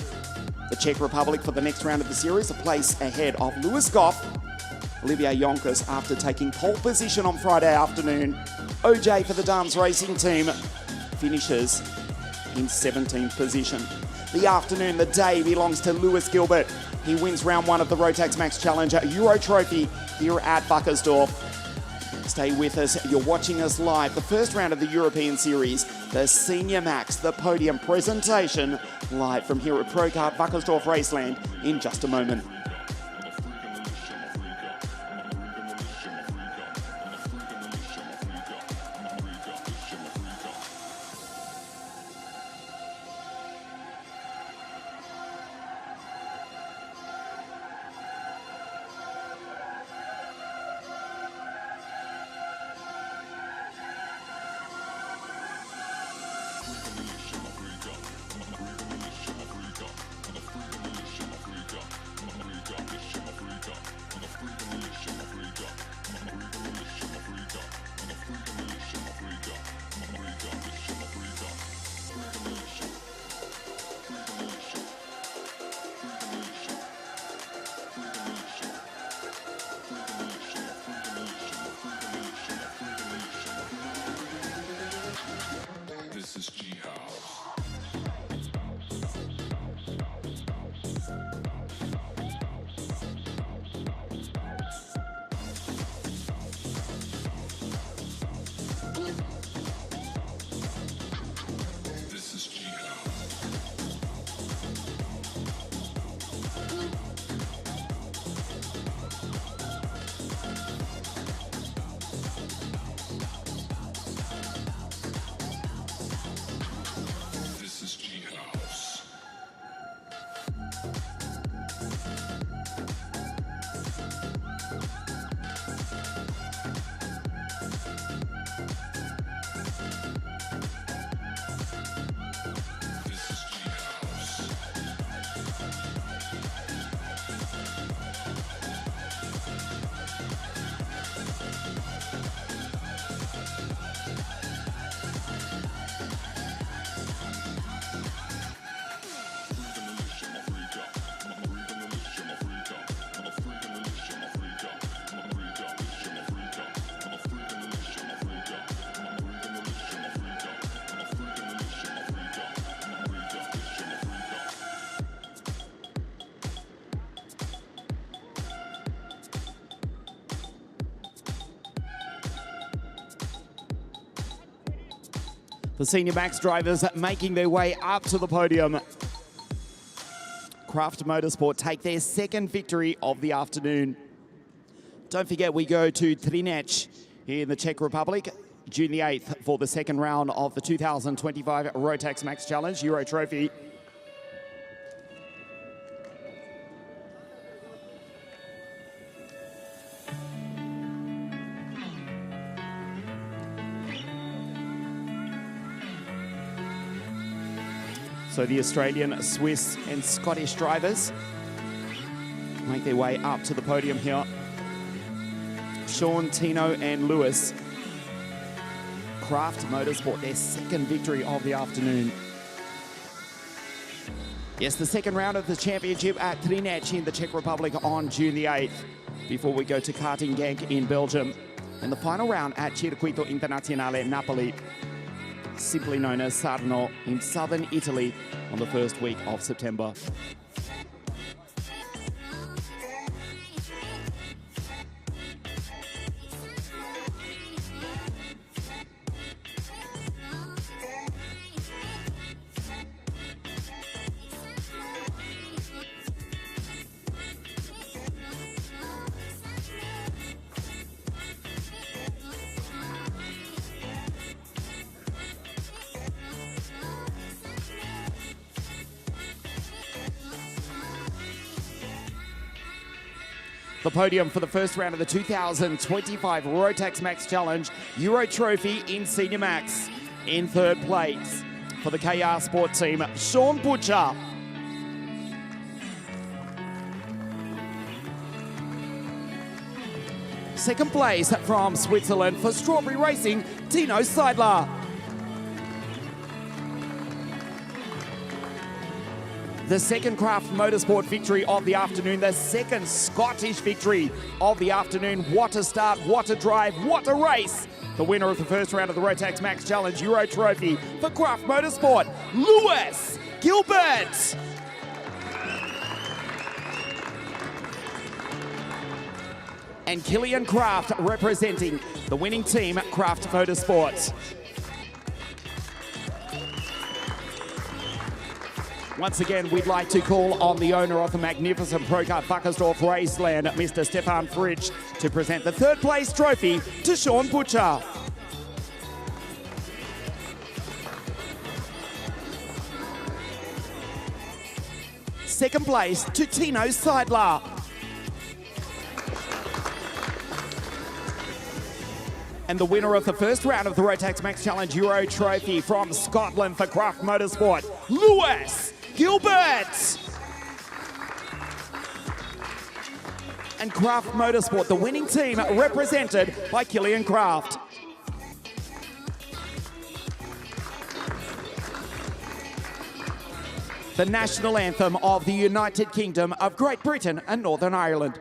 the Czech Republic, for the next round of the series, a place ahead of Lewis Goff. Olivier Yonkers, after taking pole position on Friday afternoon. OJ for the Dams Racing Team finishes in 17th position. The afternoon, the day belongs to Lewis Gilbert. He wins round one of the Rotax Max Challenger Euro Trophy here at Wackersdorf. Stay with us, you're watching us live. The first round of the European Series, the Senior Max, the podium presentation, live from here at Procart Wackersdorf Raceland in just a moment. The Senior Max drivers making their way up to the podium. Craft Motorsport take their second victory of the afternoon. Don't forget, we go to Třinec here in the Czech Republic, June the 8th, for the second round of the 2025 Rotax Max Challenge Euro Trophy. So the Australian, Swiss and Scottish drivers make their way up to the podium here. Sean, Tino and Lewis. Craft Motorsport, their second victory of the afternoon. Yes, the second round of the championship at Třinec in the Czech Republic on June the 8th, before we go to Karting Genk in Belgium. And the final round at Circuito Internazionale Napoli, simply known as Sarno, in southern Italy on the first week of September. The podium for the first round of the 2025 Rotax Max Challenge Euro Trophy in Senior Max. In third place for the KR Sport team, Sean Butcher. Second place from Switzerland for Strawberry Racing, Tino Seidler. The second Craft Motorsport victory of the afternoon, the second Scottish victory of the afternoon. What a start, what a drive, what a race. The winner of the first round of the Rotax Max Challenge Euro Trophy for Craft Motorsport, Lewis Gilbert. And Killian Craft representing the winning team, Craft Motorsport. Once again, we'd like to call on the owner of the magnificent Pro-Kart WACKERSDORF Raceland, Mr. Stefan Fritsch, to present the third place trophy to Sean Butcher. Second place to Tino Seidler. And the winner of the first round of the Rotax Max Challenge Euro Trophy from Scotland for Craft Motorsport, Lewis Gilbert. And Craft Motorsport, the winning team, represented by Killian Craft. The national anthem of the United Kingdom of Great Britain and Northern Ireland.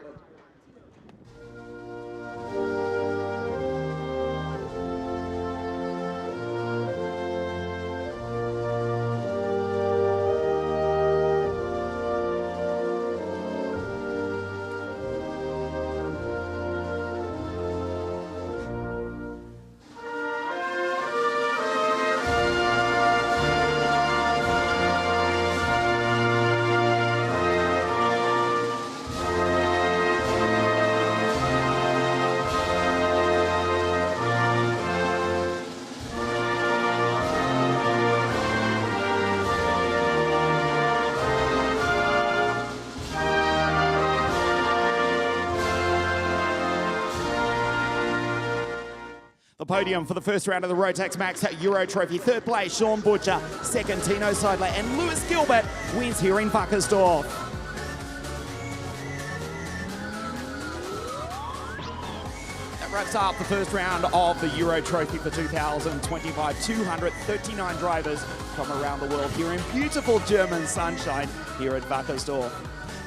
The podium for the first round of the Rotax Max Euro Trophy. Third place, Sean Butcher. Second, Tino Seidler. And Lewis Gilbert wins here in WACKERSDORF. That wraps up the first round of the Euro Trophy for 2025. 239 drivers from around the world here in beautiful German sunshine here at WACKERSDORF.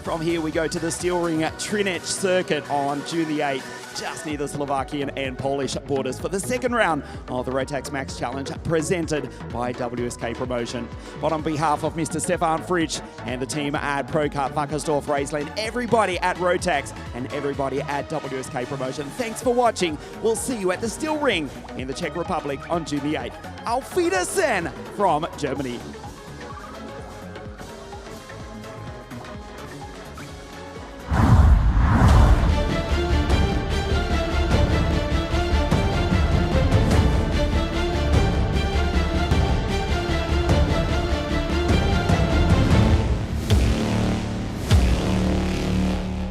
From here, we go to the Steel Ring at Třinec circuit on June the 8th. just near the Slovakian and Polish borders for the second round of the Rotax Max Challenge presented by WSK Promotion. But on behalf of Mr. Stefan Fritsch and the team at ProKart WACKERSDORF Raceland, everybody at Rotax and everybody at WSK Promotion, thanks for watching. We'll see you at the Steel Ring in the Czech Republic on June the 8th. Auf Wiedersehen from Germany.